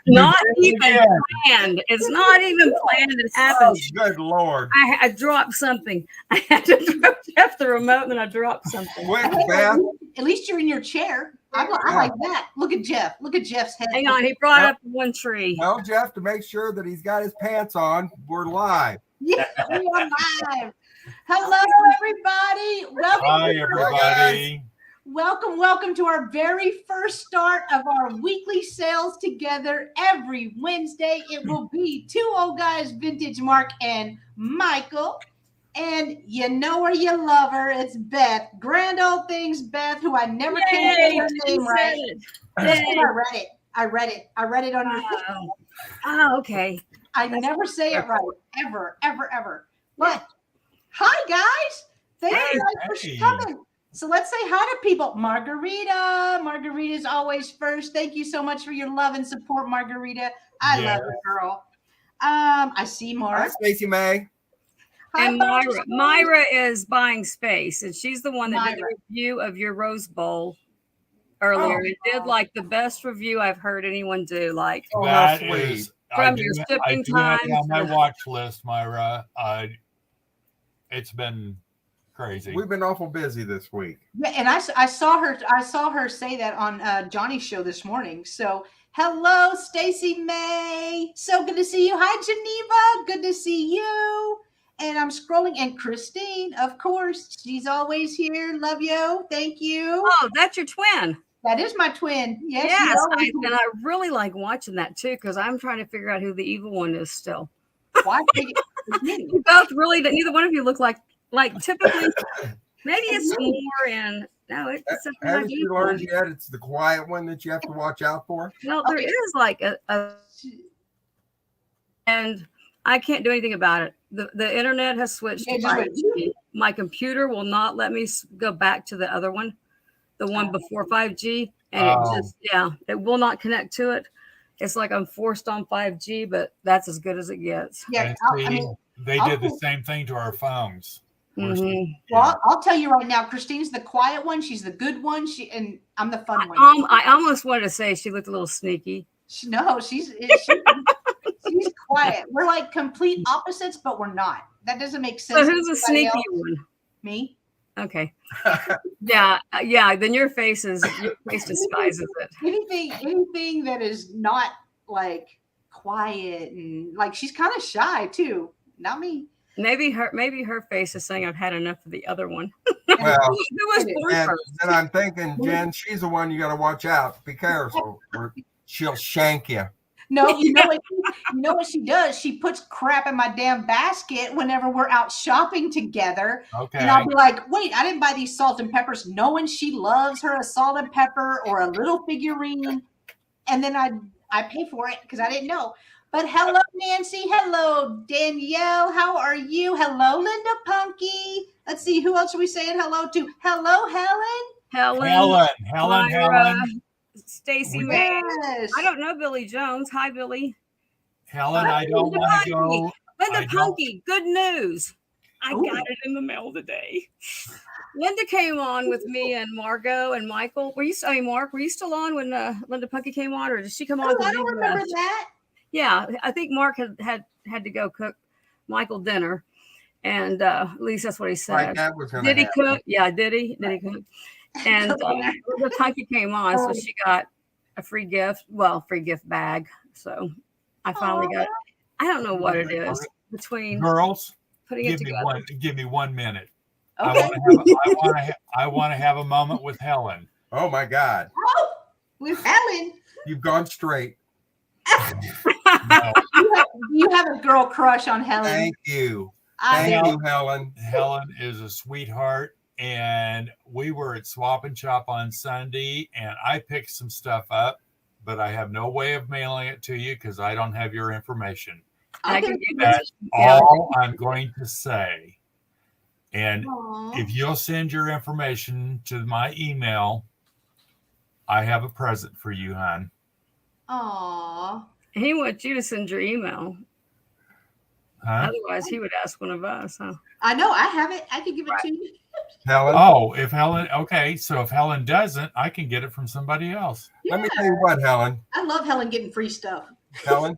Not even planned. It's not even planned. It happened. Oh, good Lord. I dropped something. I had to throw Jeff the remote, and then I dropped something. Quick, Beth. At least you're in your chair. I like that. Look at Jeff. Look at Jeff's head. Hang on. He brought up one tree. Tell Jeff to make sure that he's got his pants on. We're live. Yeah, we are live. Hello, everybody. Welcome. Hi, everybody. Welcome to our very first start of our weekly sales together every Wednesday. It will be two old guys, Vintage Mark and Michael. And you know her, you love her. It's Beth. Grand old things, Beth, who I never can say her name right. I read it on your phone. Oh, okay. I never say it right. Ever. But hi, guys. Thank you guys for coming. So let's say hi to people. Margarita's always first. Thank you so much for your love and support, Margarita. I love you, girl. I see Mark. Hi, Stacey May. Hi, And Myra is buying space, and she's the one that did the review of your Rose Bowl earlier. It did like the best review I've heard anyone do. Like That is from your shipping have time. it on my watch list, Myra. It's been crazy. We've been awful busy this week. Yeah, and I saw her say that on Johnny's show this morning. So hello, Stacey May. So good to see you. Hi, Geneva. Good to see you. And I'm scrolling, and Christine, of course, she's always here. Love you. Thank you. Oh, that's your twin. That is my twin. Yes. And I really like watching that too, because I'm trying to figure out who the evil one is still. Why? You both really, neither one of you look like typically. Maybe it's more in. No, it's Haven't you learned yet? It's the quiet one that you have to watch out for. Well, there is like a, and I can't do anything about it. The internet has switched to 5G. My computer will not let me go back to the other one, the one before 5G, and it will not connect to it. It's like I'm forced on 5G, but that's as good as it gets. Yeah, they did the same thing to our phones. Mm-hmm. Well, I'll tell you right now, Christine's the quiet one. She's the good one. And I'm the fun one. I almost wanted to say she looked a little sneaky. No, she's quiet. We're like complete opposites, but we're not. That doesn't make sense. So who's the sneaky one? Me. Okay. Yeah. Then your face disguises it. Anything that is not like quiet and like she's kind of shy too. Not me. Maybe her face is saying I've had enough of the other one. Well, who was born first? And I'm thinking, Jen, she's the one you got to watch out. Be careful, or she'll shank you. No, you know what she does? She puts crap in my damn basket whenever we're out shopping together. Okay. And I'll be like, wait, I didn't buy these salt and peppers knowing she loves her a salt and pepper or a little figurine. And then I pay for it because I didn't know. But hello, Nancy. Hello, Danielle. How are you? Hello, Linda Punky. Let's see. Who else are we saying hello to? Hello, Helen. Helen. Stacey May. Yes. I don't know Billy Jones. Hi, Billy. Helen, I don't want to go. Linda Punky, good news. I got it in the mail today. Linda came on with me and Margot and Michael. Mark, were you still on when Linda Punky came on, or did she come on? I don't remember that. Yeah, I think Mark had to go cook Michael dinner, and at least that's what he said. Like that was did he cook? Yeah, did he? Did he cook? And the Punky came on, so she got a free gift. Well, free gift bag. So I finally got. I don't know what it is between girls. Putting it together. Give me 1 minute. Okay. I want to have a moment with Helen. Oh my God. Oh, with Helen. You've gone straight. No. You have a girl crush on Helen. Thank you. Thank you, Helen. Helen is a sweetheart. And we were at Swap and Shop on Sunday, and I picked some stuff up, but I have no way of mailing it to you because I don't have your information. That's all I'm going to say. And if you'll send your information to my email, I have a present for you, hon. Aww. He wants you to send your email. Huh? Otherwise, he would ask one of us. Huh? I know. I have it. I can give it to you. Helen. Oh, if Helen, okay. So if Helen doesn't, I can get it from somebody else. Let me tell you what, Helen. I love Helen getting free stuff. Helen,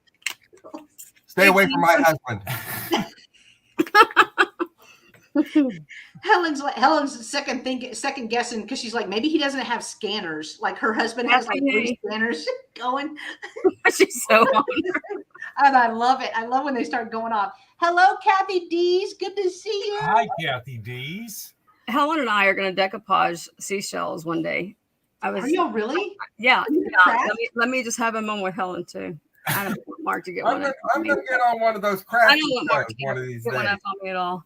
stay away from my husband. Helen's second guessing because she's like, maybe he doesn't have scanners. Like her husband has like 3 scanners going. She's so on. And I love it. I love when they start going off. Hello, Kathy Dees. Good to see you. Hi, Kathy Dees. Helen and I are going to decoupage seashells one day. Are you really? Yeah. you Let me just have a moment with Helen too. I don't want Mark to get I'm one. gonna get on one of those I crafts don't want Mark to one of these get one days. up on me at all.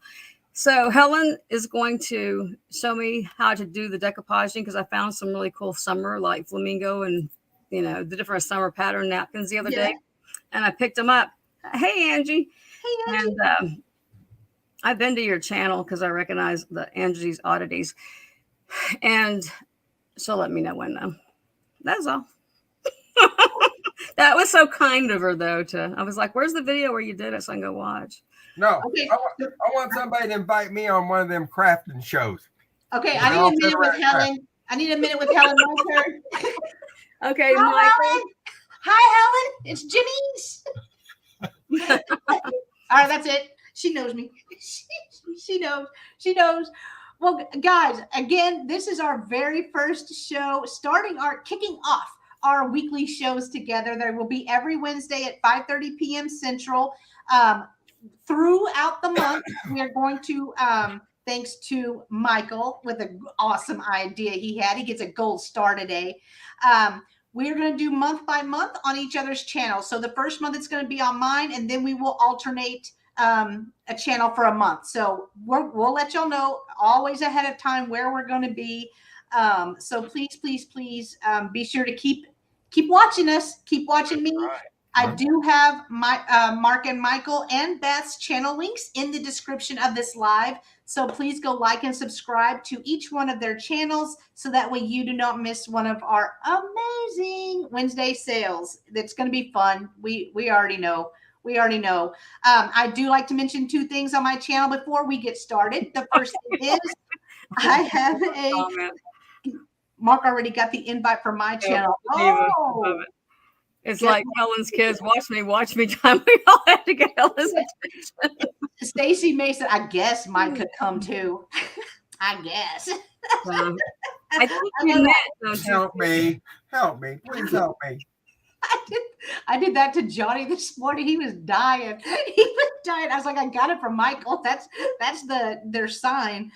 So Helen is going to show me how to do the decoupaging because I found some really cool summer like flamingo and the different summer pattern napkins the other day, and I picked them up. Hey Angie. Hey Angie. And I've been to your channel because I recognize the Angie's Oddities, and she'll let me know when though. That's all. That was so kind of her though. I was like, "Where's the video where you did it so I can go watch?" No, Okay. I want somebody to invite me on one of them crafting shows. Okay, I need a minute with Helen. I need a minute with Helen. My turn. Okay, Hi, Michael. Helen. Hi, Helen. It's Janice. All right, that's it. She knows me. She knows. She knows. Well, guys, again, this is our very first show, kicking off our weekly shows together. There will be every Wednesday at 5:30 p.m. Central. Throughout the month, we are going to, thanks to Michael with an awesome idea he had. He gets a gold star today. We are going to do month by month on each other's channels. So the first month it's going to be on mine, and then we will alternate a channel for a month. So we'll let y'all know always ahead of time where we're going to be. So please, please, please be sure to keep watching us. Keep watching me. Right. I do have my Mark and Michael and Beth's channel links in the description of this live. So please go like and subscribe to each one of their channels so that way you do not miss one of our amazing Wednesday sales. That's going to be fun. We already know. We already know. I do like to mention 2 things on my channel before we get started. The first thing is I have Mark already got the invite for my channel. Oh. It's like Helen's kids, watch me time. We all have to get Helen's attention. Stacy Mason, I guess mine could come too. I guess. I think you meant, don't you? Help me, please help me. I did that to Johnny this morning. He was dying. He was dying. I was like, I got it from Michael. That's their sign.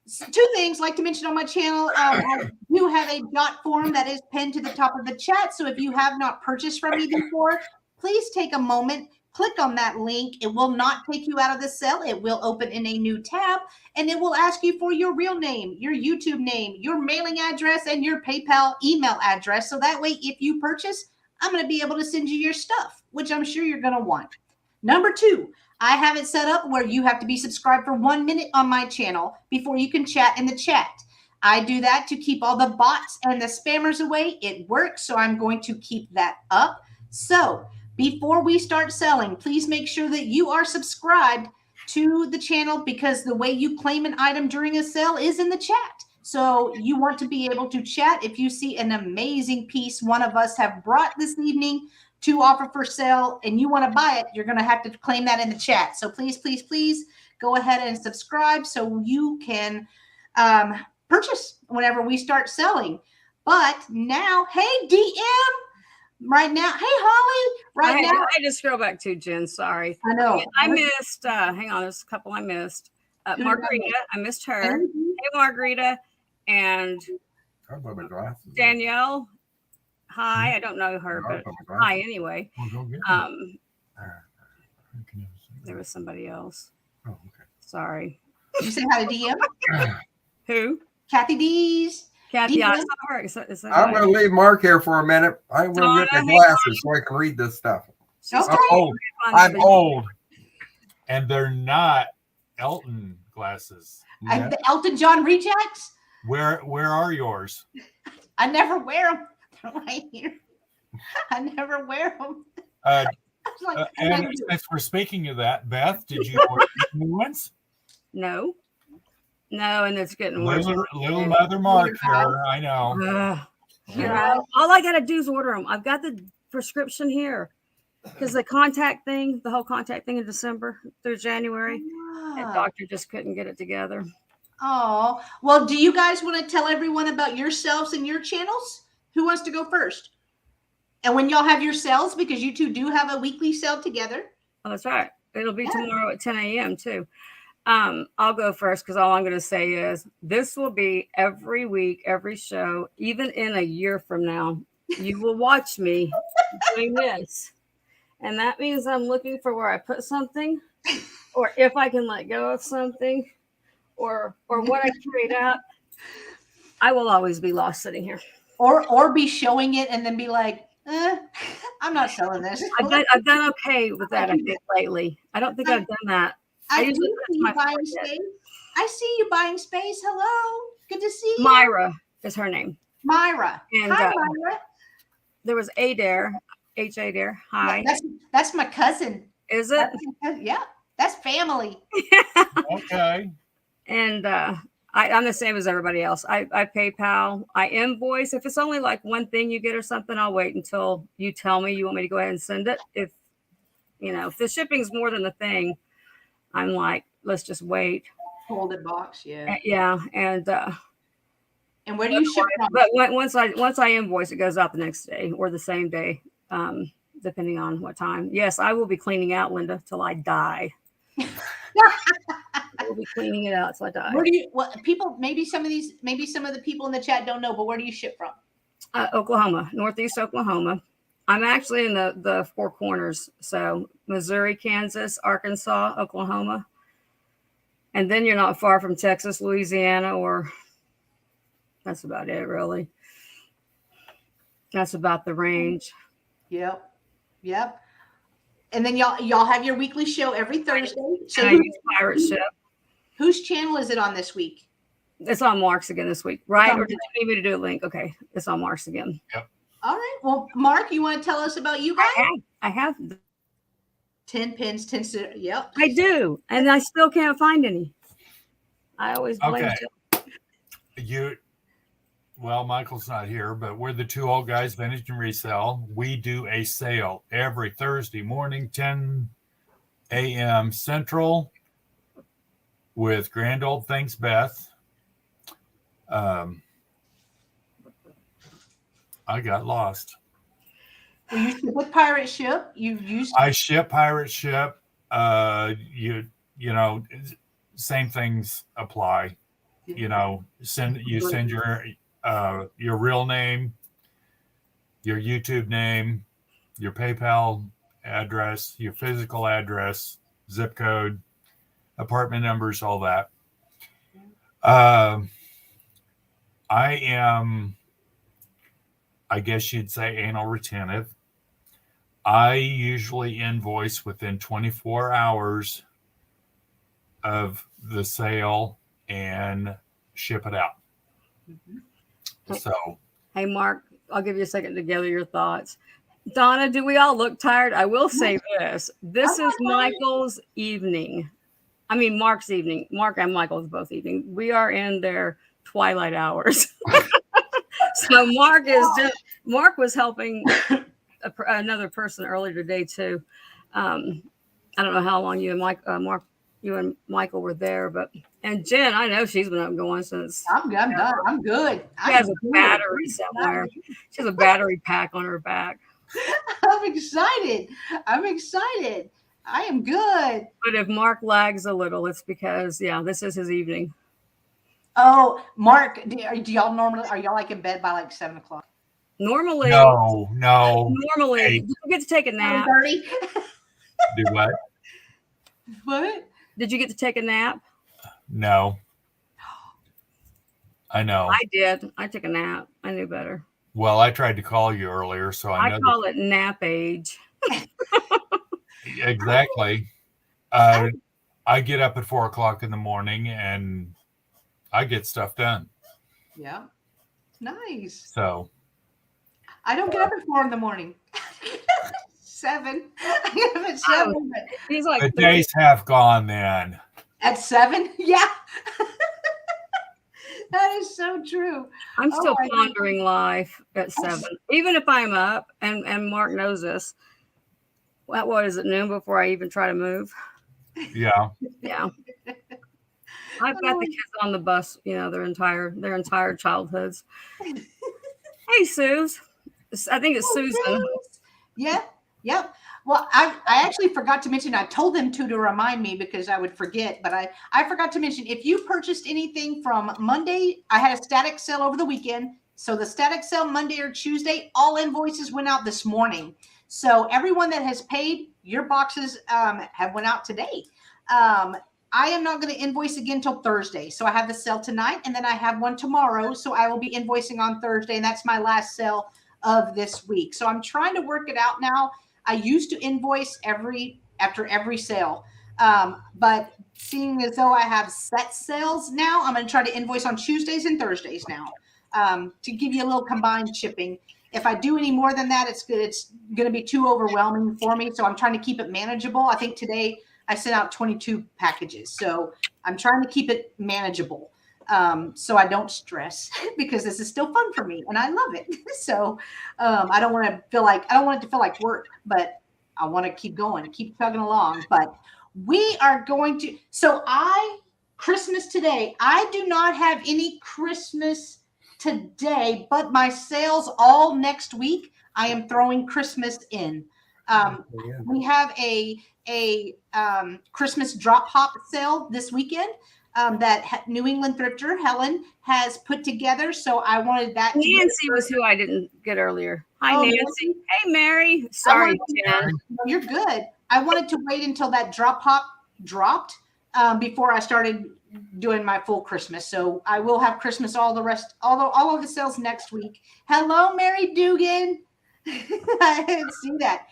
2 things like to mention on my channel. I do have a jot form that is pinned to the top of the chat. So if you have not purchased from me before, please take a moment, click on that link. It will not take you out of the cell. It will open in a new tab, and it will ask you for your real name, your YouTube name, your mailing address, and your PayPal email address. So that way, if you purchase, I'm going to be able to send you your stuff, which I'm sure you're going to want. Number 2, I have it set up where you have to be subscribed for 1 minute on my channel before you can chat in the chat. I do that to keep all the bots and the spammers away. It works, so I'm going to keep that up. So before we start selling, please make sure that you are subscribed to the channel because the way you claim an item during a sale is in the chat. So you want to be able to chat. If you see an amazing piece one of us have brought this evening to offer for sale and you want to buy it, you're going to have to claim that in the chat. So please, please, please go ahead and subscribe so you can purchase whenever we start selling. But now, hey, DM, right now. Hey, Holly, now. I just scroll back to Jen. Sorry. I know. I missed, hang on, there's a couple I missed. Margarita, I missed her. Hey, Margarita. And Danielle. Hi, I don't know her, but hi anyway. There was somebody else. Oh, okay. Sorry. Did you say hi to DM? Who? Kathy D's. Kathy, DM? I saw her. Is that I'm right? going to leave Mark here for a minute. I'm going to get my glasses so I can read this stuff. Okay. I'm old. And they're not Elton glasses. Yeah. The Elton John rejects? Where are yours? I never wear them. They're right here. I never wear them. And since we're speaking of that, Beth, did you order new ones? No. No, and it's getting worse. Little Mother Mark here. I know. All I gotta do is order them. I've got the prescription here because the whole contact thing in December through January, the doctor just couldn't get it together. Oh, well, do you guys want to tell everyone about yourselves and your channels? Who wants to go first? And when y'all have your sales, because you two do have a weekly sale together. Oh, that's right. It'll be tomorrow at 10 a.m. too. I'll go first because all I'm going to say is this will be every week, every show, even in a year from now. You will watch me doing this. And that means I'm looking for where I put something, or if I can let go of something, or what I create out. I will always be lost sitting here. Or be showing it and then be like, I'm not selling this. I've done okay with that, I think, lately. I don't think I've done that. I usually see you buying space. I see you buying space. Hello. Good to see you. Myra is her name. Myra. And, hi, Myra. There was Adair. H. Adair. Hi. That's my cousin. Is it? Yeah. That's family. Okay. And I'm the same as everybody else. I PayPal. I invoice. If it's only like one thing you get or something, I'll wait until you tell me you want me to go ahead and send it. If the shipping's more than the thing, I'm like, let's just wait. Hold it box, yeah. Yeah, and where do you ship from? But once I invoice, it goes out the next day or the same day, depending on what time. Yes, I will be cleaning out, Linda, till I die. I will be cleaning it out till I die. Where do you? Maybe some of the people in the chat don't know, but where do you ship from? Oklahoma, Northeast Oklahoma. I'm actually in the Four Corners, so Missouri, Kansas, Arkansas, Oklahoma, and then you're not far from Texas, Louisiana, or that's about it, really. That's about the range. Yep. And then y'all have your weekly show every Thursday. So I use Pirate Ship. Whose channel is it on this week? It's on Mark's again this week, right? Or did you need me to do a link? Okay, it's on Mark's again. Yep. All right. Well, Mark, you want to tell us about you guys? I have 10 pins, 10. Yep. I do, and I still can't find any. I always blame you. Well, Michael's not here, but we're the Two Old Guys Vintage and Resell. We do a sale every Thursday morning, 10 a.m. Central, with Grand Old Thanks Beth. I got lost. Well, you ship with Pirate Ship. I ship Pirate Ship. Same things apply. Send your real name, your YouTube name, your PayPal address, your physical address, zip code, apartment numbers, all that. I am, I guess you'd say, anal retentive. I usually invoice within 24 hours of the sale and ship it out. Mm-hmm. So, hey, Mark, I'll give you a second to gather your thoughts. Donna, do we all look tired? I will say this. This is Michael's evening. I mean, Mark's evening. Mark and Michael's both evening. We are in their twilight hours. So Mark was helping another person earlier today too. I don't know how long you and Mark, you and Michael were there, and Jen, I know she's been up going since. I'm done. I'm good. She has a battery somewhere. She has a battery pack on her back. I'm excited. I am good. But if Mark lags a little, it's because this is his evening. Oh, Mark, do y'all normally, are y'all like in bed by like 7 o'clock? Normally. No. Normally, Hey. did you get to take a nap? Do what? What? Did you get to take a nap? No. I know. I did. I took a nap. I knew better. Well, I tried to call you earlier, so I know. I call it nap age. Exactly. I get up at 4 o'clock in the morning and I get stuff done. Yeah. Nice. So I don't get up at 4 in the morning. 7. I get up at 7. He's like the days have gone then. At 7? Yeah. That is so true. I'm Oh still my God. pondering life at 7. Even if I'm up, and Mark knows this. What is it, noon before I even try to move? Yeah. Yeah. I've got the kids on the bus, their entire childhoods. Hey, Suze. I think it's Susan. Yeah. Yep. Well, I actually forgot to mention, I told them to remind me because I would forget, but I forgot to mention, if you purchased anything from Monday, I had a static sale over the weekend. So the static sale Monday or Tuesday, all invoices went out this morning. So everyone that has paid, your boxes have went out today. I am not going to invoice again till Thursday. So I have the sale tonight and then I have one tomorrow. So I will be invoicing on Thursday, and that's my last sale of this week. So I'm trying to work it out now. I used to invoice after every sale. But seeing as though I have set sales now, I'm going to try to invoice on Tuesdays and Thursdays now to give you a little combined shipping. If I do any more than that, it's going to be too overwhelming for me. So I'm trying to keep it manageable. I think today I sent out 22 packages. So I'm trying to keep it manageable so I don't stress because this is still fun for me and I love it. So I don't want it to feel like work, but I want to keep going, keep chugging along. But we are going to, Christmas today, I do not have any Christmas today, but my sales all next week, I am throwing Christmas in. We have a Christmas drop hop sale this weekend that New England thrifter Helen has put together. So I wanted that. Nancy was who I didn't get earlier. Hi, Nancy. Hey, Mary. Sorry, Jen. No, you're good. I wanted to wait until that drop hop dropped before I started doing my full Christmas. So I will have Christmas all of the sales next week. Hello, Mary Dugan. I didn't see that.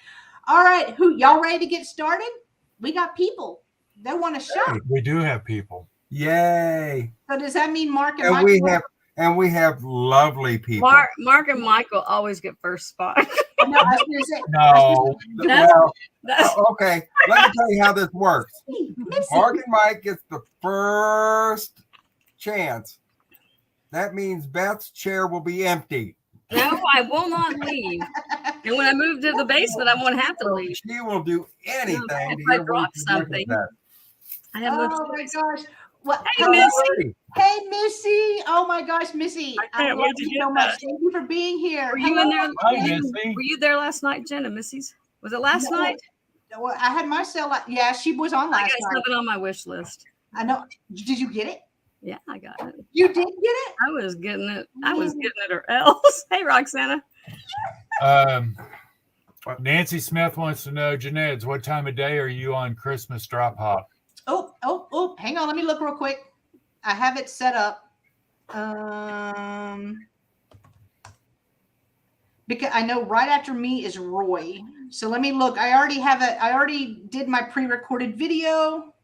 All right, y'all ready to get started? We got people. They want to shop. We do have people. Yay! So does that mean Mark and Michael? We have lovely people. Mark and Michael always get first spot. No, I was gonna say, No. Okay, let me tell you how this works. Mark and Mike gets the first chance. That means Beth's chair will be empty. No, I will not leave. And when I move to the basement, I won't have to leave. She will do anything If to I get drop something. I have no oh my choice. gosh. What? Hey, Missy. Hey, Missy. Oh my gosh, Missy. I can't wait to get so much. Thank you for being here. Were you in there? Hi, Missy. Were you there last night, Jen, at Missy's? Was it last night? Well, I had my sale. Yeah, she was on I last got night. something on my wish list. I know. Did you get it? Yeah, I got it. You did get it? I was getting it. I was getting it or else. Hey, Roxana. Nancy Smith wants to know, Janeds, what time of day are you on Christmas drop hop? Oh, hang on. Let me look real quick. I have it set up. Because I know right after me is Roy. So let me look. I already did my pre-recorded video.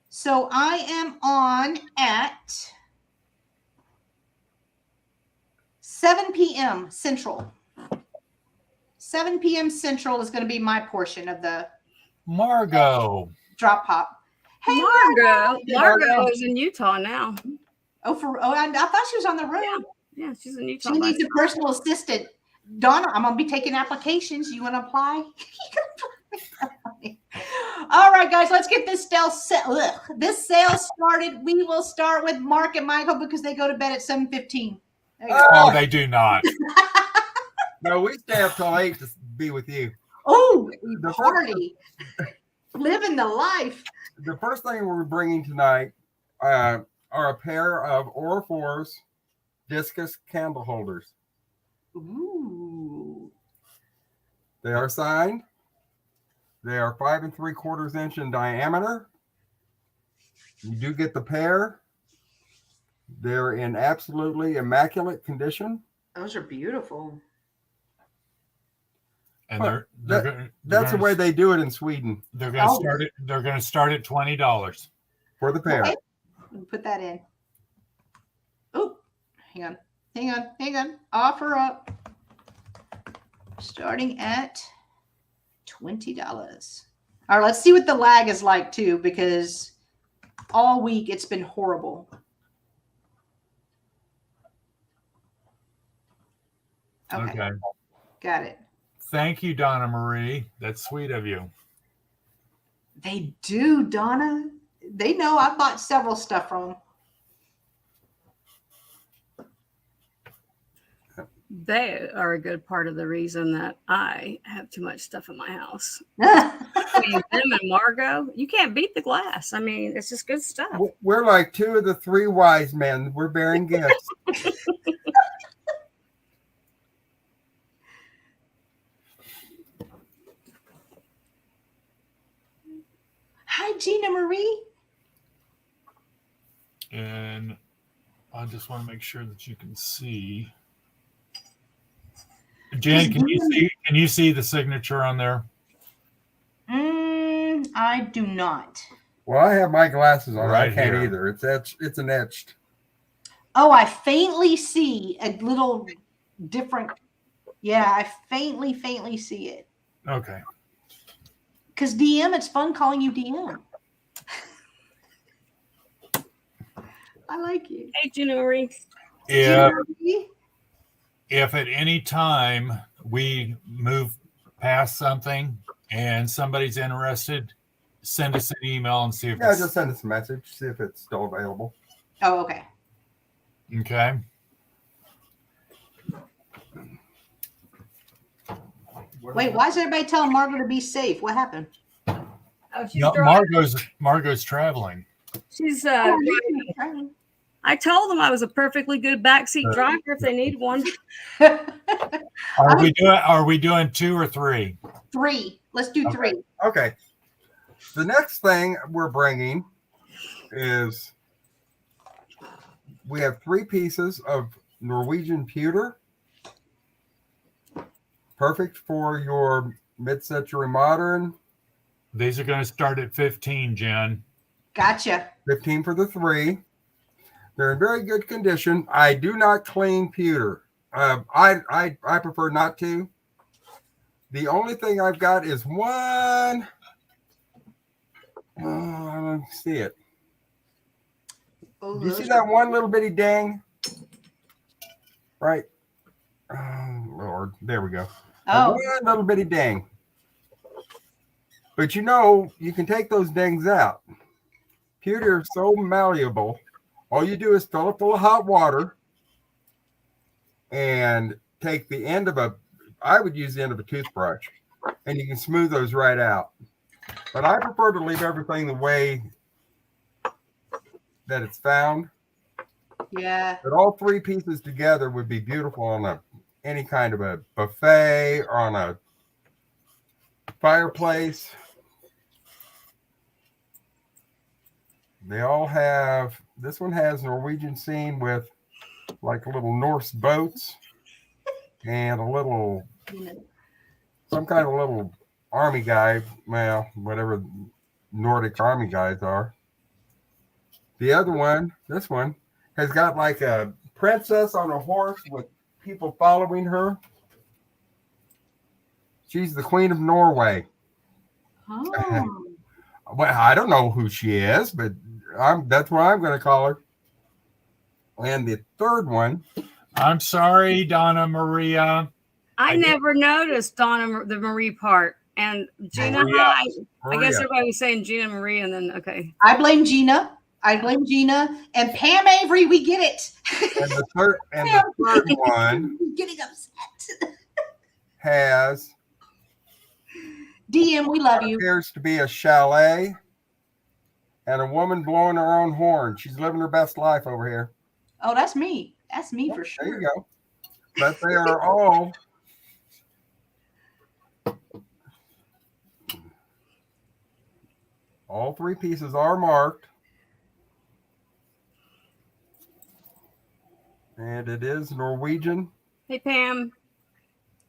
So I am on at 7 p.m. Central. 7 p.m. Central is going to be my portion of the Margot. drop hop. Hey, Margot is in Utah now. I thought she was on the road. Yeah, she's in Utah. She needs a personal assistant. Donna, I'm going to be taking applications. You want to apply? All right, guys, let's get this sale started. We will start with Mark and Michael because they go to bed at 7:15. Oh, they do not. No, we stay up till 8 to be with you. Oh, party. Living the life. The first thing we're bringing tonight are a pair of Aura 4s discus candle holders. Ooh. They are signed. They are 5 3/4 inch in diameter. You do get the pair. They're in absolutely immaculate condition. Those are beautiful. And that's the way they do it in Sweden. They're going to start it. They're going to start at $20 for the pair. Okay. Put that in. Oh, hang on. Offer up. Starting at $20. All right, let's see what the lag is like too, because all week it's been horrible. Okay. Got it. Thank you, Donna Marie. That's sweet of you. They do, Donna. They know I bought several stuff from them. They are a good part of the reason that I have too much stuff in my house. Between them and Margot, you can't beat the glass. I mean, it's just good stuff. We're like two of the three wise men. We're bearing gifts. Hi, Gina Marie. And I just want to make sure that you can see. Jen, can you see the signature on there? I do not. Well, I have my glasses on. Right I can't here. either. It's etched. It's an etched. Oh, I faintly see a little different. Yeah, I faintly see it. Okay. Because DM, it's fun calling you DM. I like you. Hey, Janori. If at any time we move past something and somebody's interested, send us an email and see if Yeah, it's just send us a message. See if it's still available. Oh, okay. okay. Wait, why is everybody telling Margaret to be safe? What happened? Oh, she's No, driving. Margot's traveling. She's Oh, I told them I was a perfectly good backseat driver if they need one. Are we doing 2 or 3? 3. Let's do 3. Okay. The next thing we're bringing is we have 3 pieces of Norwegian pewter. Perfect for your mid-century modern. These are going to start at 15, Jen. Gotcha. 15 for the 3. They're in very good condition. I do not clean pewter. I prefer not to. The only thing I've got is one. I don't see it. Oh, Do you see that one little bitty dang? Right. Oh, Lord. There we go. Oh. One little bitty dang. But you know, you can take those dangs out. Pewter is so malleable. All you do is fill it full of hot water and take the end of I would use the end of a toothbrush, and you can smooth those right out. But I prefer to leave everything the way that it's found. Yeah. But all 3 pieces together would be beautiful on any kind of a buffet or on a fireplace. They all have, this one has Norwegian scene with like little Norse boats and a little, some kind of little army guy, well, whatever Nordic army guys are. The other one, this one, has got like a princess on a horse with people following her. She's the Queen of Norway. Oh. Well, I don't know who she is, but that's what I'm going to call her. And the third one. I'm sorry, Donna Maria. I never noticed Donna, the Marie part. And Gina, I guess everybody was saying Gina Marie, and then, okay. I blame Gina. And Pam Avery, we get it. And the third one getting upset. has DM, we love you. Appears to be a chalet and a woman blowing her own horn. She's living her best life over here. Oh, that's me. That's me for sure. There you go. But they are all 3 pieces are marked. And it is Norwegian. Hey, Pam.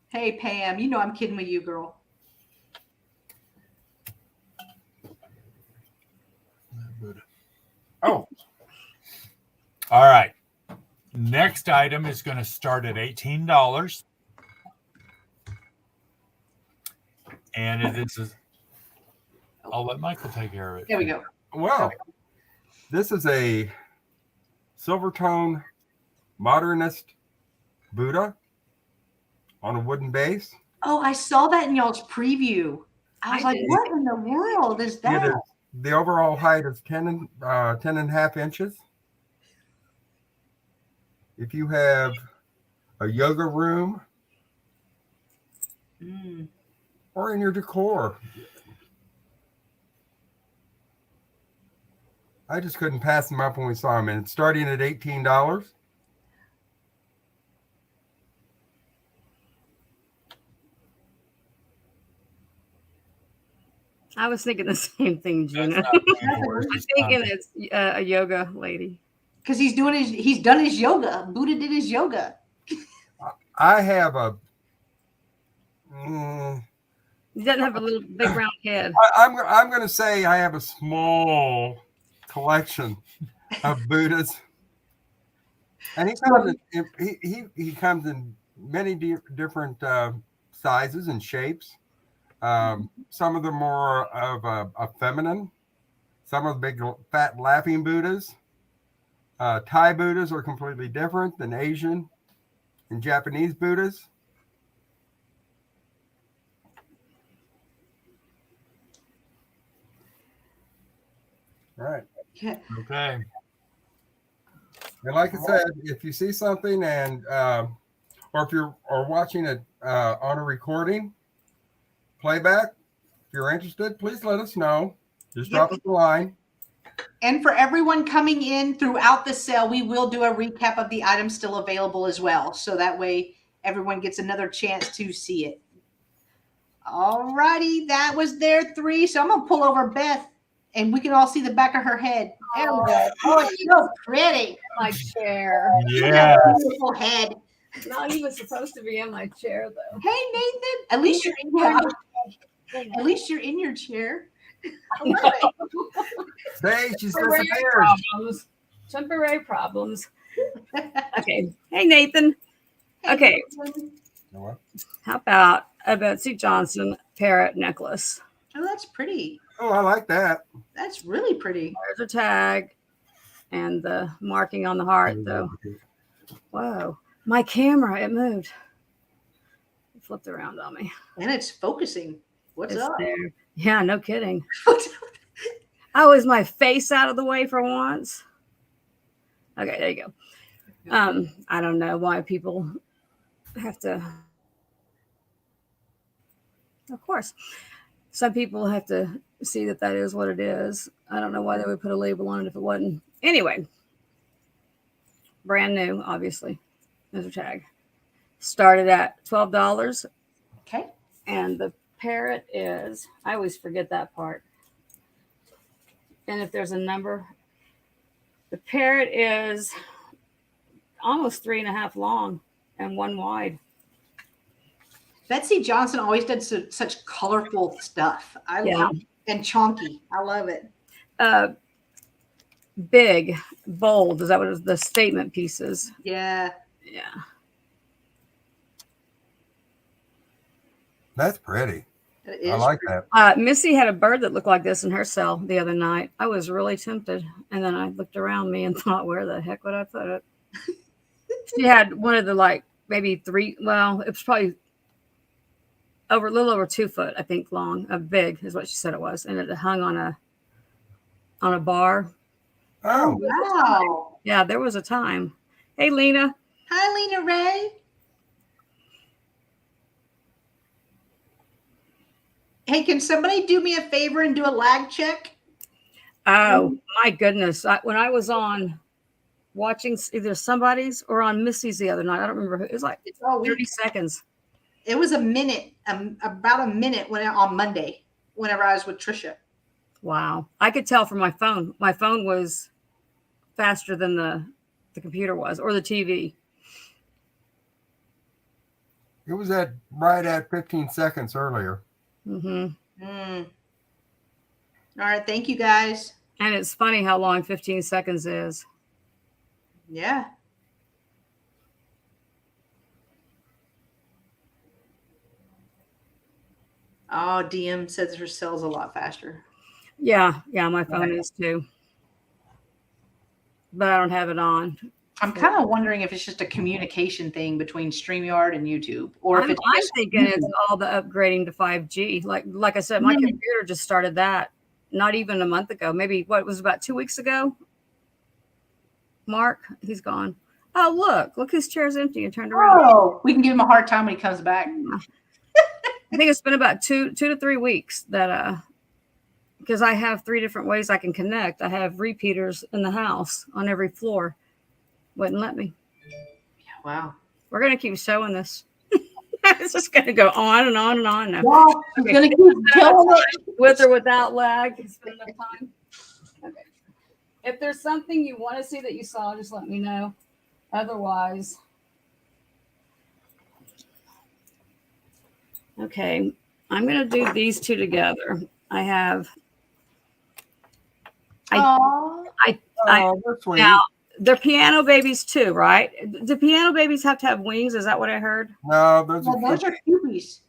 Hey, Pam. You know I'm kidding with you, girl. Oh. All right. Next item is going to start at $18. And it is, I'll let Michael take care of it. There we go. Well, this is a Silvertone modernist Buddha. on a wooden base. Oh, I saw that in y'all's preview. I was I like, did. what in the world is It that? is, the overall height is 10 and a half inches. If you have a yoga room Mm. or in your decor, I just couldn't pass them up when we saw them. And it's starting at $18. I was thinking the same thing, That's Gina. not being worse. I'm thinking it's a yoga lady. Because he's done his yoga. Buddha did his yoga. I have a. mm, He doesn't have a little big round head. I'm going to say I have a small collection of Buddhas, and he comes in many different sizes and shapes. Some of them more of a feminine. Some of the big fat laughing Buddhas. Thai Buddhas are completely different than Asian and Japanese Buddhas. All right. Yeah. Okay. And like I said, if you see something and or if you're watching it on a recording playback, if you're interested, please let us know. Just drop us a line. And for everyone coming in throughout the sale, we will do a recap of the items still available as well. So that way everyone gets another chance to see it. All righty, that was their 3. So I'm going to pull over Beth and we can all see the back of her head. There we go. Oh, it's so pretty. My chair. Yeah. Beautiful head. Not even supposed to be in my chair though. Hey, Nathan. At least you're in your, at least you're in your chair. I love it. Hey, she's Temporary disappeared. problems. Temporary problems. Okay. Hey, Nathan. Okay. You know what? How about a Betsy Johnson parrot necklace? Oh, that's pretty. Oh, I like that. That's really pretty. There's a tag and the marking on the heart, though. Whoa. My camera, it moved. It flipped around on me. And it's focusing. What's It's up? there. Yeah, no kidding. Oh, is my face out of the way for once? Okay, there you go. I don't know why people have to. Of course, some people have to see that is what it is. I don't know why they would put a label on it if it wasn't. Anyway, brand new, obviously. There's a tag. Started at $12. Okay. And the parrot is, I always forget that part. And if there's a number, the parrot is almost 3.5 long and 1 wide. Betsy Johnson always did such colorful stuff. I love it. And chunky. I love it. Big, bold. Is that what the statement pieces? Yeah. Yeah. That's pretty. It is. I like that. Missy had a bird that looked like this in her cell the other night. I was really tempted. And then I looked around me and thought, where the heck would I put it? She had one of the maybe 3, well, it was probably a little over 2 foot, I think, long. Big is what she said it was. And it hung on a bar. Oh, Wow. Yeah, there was a time. Hey, Lena. Hi, Lena Ray. Hey, can somebody do me a favor and do a lag check? Oh, my goodness. When I was on watching either somebody's or on Missy's the other night, I don't remember who. It was like 30 seconds. It was a minute, about a minute on Monday, whenever I was with Trisha. Wow. I could tell from my phone. My phone was faster than the computer was, or the TV. it was right at 15 seconds earlier. Mm-hmm. All right. Thank you, guys. And it's funny how long 15 seconds is. Yeah. Oh, DM says her cell's a lot faster. Yeah, my phone is too. But I don't have it on. I'm kind of wondering if it's just a communication thing between StreamYard and YouTube, or if I'm it's just thinking it's all the upgrading to 5G. Like I said, my computer just started that not even a month ago. Maybe what was about 2 weeks ago. Mark, he's gone. Oh, look, his chair's empty and turned around. Oh, we can give him a hard time when he comes back. I think it's been about 2 to 3 weeks that because I have 3 different ways I can connect. I have repeaters in the house on every floor. Wouldn't let me. Wow. We're gonna keep showing this. It's just gonna go on and on and on now. Well, he's Okay. gonna keep killing it. With or without lag. It's been enough time. Okay. If there's something you want to see that you saw, just let me know. Otherwise, okay, I'm gonna do these two together. I have. Aw. Oh, that's sweet. Now they're piano babies too, right? Do piano babies have to have wings? Is that what I heard? No, those Well, are those are cubies.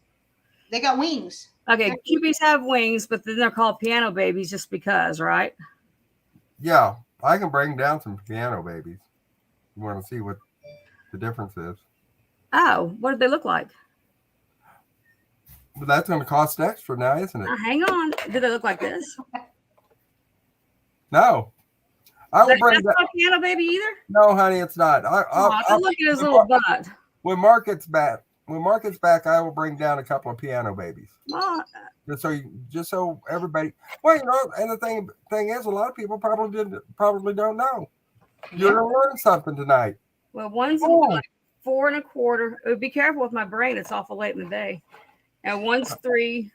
They got wings. Okay, cubies have wings, but then they're called piano babies just because, right? yeah. I can bring down some piano babies. You want to see what the difference is? Oh, what do they look like? But that's going to cost extra now, isn't it? Hang on. Do they look like this? No. I will That's bring that. not a piano baby either? No, honey, it's not. Oh, look at his little butt. When Mark gets back, I will bring down a couple of piano babies. Well, Just so everybody. Well, you know, and the thing is, a lot of people probably don't know. You're gonna learn something tonight. well, one's like 4 1/4. Oh, be careful with my brain. It's awful late in the day. And one's 3.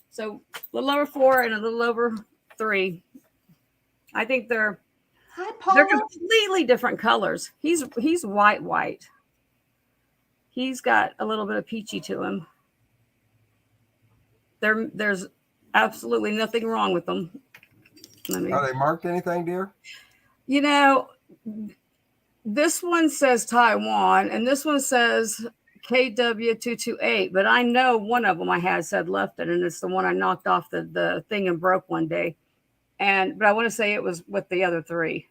So a little over 4 and a little over 3. I think Hi, they're Paula. completely different colors. He's white. He's got a little bit of peachy to him. There's absolutely nothing wrong with them. Are they marked anything, dear? You know, this one says Taiwan and this one says KW228, but I know one of them I had said Lefton, and it's the one I knocked off the thing and broke one day. But I want to say it was with the other 3.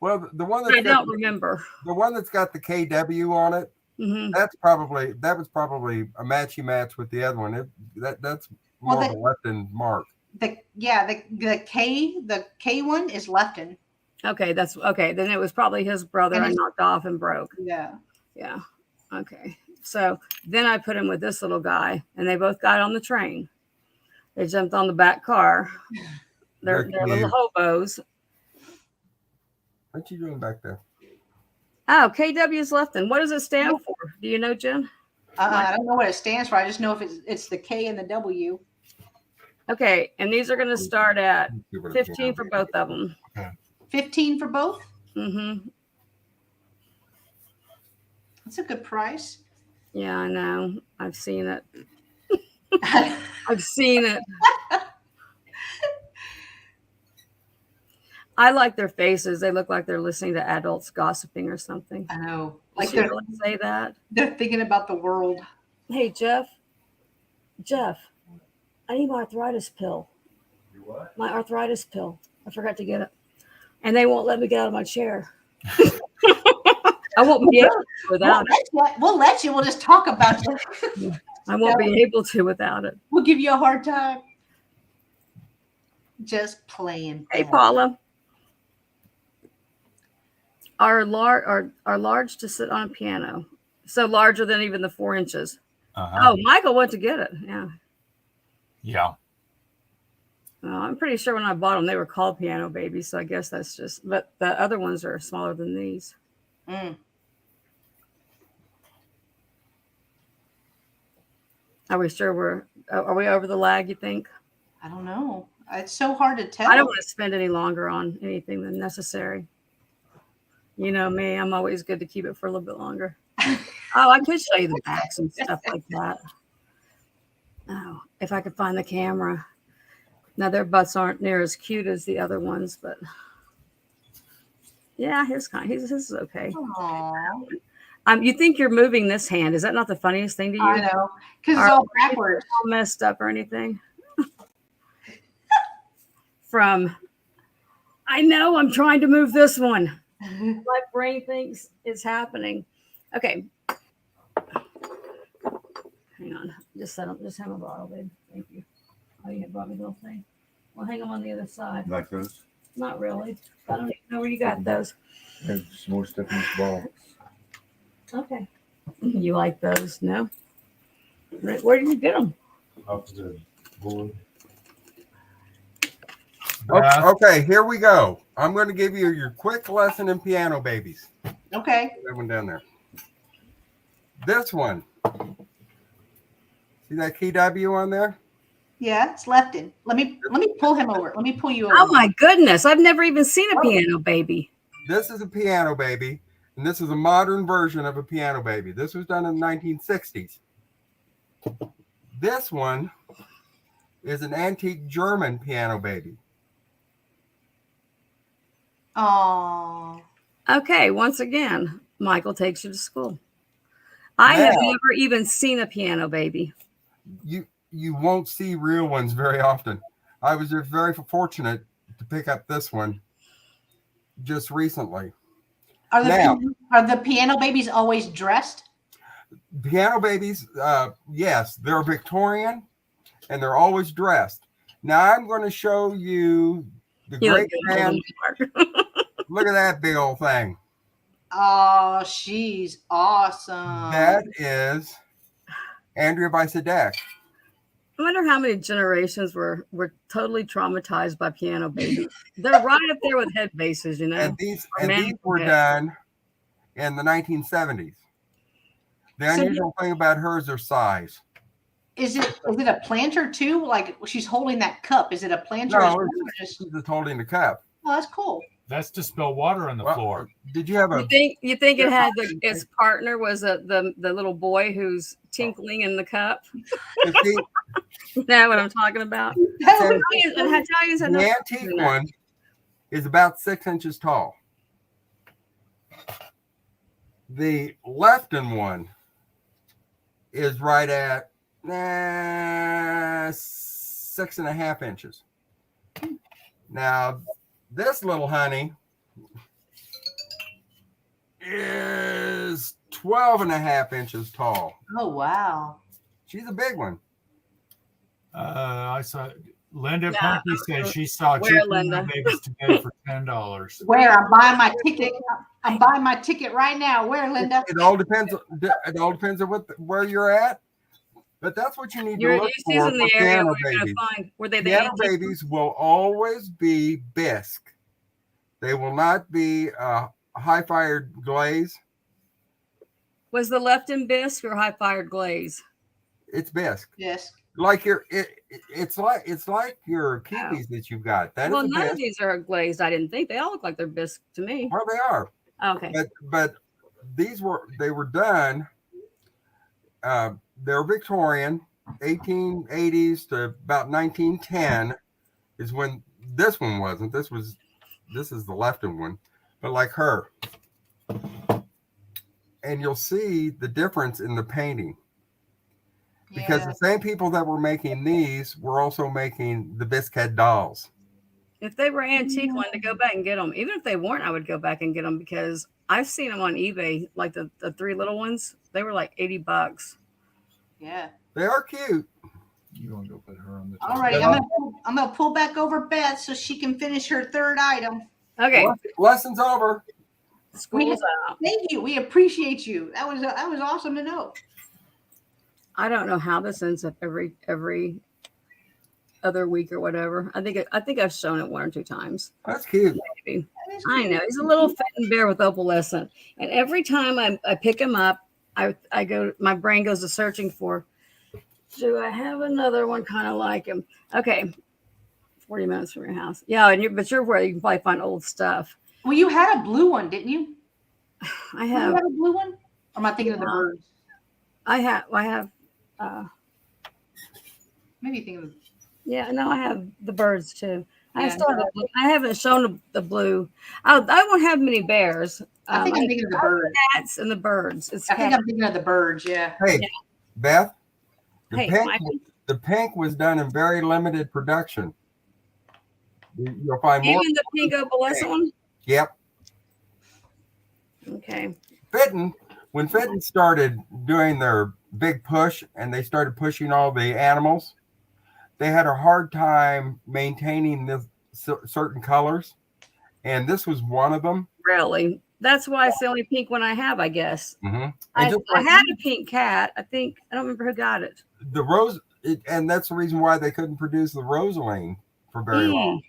Well, the one I don't remember. the one that's got the KW on it. Mm-hmm. That was probably a match with the other one. That's more Well, of a Lefton mark. The K one is Lefton. Okay, that's okay. Then it was probably his brother And I knocked off and broke. Yeah. Yeah. Okay. So then I put him with this little guy, and they both got on the train. They jumped on the back car. They're little hobos. What you doing back there? Oh, KW is Lefton. What does it stand for? Do you know, Jen? I don't know what it stands for. I just know if it's the K and the W. Okay, and these are going to start at 15 for both of them. 15 for both. Mm-hmm. That's a good price. Yeah, I know. I've seen it. I've seen it. I like their faces. They look like they're listening to adults gossiping or something. I know. Like Like they say that. they're thinking about the world. Hey, Jeff, I need my arthritis pill. What? My arthritis pill. I forgot to get it. And they won't let me get out of my chair. I won't be able to without it. We'll let you. We'll just talk about it. I won't be able to without it. We'll give you a hard time. Just playing. Hey, Paula. Are large to sit on a piano. So larger than even the 4 inches. Uh-huh. Oh, Michael went to get it. Yeah. Yeah. I'm pretty sure when I bought them, they were called piano babies. So I guess that's just, but the other ones are smaller than these. Mm. Are we sure are we over the lag, you think? I don't know. It's so hard to tell. I don't want to spend any longer on anything than necessary. You know me, I'm always good to keep it for a little bit longer. Oh, I could show you the backs and stuff like that. Oh, if I could find the camera. Now, their butts aren't near as cute as the other ones, but yeah, his is okay. Aww. You think you're moving this hand. Is that not the funniest thing to you? I know. Because it's all backwards. All messed up or anything? I know I'm trying to move this one. My brain thinks it's happening. Okay. Hang on. Just have a bottle, babe. Thank you. Oh, you brought me the little thing. Well, hang them on the other side. Like those? Not really. I don't even know where you got those. There's some more stuff in this box. Okay. You like those? No? Where did you get them? Off the board. Beth, Okay, here we go. I'm going to give you your quick lesson in piano babies. Okay. That one down there. This one. See that key W on there? Yeah, it's Lefton. Let me pull him over. Let me pull you over. Oh my goodness. I've never even seen a piano baby. This is a piano baby, and this is a modern version of a piano baby. This was done in the 1960s. This one is an antique German piano baby. Oh. Okay, once again, Michael takes you to school. I have Now- never even seen a piano baby. You won't see real ones very often. I was just very fortunate to pick up this one just recently. Are Now- the piano babies always dressed? Piano babies, yes, they're Victorian and they're always dressed. Now I'm going to show you the You great look grand. good, Mark. Look at that big old thing. Oh, she's awesome. That is Andrea Bisadek. I wonder how many generations were totally traumatized by piano babies. They're right up there with head bases, you know. And these Or were man- done in the 1970s. The So- unusual thing about her is their size. Is it a planter too? Like she's holding that cup. Is it a planter? No, as well, or it's just, just holding the cup. oh, that's cool. that's to spill water on the Well, floor. Did you have a? You think it had its partner was the little boy who's tinkling in the cup? See, You know what I'm talking about? That So- would- Italians have no the problem antique doing that. one is about 6 inches tall. The Lefton one is right at 6.5 inches. Now, this little honey is 12.5 inches tall. oh wow. She's a big one. I saw Linda Yeah. Punky said she saw Where, two piano Linda? babies today for $10. Where I'm buying my ticket. I'm buying my ticket right now. Where, Linda? It all depends. It all depends on where you're at. But that's what you need You're to look she's for in the for area piano where you're babies. gonna find were they the Piano antique- babies will always be bisque. They will not be high-fired glaze. Was the Lefton bisque or high fired glaze? It's bisque. Yes. Like it's like your Kiwis that you've got. That is Well, a none of bisque. these are glazed. I didn't think they all look like they're bisque to me. Well, they are. Okay. But they were done. They're Victorian, 1880s to about 1910 is when this one wasn't. This is the Lefton one, but like her. And you'll see the difference in the painting because Yeah. the same people that were making these were also making the Bisquet dolls. If they were antique, one to go back and get them. Even if they weren't, I would go back and get them because I've seen them on eBay, like the three little ones. They were like $80. Yeah. They are cute. You want to go put her on the All righty. I'm gonna pull back over Beth so she can finish her third item. Okay, Lesson's over. school's out. Thank you. We appreciate you. That was awesome to know. I don't know how this ends up every other week or whatever. I think I've shown it one or two times. That's cute. Maybe. I know he's a little fitting bear with opalescent, and every time I pick him up, I go. My brain goes to searching for. Do I have another one kind of like him? Okay, 40 minutes from your house. Yeah, but you're where you can probably find old stuff. Well, you had a blue one, didn't you? I You have. had a blue one? Or am I thinking of the Yeah. birds? I have. Maybe you think of Yeah, no, I have the birds too. I Yeah, still have. I haven't shown the blue. I won't have many bears. I think I'm thinking of the birds. cats and the birds. It's I think cat- I'm thinking of the birds, yeah. Hey, Yeah. Beth, the Hey, pink, Michael. the pink was done in very limited production. You'll find more. Even the pink opalescent one. Yep. Okay. When Fitton started doing their big push and they started pushing all the animals, they had a hard time maintaining the certain colors. And this was one of them. Really? That's why it's the only pink one I have, I guess. Mm-hmm. I had a pink cat. I don't remember who got it. The rose, and that's the reason why they couldn't produce the Rosaline for very long,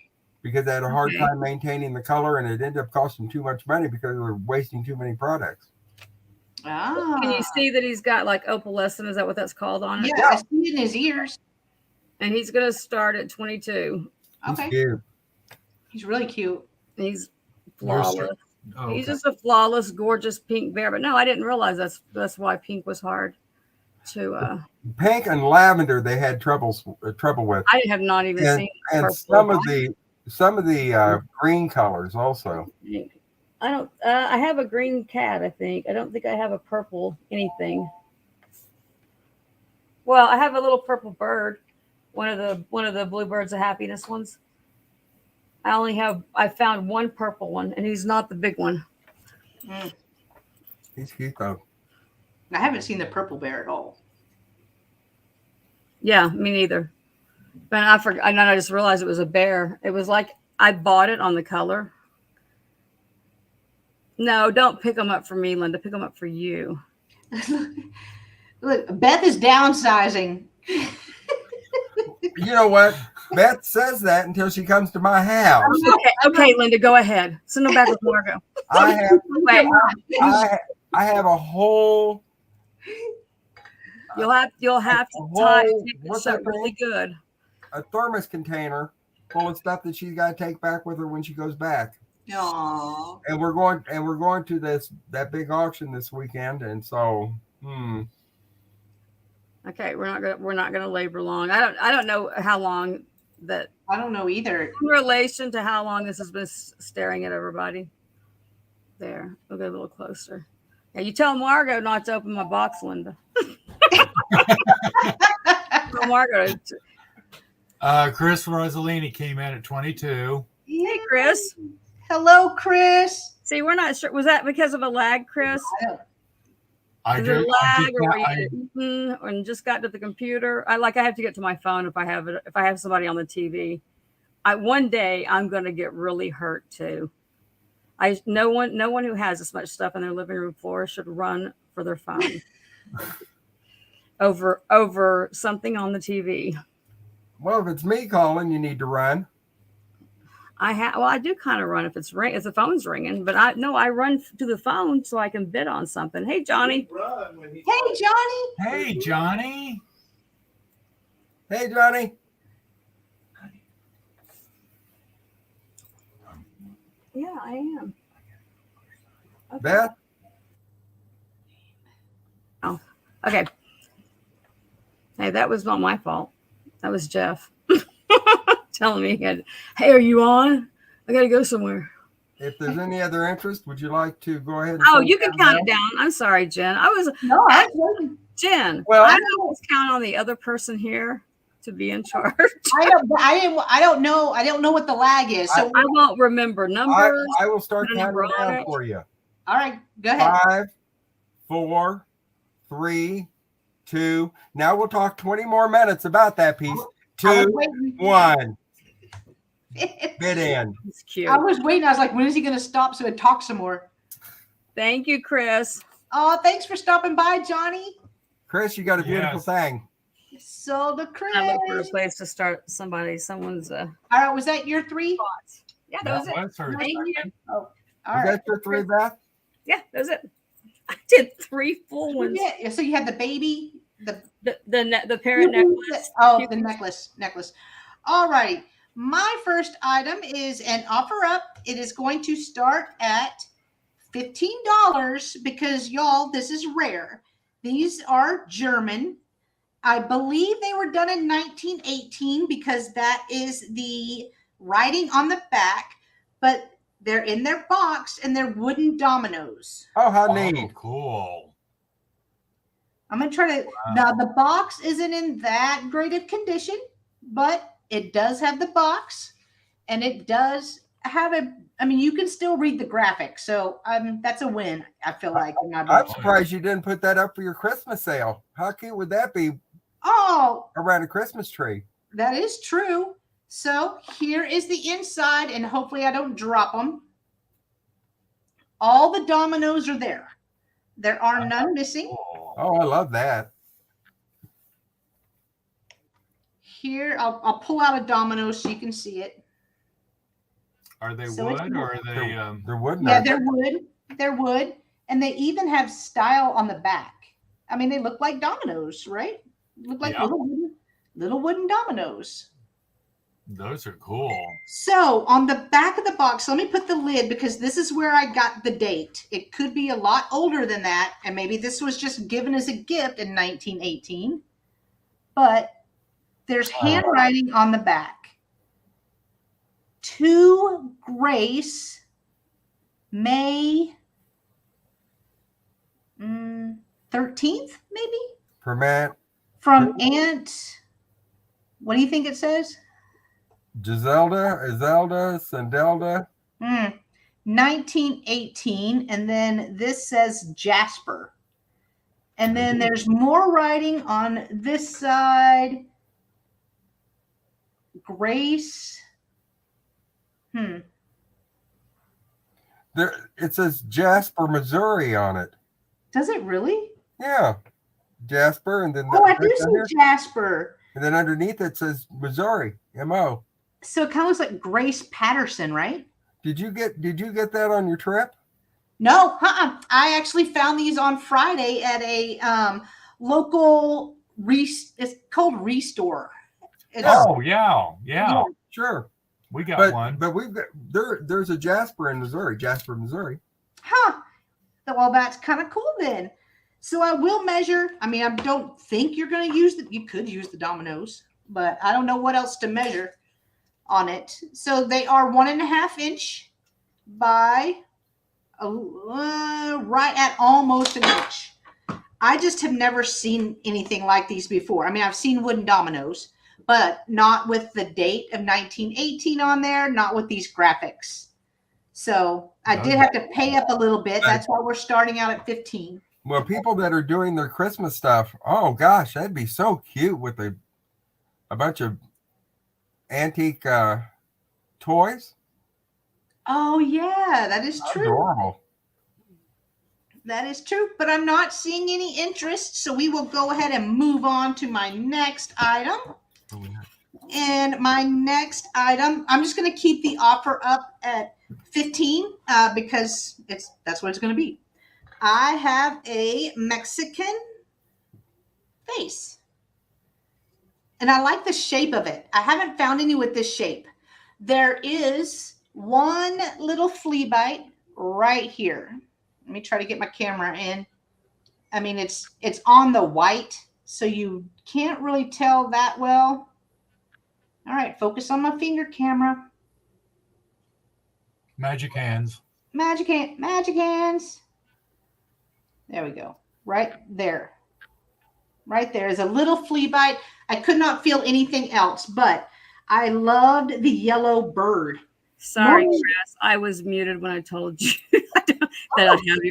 because they had a hard time maintaining the color, and it ended up costing too much money because they were wasting too many products. Ah. Can you see that he's got like opalescent? Is that what that's called on it? Yeah, I see it in his ears. And he's going to start at 22. Okay. He's cute. He's really cute. He's flawless. Oh, He's just a flawless, gorgeous pink bear. But no, I didn't realize that's why pink was hard to. Pink and lavender they had trouble with. I have not even seen. And some of the green colors also. I don't. I have a green cat. I think. I don't think I have a purple anything. Well, I have a little purple bird. One of the bluebirds of happiness ones. I found one purple one, and he's not the big one. He's cute though. I haven't seen the purple bear at all. Yeah, me neither. But I forgot. I just realized it was a bear. It was like I bought it on the color. No, don't pick them up for me, Linda. Pick them up for you. Look, Beth is downsizing. You know what? Beth says that until she comes to my house. Okay, Linda, go ahead. Send them back with Margo. I have Wait, I have a whole. you'll have to take this up really good. A thermos container full of stuff that she's got to take back with her when she goes back. Aww. And we're going to that big auction this weekend, and so. Okay, we're not gonna labor long. I don't know how long that. I don't know either. In relation to how long this has been staring at everybody. There, we'll get a little closer. Yeah, you tell Margo not to open my box, Linda. Tell Margo. Chris Rosalini came in at 22. Hey, Chris. Hello, Chris. See, we're not sure. Was that because of a lag, Chris? I Is it a lag, or were you eating, and just got to the computer? I have to get to my phone if I have somebody on the TV. One day I'm going to get really hurt too. No one who has this much stuff on their living room floor should run for their phone over something on the TV. Well, if it's me calling, you need to run. I do kind of run if the phone's ringing, but I run to the phone so I can bid on something. Hey, Johnny. Hey, Johnny. Hey, Johnny. Hey, Johnny. Yeah, I am. Okay. Beth. Oh, okay. Hey, that was not my fault. That was Jeff. Telling me, hey, are you on? I got to go somewhere. If there's any other interest, would you like to go ahead? And You can count it down. I'm sorry, Jen. Jen. Well, I was counting on the other person here to be in charge. I don't know. I don't know what the lag is. So I won't remember numbers. I will start counting down for you. All right, go ahead. 5, 4, 3, 2. Now we'll talk 20 more minutes about that piece. 2, 1. Bid end. It's cute. I was waiting. I was like, when is he going to stop so he'd talk some more? Thank you, Chris. Oh, thanks for stopping by, Johnny. Chris, you got a beautiful thing. So the Chris. I look for a place to start someone's. All right, was that your 3? Thoughts. Yeah, that was it. Thank you. Oh, all Was right. that your 3, Beth? Yeah, that was it. I did 3 full ones. Yeah. So you had the baby, The parent necklace. Oh, the necklace. All right. My first item is an offer up. It is going to start at $15 because, y'all, this is rare. These are German. I believe they were done in 1918 because that is the writing on the back, but they're in their box and they're wooden dominoes. Oh, how neat. Cool. I'm going to try to. Now, the box isn't in that great of condition, but it does have the box and it does have a. I mean, you can still read the graphic, so that's a win. I feel like in my I'm book. surprised you didn't put that up for your Christmas sale. How cute would that be Oh, around a Christmas tree? that is true. So here is the inside, and hopefully I don't drop them. All the dominoes are there. There are none missing. Oh, I love that. Here, I'll pull out a domino so you can see it. Are they So it's wood or are they? They're wooden. Yeah, aren't they're wood. They're wood, and they even have style on the back. I mean, they look like dominoes, right? Look like Yeah. little wooden dominoes. Those are cool. So on the back of the box, let me put the lid because this is where I got the date. It could be a lot older than that, and maybe this was just given as a gift in 1918. But there's handwriting on the back. To Grace, May 13th, maybe? For Matt, From Aunt, what do you think it says? Giselda, Izelda, Sandelda. 1918, and then this says Jasper. And then there's more writing on this side. Grace. There, it says Jasper, Missouri on it. Does it really? Yeah, Jasper, and then Oh, I do right see there. Jasper. And then underneath it says Missouri, MO. So it kind of looks like Grace Patterson, right? Did you get that on your trip? No, I actually found these on Friday at a local it's called Restore. It's, Oh yeah. Sure. We got one. But we've got there's a Jasper in Missouri, Jasper, Missouri. Well, that's kind of cool then. So I will measure. I mean, I don't think you're going to use you could use the dominoes, but I don't know what else to measure on it. So they are 1.5 inch by right at almost an inch. I just have never seen anything like these before. I mean, I've seen wooden dominoes, but not with the date of 1918 on there, not with these graphics. So I did have to pay up a little bit. That's why we're starting out at 15. Well, people that are doing their Christmas stuff, oh gosh, that'd be so cute with a bunch of antique toys. Oh yeah, that is true. Adorable. That is true, but I'm not seeing any interest, so we will go ahead and move on to my next item. And my next item, I'm just going to keep the offer up at 15 because that's what it's going to be. I have a Mexican face. And I like the shape of it. I haven't found any with this shape. There is one little flea bite right here. Let me try to get my camera in. I mean, it's on the white, so you can't really tell that well. All right, focus on my finger camera. Magic hands. Magic hands. There we go. Right there. Right there is a little flea bite. I could not feel anything else, but I loved the yellow bird. Sorry, Chris. I was muted when I told you that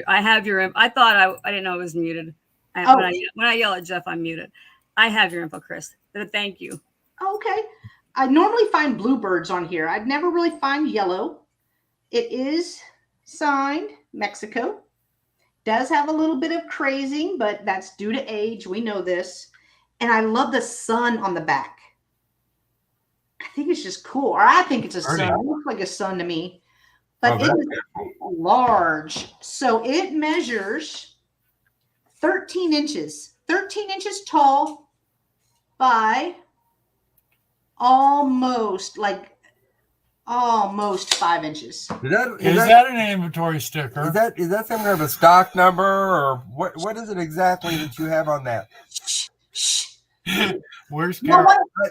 I have your. I thought I didn't know it was muted. When I yell at Jeff, I'm muted. I have your info, Chris. Thank you. Okay. I normally find bluebirds on here. I'd never really find yellow. It is signed Mexico. Does have a little bit of crazing, but that's due to age. We know this. And I love the sun on the back. I think it's just cool. Or I think it's a sun. It looks like a sun to me. But it is large. So it measures 13 inches. 13 inches tall by almost 5 inches. Is that an inventory sticker? Is that some kind of a stock number, or what is it exactly that you have on that? Where's Carol?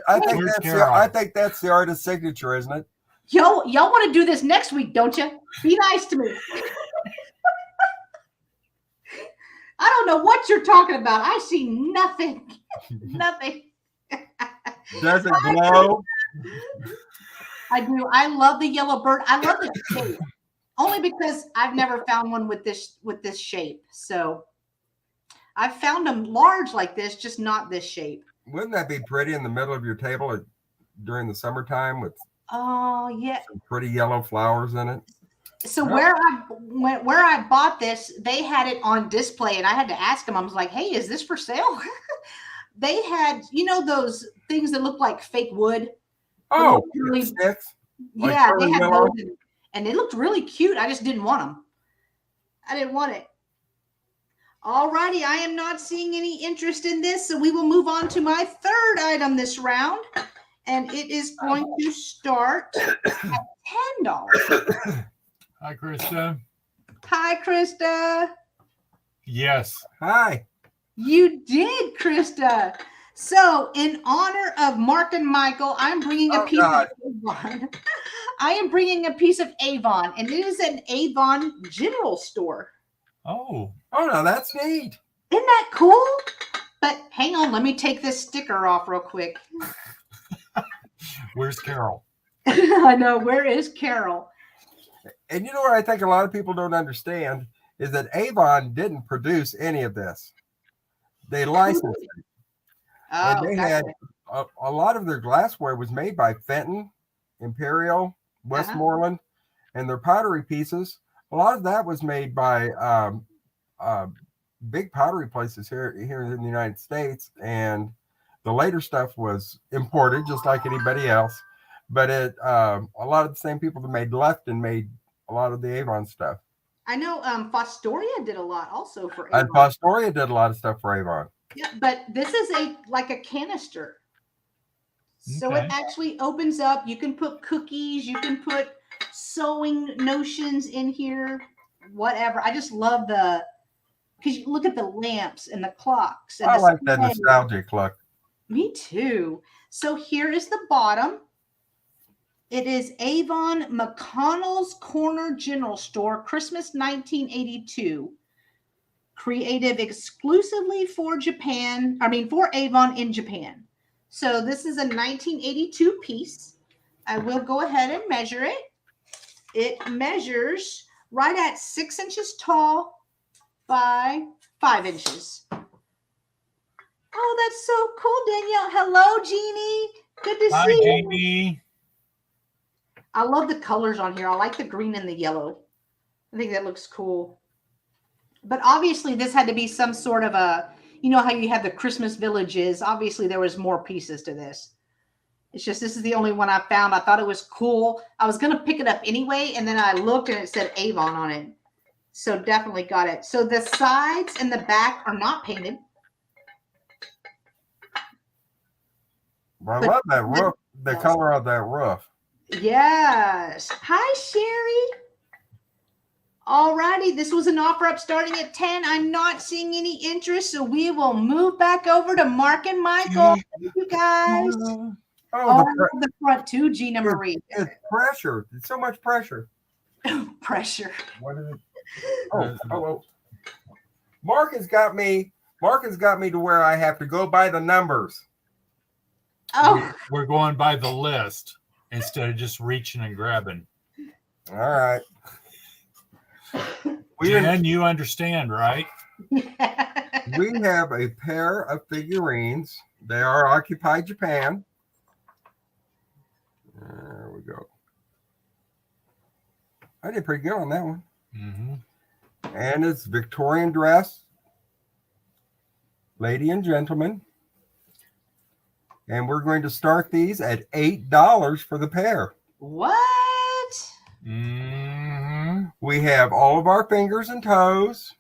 I think that's the artist's signature, isn't it? Y'all want to do this next week, don't you? Be nice to me. I don't know what you're talking about. I see nothing. Nothing. Does it glow? I do. I love the yellow bird. I love the shape. Only because I've never found one with this shape. So I've found them large like this, just not this shape. Wouldn't that be pretty in the middle of your table during the summertime with Oh yeah. some pretty yellow flowers in it? So where I bought this, they had it on display, and I had to ask them. I was like, "Hey, is this for sale?" They had, those things that look like fake wood. Oh, really, sticks. Like yeah, they had yellow. those, and they looked really cute. I just didn't want them. I didn't want it. All righty, I am not seeing any interest in this, so we will move on to my third item this round, and it is going to start at $10. Hi, Krista. Hi, Krista. Yes. Hi. You did, Krista. So, in honor of Mark and Michael, I'm bringing a piece of Avon. I am bringing a piece of Avon, and it is an Avon general store. Oh. Oh, no, that's neat. Isn't that cool? But hang on, let me take this sticker off real quick. Where's Carol? I know. Where is Carol? And you know what I think a lot of people don't understand is that Avon didn't produce any of this. They licensed it. Oh, And they had a lot of their glassware was made by Fenton, Imperial, Westmoreland, and their pottery pieces. A lot of that was made by big pottery places here in the United States, and the later stuff was imported just like anybody else. But a lot of the same people that made Lefton made a lot of the Avon stuff. I know Fostoria did a lot also for And Avon. Fostoria did a lot of stuff for Avon. Yeah, but this is like a canister. So Okay. it actually opens up. You can put cookies, you can put sewing notions in here, whatever. I just love because you look at the lamps and the clocks. And I the like that sleigh. nostalgic look. Me too. So here is the bottom. It is Avon McConnell's Corner General Store, Christmas 1982. Creative exclusively for for Avon in Japan. So this is a 1982 piece. I will go ahead and measure it. It measures right at 6 inches tall by 5 inches. Oh, that's so cool, Danielle. Hello, Jeannie. Good to Hi, see you. Jamie. I love the colors on here. I like the green and the yellow. I think that looks cool. But obviously this had to be some sort of how you have the Christmas villages. Obviously there was more pieces to this. It's just, this is the only one I found. I thought it was cool. I was going to pick it up anyway. And then I looked and it said Avon on it. So definitely got it. So the sides and the back are not painted. I love that roof, the color of that roof. Yes. Hi, Sherry. All righty. This was an offer up starting at 10. I'm not seeing any interest, so we will move back over to Mark and Michael. Thank you, guys. Oh, The front too, Gina Marie. it's pressure. It's so much pressure. Pressure. What is it? Oh. Mark has got me to where I have to go by the numbers. Oh, We're going by the list instead of just reaching and grabbing. All right. Jen, you understand, right? We have a pair of figurines. They are Occupy Japan. There we go. I did pretty good on that one. Mm-hmm. And it's Victorian dress, lady and gentleman. And we're going to start these at $8 for the pair. What? Mm-hmm. We have all of our fingers and toes.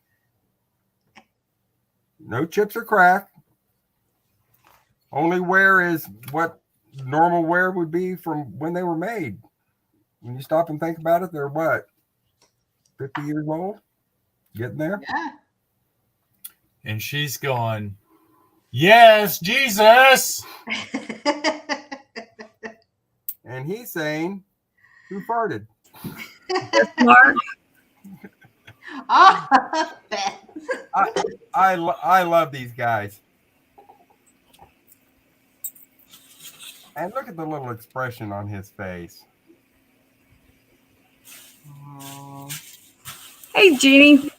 No chips or crack. Only wear is what normal wear would be from when they were made. When you stop and think about it, they're what? 50 years old? Getting there? Yeah. And she's going, yes, Jesus. And he's saying, who farted? Mark, Oh, Beth. I love these guys. And look at the little expression on his face. Hey, Jeannie.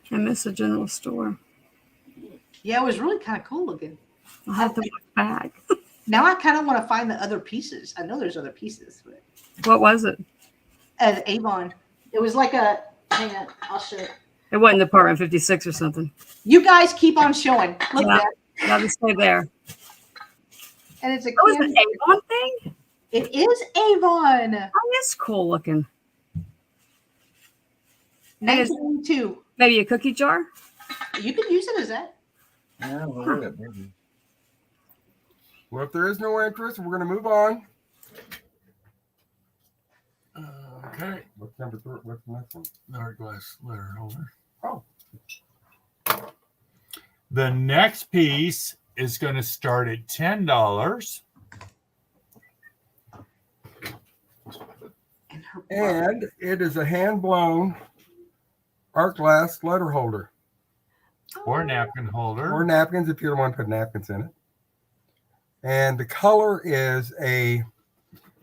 I miss the general store. Yeah, it was really kind of cool looking. I'll have to look back. Now I kind of want to find the other pieces. I know there's other pieces, but What was it? Avon. It was like a. Hang on, I'll show you. It wasn't Department 56 or something. You guys keep on showing. Look Yeah. at that. I'll just stay there. And it's a. Oh, is canvas. it Avon thing? It is Avon. Oh, it's cool looking. And it's 1982. maybe a cookie jar? You can use it as that. Yeah, well, yeah, maybe. Well, if there is no interest, we're going to move on. Okay. What's number 3? What's the next one? Hourglass letter holder. Oh. The next piece is going to start at $10. And it is a hand-blown art glass letter holder. Or napkin holder. Or napkins if you don't want to put napkins in it. And the color is a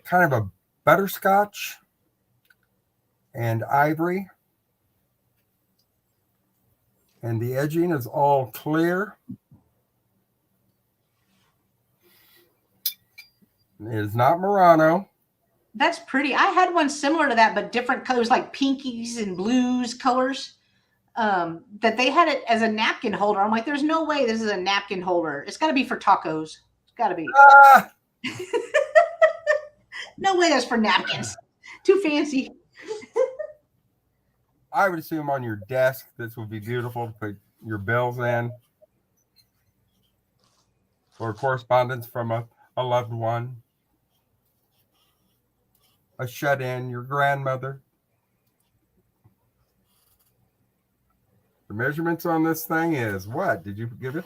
kind of a butterscotch and ivory. And the edging is all clear. It is not Murano. That's pretty. I had one similar to that, but different colors, like pinkies and blues colors. That they had it as a napkin holder. I'm like, there's no way this is a napkin holder. It's got to be for tacos. It's got to be. Ah! No way that's for napkins. Too fancy. I would assume on your desk, this would be beautiful to put your bills in. Or correspondence from a loved one. A shut-in, your grandmother. The measurements on this thing is what? Did you give it?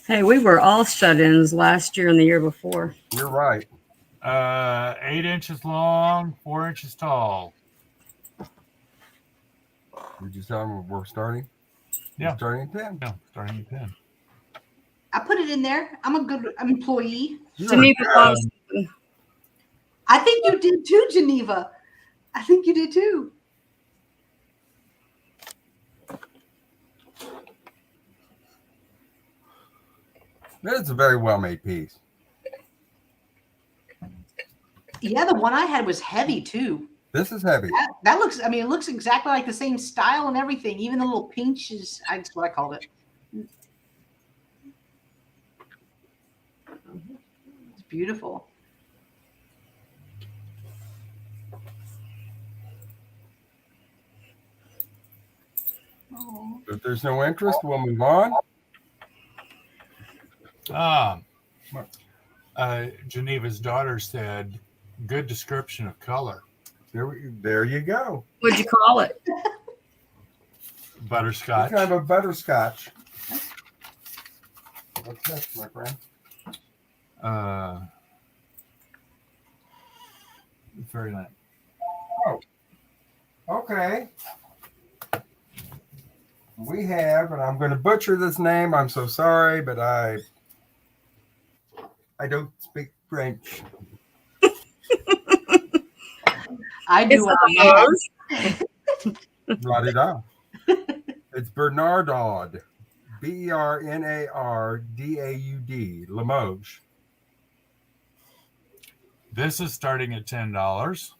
Hey, we were all shut-ins last year and the year before. You're right. 8 inches long, 4 inches tall. Did you tell them we're starting? Yeah. We're starting at 10. No, starting at 10. I put it in there. I'm a good employee. Geneva thought something. I think you did too, Geneva. I think you did too. It's a very well-made piece. Yeah, the one I had was heavy too. This is heavy. That looks, I mean, it looks exactly like the same style and everything. Even the little pinches, that's what I called it. It's beautiful. Oh. If there's no interest, we'll move on. Geneva's daughter said, good description of color. There you go. What'd you call it? Butterscotch. It's kind of a butterscotch. What's next, my friend? Fairyland. Oh, okay. We have, and I'm going to butcher this name. I'm so sorry, but I don't speak French. I do. La-di-da. It's Bernardud. Bernardaud. Limoges. This is starting at $10.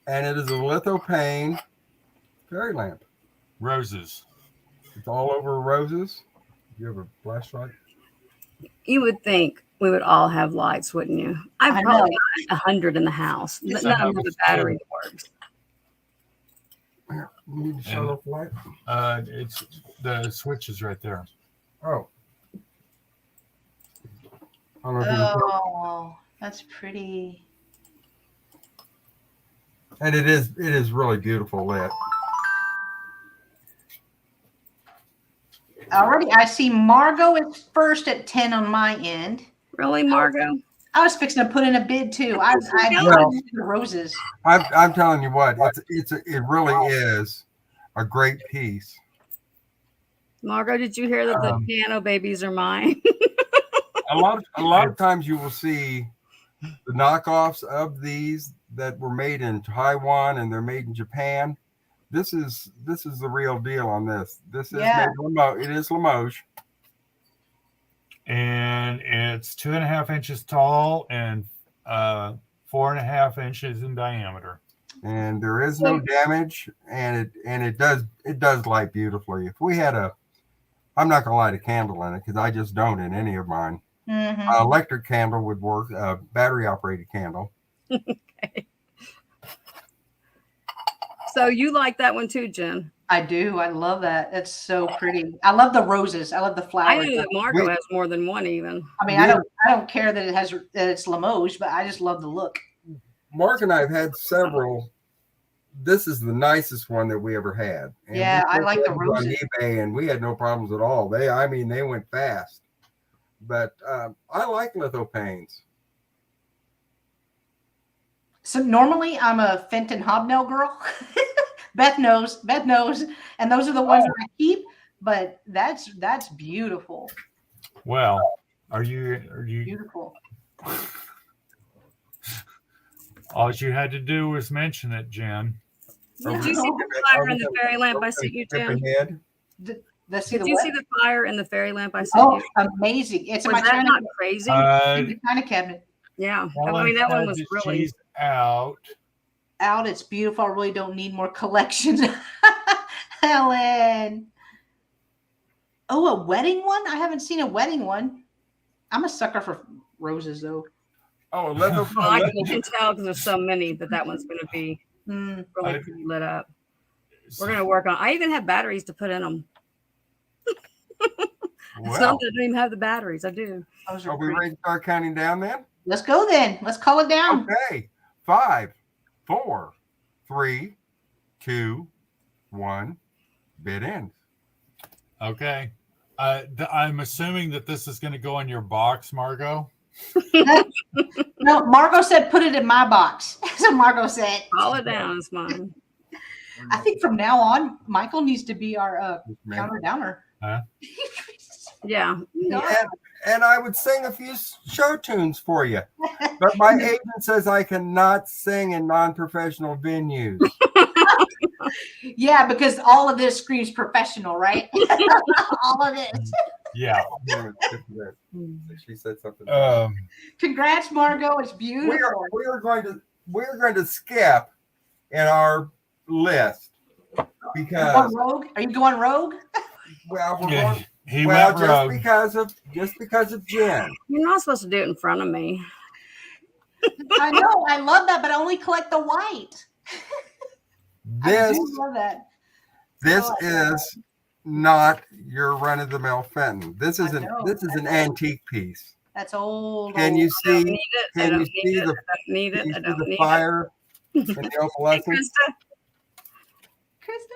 And it is a lithopane fairy lamp. Roses. It's all over roses. You have a flashlight? You would think we would all have lights, wouldn't you? I've I probably know. got 100 in the house, but Yes, none I of have the too. battery works. You need to shut And- off the light? It's the switch is right there. Oh. I don't know if you can tell. Oh, that's pretty. And it is really beautiful lit. Already, I see Margot is first at 10 on my end. Really, Margot? I was fixing to put in a bid too. I Well- the roses. I'm telling you what, it really is a great piece. Margot, did you hear that the piano babies are mine? a lot of times you will see the knockoffs of these that were made in Taiwan and they're made in Japan. This is the real deal on this. This is Yeah. it is Limoges. And it's 2.5 inches tall and 4.5 inches in diameter. And there is no damage, and it does light beautifully. If we had I'm not gonna light a candle in it because I just don't in any of mine. Mhm. Electric candle would work. Battery operated candle. Okay. So you like that one too, Jen? I do. I love that. It's so pretty. I love the roses. I love the I flowers. know that Marco has more than one even. I mean, I don't care that it's Limoges, but I just love the look. Mark and I have had several. This is the nicest one that we ever had. And Yeah, we I like the on roses. eBay, and we had no problems at all. They went fast. But I like litho panes. So normally I'm a Fenton hobnail girl. Beth knows, and those are the ones that I keep. But that's beautiful. Well, are you Beautiful. all you had to do was mention it, Jen. Did you see the fire in the fairy lamp I sent you, Jen? Let's see Did the you what? see the fire in the fairy lamp I sent Oh, you? amazing! It's in Was my that not crazy? China cabinet. Yeah. I mean, that one was really. She's out. It's beautiful. I really don't need more collections. Helen. Oh, a wedding one? I haven't seen a wedding one. I'm a sucker for roses, though. Oh, litho. Well, you can tell because there's so many that one's going to be really pretty lit up. We're going to work on. I even have batteries to put in them. It's not that I don't even have the batteries. I do. Are we ready to start counting down then? Let's go then. Let's call it down. Okay. 5, 4, 3, 2, 1. Bid ends. Okay. I'm assuming that this is going to go in your box, Margot. No, Margot said put it in my box. So Margot said. Call it down. It's mine. I think from now on, Michael needs to be our counter downer. Huh? Yeah. And I would sing a few show tunes for you. But my agent says I cannot sing in non-professional venues. Yeah, because all of this screams professional, right? All of this. Yeah. She said something. Congrats, Margot. It's beautiful. We're going to skip in our list because rogue? Are you going rogue? well, we're Yeah, going, he well went rogue. just because of Jen. You're not supposed to do it in front of me. I know. I love that, but I only collect the white. I do love that. This is not your run-of-the-mill Fenton. This is an antique piece. That's old. Can you I don't see? need it. I Can don't you need see it. the? I don't need Can it. you I see don't the need it. fire and the Hey, opalescence? Krista.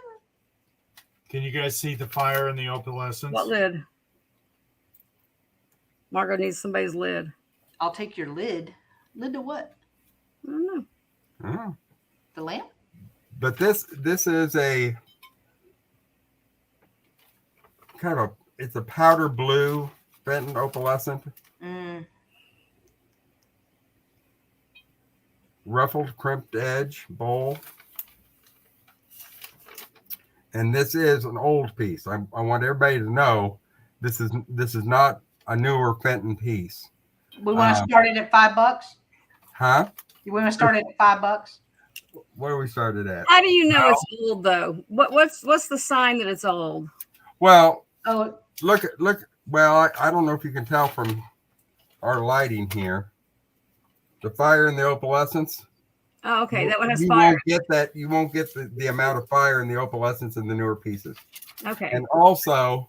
Can you guys see the fire in the opalescence? What lid? Margot needs somebody's lid. I'll take your lid. Lid to what? I don't know. Mm. The lamp? But this is a kind of it's a powder blue Fenton opalescent, ruffled crimped edge bowl. And this is an old piece. I want everybody to know this is not a newer Fenton piece. We want to start it at $5. Huh? You want to start it at $5? Where we started at? How do you know it's old though? What's the sign that it's old? Well, Oh, look. Well, I don't know if you can tell from our lighting here. The fire and the opalescence. Oh, okay. That one has you fire. Won't get that. You won't get the amount of fire in the opalescence in the newer pieces. Okay. And also,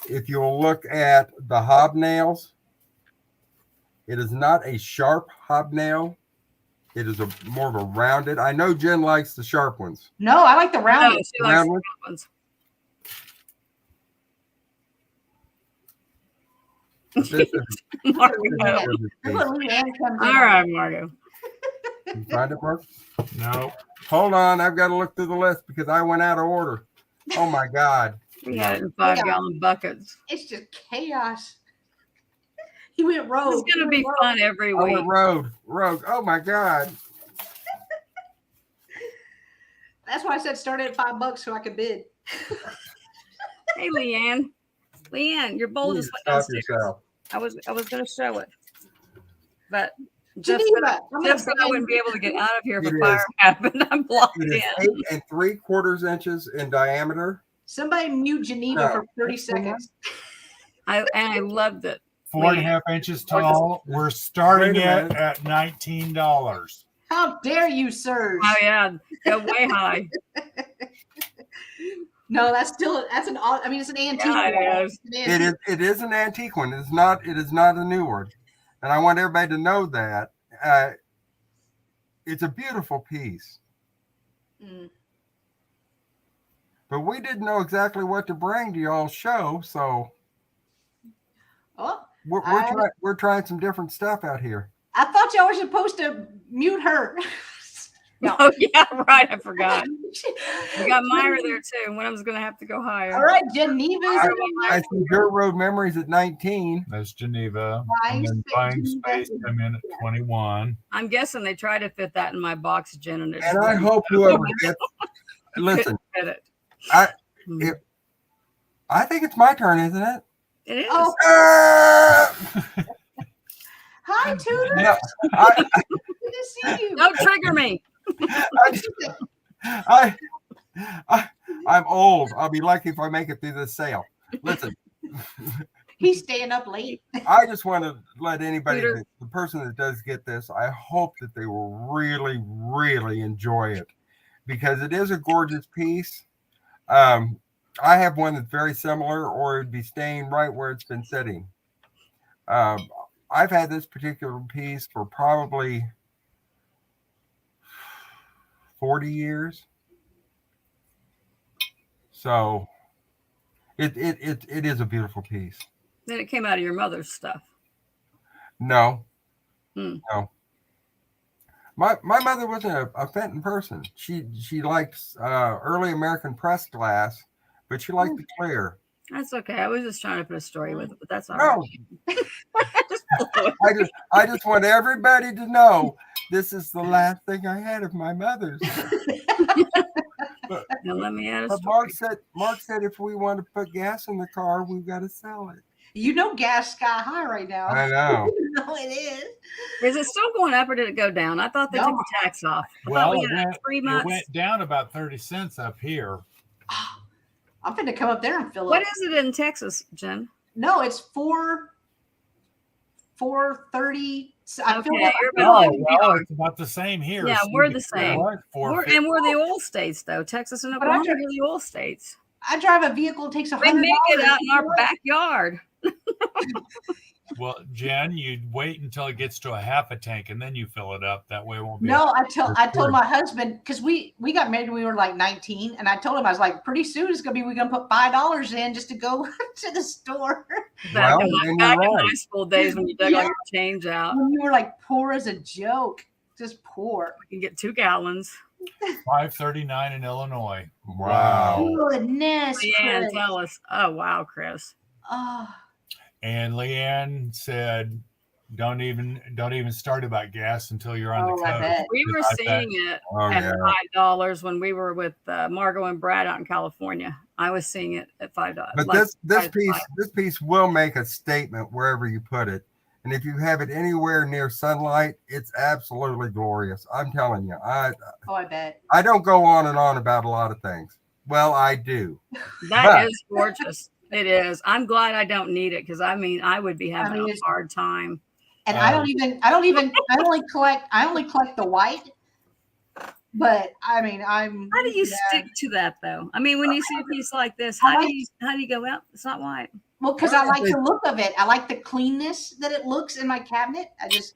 if you'll look at the hobnails, it is not a sharp hobnail. It is more of a rounded. I know Jen likes the sharp ones. no, I like the round. No, she likes round the one? round ones. But this is, Margo. Look, Leanne comes in. All right, Margo. you find it, Mark? No. Hold on, I've got to look through the list because I went out of order. Oh my God. We had it in 5-gallon buckets. It's just chaos. He went rogue. It's going to be fun every I week. went rogue. Oh my God. That's why I said start at $5 so I could bid. Hey, Leanne. Leanne, your bowl You just went stop downstairs. yourself. I was going to show it, but Jeff said, Geneva, I'm gonna Jeff said I ban- wouldn't be able to get out of here if It a fire is. happened. I'm blocked It is in. 8 3/4 inches in diameter. Somebody mute Geneva No. for 30 seconds. I loved it. 4.5 inches tall. We're starting Wait a it minute. at $19. How dare you, sirs? Oh yeah, go way high. No, that's an I mean, it's an antique. Yeah, it one. is. It's an antique. It is an antique one. It is not a new one. And I want everybody to know that. It's a beautiful piece. Mm. But we didn't know exactly what to bring to y'all's show, so Oh, we're trying some different stuff out here. I thought y'all were supposed to mute her. Oh yeah, right. I forgot. We got Myra there too. One of them's gonna have to go higher. All right, Geneva's I see Dirt Road Memories at 19. That's Geneva. Buying And then space, buying Geneva. space come in at 21. I'm guessing they try to fit that in my box, Jen, and And I hope whoever gets listen, fit it. I- Hmm. it- I think it's my turn, isn't it? It is. Oh, Ah! hi, Tudor. No, I, Good to see you. Don't trigger me. I'm old. I'll be lucky if I make it through this sale. Listen, He's staying up late. I just want to let anybody, Peter. the person that does get this, I hope that they will really, really enjoy it because it is a gorgeous piece. I have one that's very similar, or it'd be staying right where it's been sitting. I've had this particular piece for probably 40 years. So it is a beautiful piece. Then it came out of your mother's stuff. No. Hmm. No. My mother wasn't a Fenton person. She liked early American pressed glass, but she liked the clear. That's okay. I was just trying to put a story with it, but that's all right. No, Just blow it. I just want everybody to know this is the last thing I had of my mother's. Now let me add a But story. Mark said if we want to put gas in the car, we've got to sell it. You know gas sky high right now. I know. No, it is. Is it still going up or did it go down? I thought they No. took the tax off. I Well, thought we it had went, 3 it months. went down about 30 cents up here. I'm finna come up there and fill What it. is it in Texas, Jen? No, it's 430. I filled Okay, up. you're Oh, about like we well, are. it's about the same here. Yeah, So we're you the get same. what, We're the oil states, though. Texas and But I Oklahoma try- are the oil states. I drive a vehicle that takes We $100. make it out in our backyard. Well, Jen, you wait until it gets to a half a tank and then you fill it up. That way it won't be. No, I sure. told my husband because we got married when we were like 19, and I told him I was like, pretty soon we're gonna put $5 in just to go to the store. Back, Well, in, then back you're in right. high school days when you dug all your change out, When you were like poor as a joke, just poor. you get 2 gallons. $5.39 in Illinois. Wow. Goodness. Leanne, Chris. tell us. Oh wow, Chris. Oh, And Leanne said, "Don't even start about gas until you're on Oh, the I coast." bet. We were I bet. seeing it Oh at yeah. $5 when we were with Margot and Brad out in California. I was seeing it at $5. But like this $5. piece will make a statement wherever you put it. And if you have it anywhere near sunlight, it's absolutely glorious. I'm telling you. I bet. don't go on and on about a lot of things. Well, I do. That But- is gorgeous. It is. I'm glad I don't need it because I would be having mean, a it's- hard time. And I only collect the white. But I mean, How do you stick to that though? I mean, when you see a piece like this, how do you go out? It's not white. Well, because I like the look of it. I like the cleanness that it looks in my cabinet. I just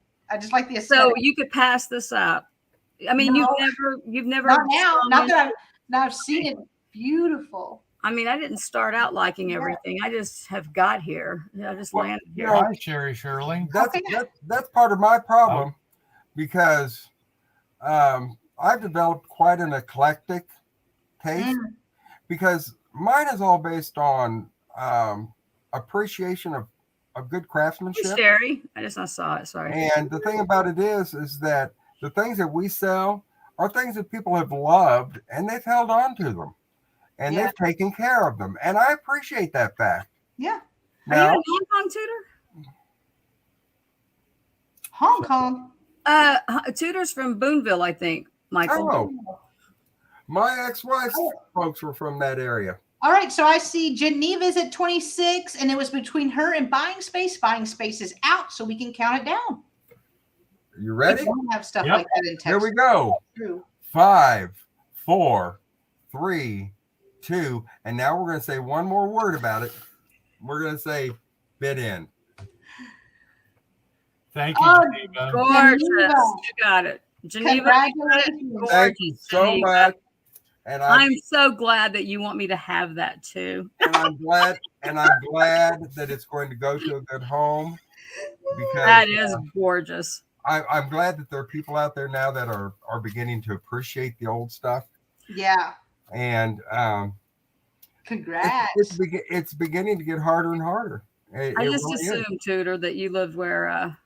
like the aesthetic. So you could pass this up. I mean, No. you've never Not now. Not summoned- that I've seen it. Beautiful. I mean, I didn't start out liking everything. I just have got here. I just Well, landed here. Yeah. Hi, Sherry Shirley. That's part of my problem because I've developed quite an eclectic taste because mine is all based on appreciation of good craftsmanship. Sherry. I just not saw it. Sorry. And the thing about it is that the things that we sell are things that people have loved and they've held on to them and they've taken care of them. And I appreciate that fact. Yeah. Are you Now, in Hong Kong, Tudor? Hong Kong. Tudor's from Boonville, I think, Michael. oh, my ex-wife's folks were from that area. All right, so I see Geneva's at 26, and it was between her and Buying Space. Buying Space is out, so we can count it down. You ready? We don't have stuff Yep. like that in Texas. Here we go. True. 5, 4, 3, 2, and now we're going to say one more word about it. We're going to say bid in. Thank you, Oh, Geneva. Gorgeous. Geneva. You got it. Geneva. Congratulations. Thank you so Geneva. much. And I'm so glad that you want me to have that too. I'm glad that it's going to go to a good home because That is gorgeous. I'm glad that there are people out there now that are beginning to appreciate the old stuff. Yeah. And Congrats. it's beginning to get harder and harder. I It just really is. assumed, Tudor, that you lived where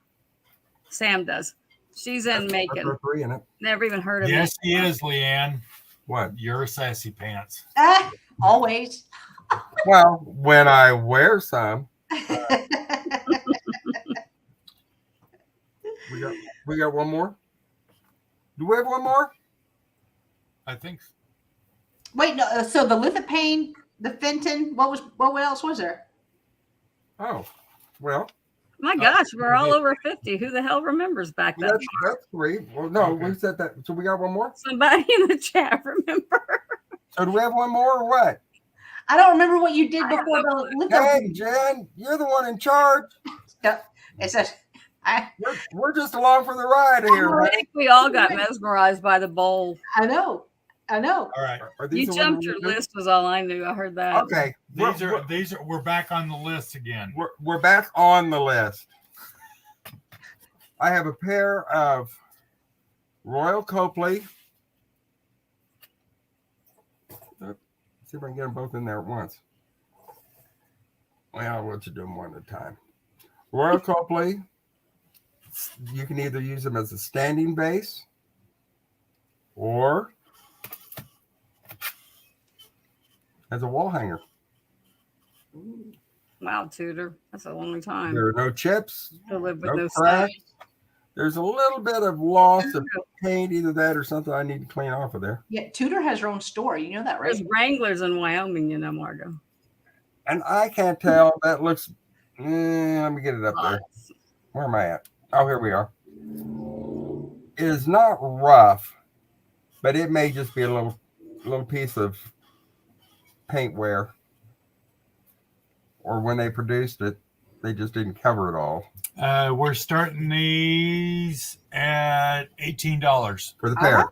Sam does. She's in That's Macon. our 3 in it. Never even heard of Yes, it. he is, Leanne. What? You're a sassy pants. Always. Well, when I wear some, we got one more. Do we have one more? I think so. Wait, no. So the Lithopane, the Fenton. What else was there? Oh, well, My gosh, we're all over 50. Who the hell remembers back then? that's 3. Well, no, Okay. we said that. So we got one more. Somebody in the chat remember? So do we have one more or what? I don't remember what you did I have before no the clue. Lithopane. Hey, Jen, you're the one in charge. It says, I We're just along for the ride here, I right? think we all got mesmerized by the bowl. know. All right. Are You these the ones jumped we your do? list was all I knew. I heard that. Okay, We're back on the list again. we're back on the list. I have a pair of Royal Copley. See if I can get them both in there at once. Well, we'll just do them one at a time. Royal Copley. You can either use them as a standing base or as a wall hanger. Wow, Tudor. That's a long time There are no chips, to live with no no cracks. stain. There's a little bit of loss of paint, either that or something I need to clean off of there. Yeah, Tudor has her own store. You know that, right? There's Wranglers in Wyoming, you know, Margo. And I can't tell. That looks. Let me get it up there. Where am I at? Oh, here we are. It is not rough, but it may just be a little piece of paint wear. Or when they produced it, they just didn't cover it all. We're starting these at $18. For the pair.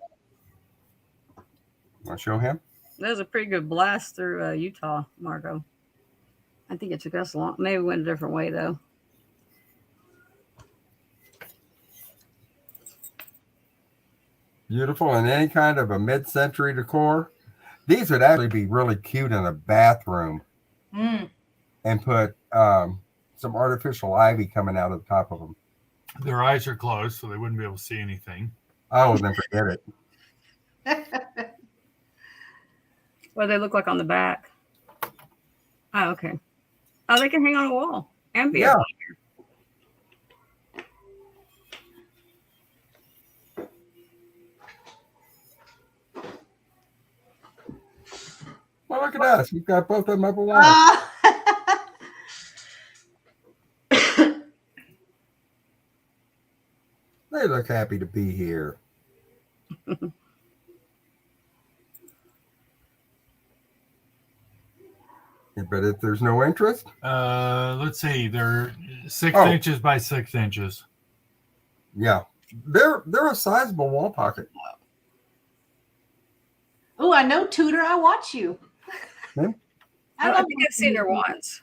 Want to show him? That was a pretty good blast through Utah, Margo. I think it took us long. Maybe we went a different way, though. Beautiful in any kind of a mid-century decor. These would actually be really cute in a bathroom. And put some artificial ivy coming out of the top of them. Their eyes are closed, so they wouldn't be able to see anything. Oh, then forget it. What do they look like on the back? Oh, okay. Oh, they can hang on a wall and be Yeah. Well, look at us. We've got both of them up a wall. They look happy to be here. But if there's no interest, Let's see. They're 6 Oh. inches by 6 inches. yeah, they're a sizable wall pocket. Oh, I know, Tudor. I watch you. Hmm? I love think I've seen her watching once.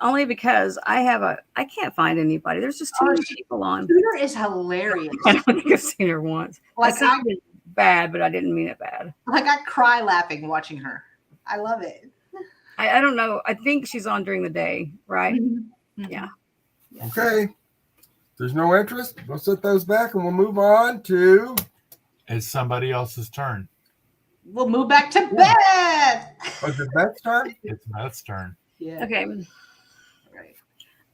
Only because I can't find anybody. There's just too Oh, many people on. Tudor is hilarious. I don't think I've seen her once. Like I said it bad, but I didn't mean it bad. Like I cry laughing watching her. I love it. I don't know. I think she's on during the day, right? Mhm. Yeah. Okay. There's no interest. We'll set those back and we'll move on to. It's somebody else's turn. We'll move back to Beth. Was it Beth's turn? It's Beth's turn. Yeah. Okay. Right.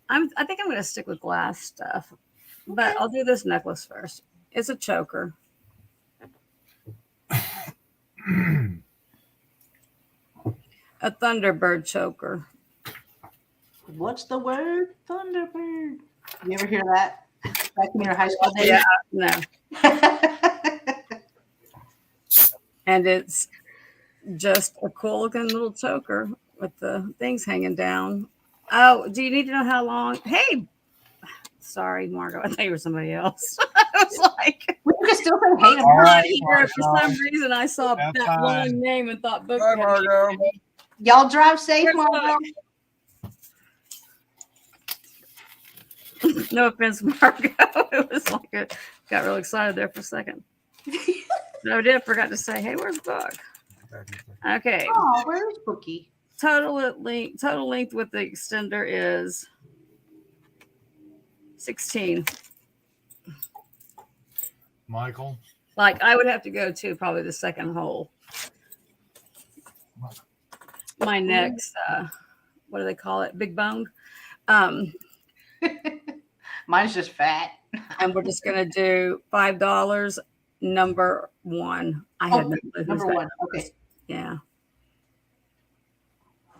I think I'm going to stick with glass stuff, but I'll do this necklace first. It's a choker. A Thunderbird choker. What's the word? Thunderbird. You ever hear that back in your high school days? Yeah, no. And it's just a cool looking little choker with the things hanging down. Oh, do you need to know how long? Hey, sorry, Margo. I thought you were somebody else. I was like, We can still say hey to All her. right, here. For Margo. some reason, I saw Have that fun. long name and thought book. Bye, Margo. Y'all drive safe, Where's Margo. No offense, Margo. It was like it got real excited there for a second. No, I did forgot to say, hey, where's Book? Okay. Oh, where's Bookie? Total length with the extender is 16. Michael. Like I would have to go to probably the second hole. My next, what do they call it? Big bone. Mine's just fat. And we're just gonna do $5. Number one. I had no clue who's Number that one. was. Okay. Yeah.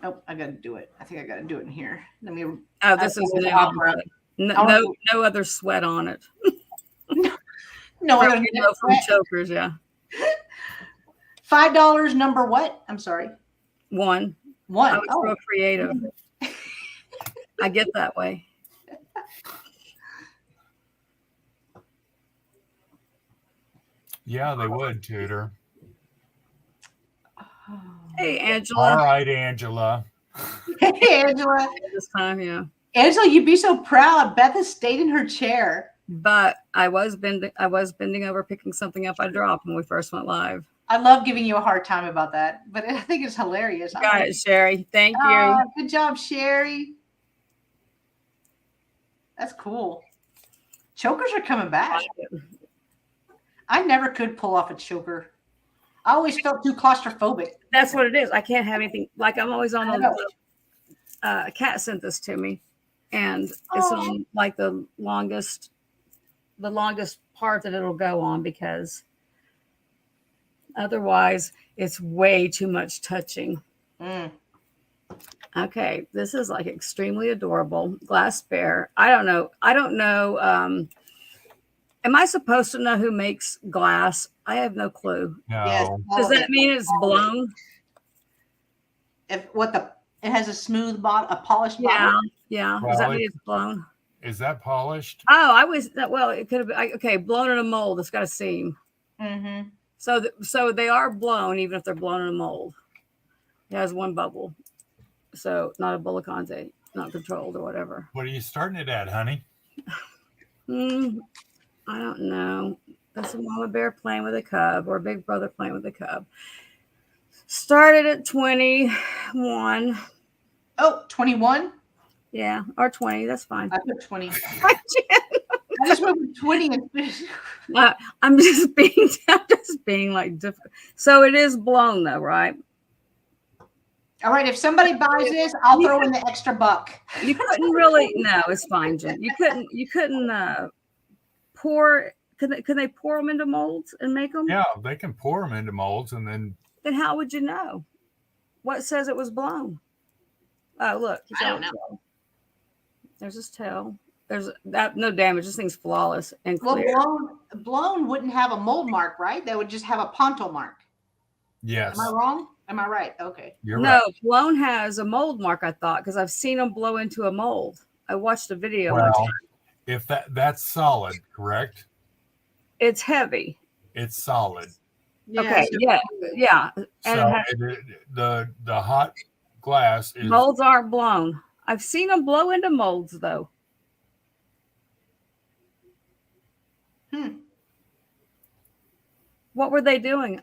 Nope, I gotta do it. I think I gotta do it in here. Let me. Oh, this is the new. opera. No other sweat on it. No, I From, gotta you know, from chokers, yeah. $5. Number what? I'm sorry. One. I One. was real creative. I get that way. Yeah, they would, Tudor. Hey, All Angela. right, Angela. Hey, Angela. This time, yeah. Angela, you'd be so proud. Beth has stayed in her chair. But I was bending over, picking something up I dropped when we first went live. I love giving you a hard time about that, but I think it's hilarious. Got it, Sherry. Thank you. Good job, Sherry. That's cool. Chokers are coming back. I never could pull off a choker. I always felt too claustrophobic. That's what it is. I can't have anything like I'm always on I know. a cat sent this to me, and it's on like the longest part that it'll go on because otherwise it's way too much touching. Mm. Okay, this is like extremely adorable glass bear. I don't know. Am I supposed to know who makes glass? I have no clue. No. Yes. Does that mean it's blown? It has a smooth bottom, a polished Yeah, bottom? yeah. Does that Well, mean it's blown? Is that polished? Oh, it could have been, okay, blown in a mold. It's got a seam. Mm-hmm. So they are blown, even if they're blown in a mold. It has one bubble. So not a Bullicante, not controlled or whatever. What are you starting it at, honey? I don't know. That's a mama bear playing with a cub or a big brother playing with a cub. Started at 21. Oh, 21? Yeah, or 20. That's fine. I put 20. I just went with 20 and I'm just being like difficult. So it is blown though, right? all right, if somebody buys this, I'll throw in the extra buck. You couldn't really. No, it's fine, Jen. You couldn't pour. Could they pour them into molds and make them? Yeah, they can pour them into molds and then. Then how would you know? What says it was blown? Oh, look. I don't know. There's his tail. There's that. No damage. This thing's flawless and Well, clear. blown wouldn't have a mold mark, right? They would just have a ponto mark. Yes, Am I wrong? Am I right? Okay. you're No, right. blown has a mold mark. I thought because I've seen them blow into a mold. I watched a video. One Well, time. if that's solid, correct? It's heavy. It's solid. Okay. Yeah. Yeah. And So it has, the hot glass is molds aren't blown. I've seen them blow into molds though. What were they doing?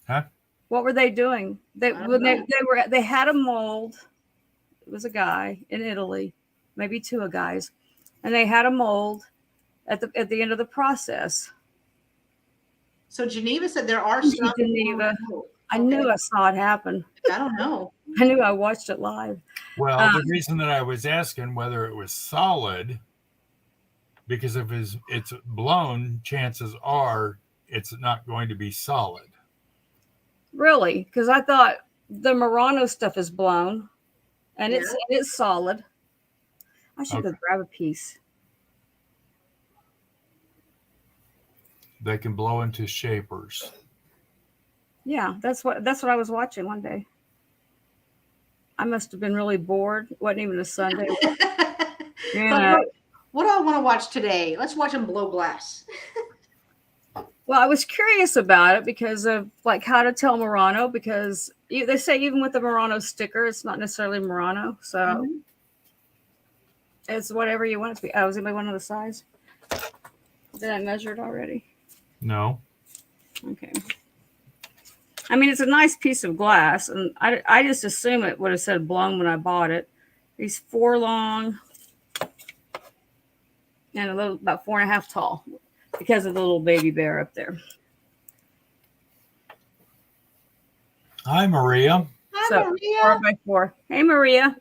Huh? What were they doing? They I don't know. they had a mold. It was a guy in Italy. maybe 2 of guys, and they had a mold at the end of the process. So Geneva said there are some. Geneva. I Okay. knew I saw it happen. I don't know. I knew I watched it live. Well, the reason that I was asking whether it was solid, because if it's blown, chances are it's not going to be solid. Really, because I thought the Murano stuff is blown, and it's solid. I should go grab a piece. They can blow into shapers. Yeah, that's what I was watching one day. I must have been really bored. It wasn't even a Sunday. Yeah. What do I want to watch today? Let's watch them blow glass. Well, I was curious about it because of like how to tell Murano, because they say even with the Murano sticker, it's not necessarily Murano. So it's whatever you want it to be. Oh, is anybody want to know the size? Did I measure it already? No. Okay. I mean, it's a nice piece of glass, and I just assume it would have said blown when I bought it. He's 4 long and about 4.5 tall because of the little baby bear up there. Hi, Maria. Hi, Maria. 4x4. Hey, Maria.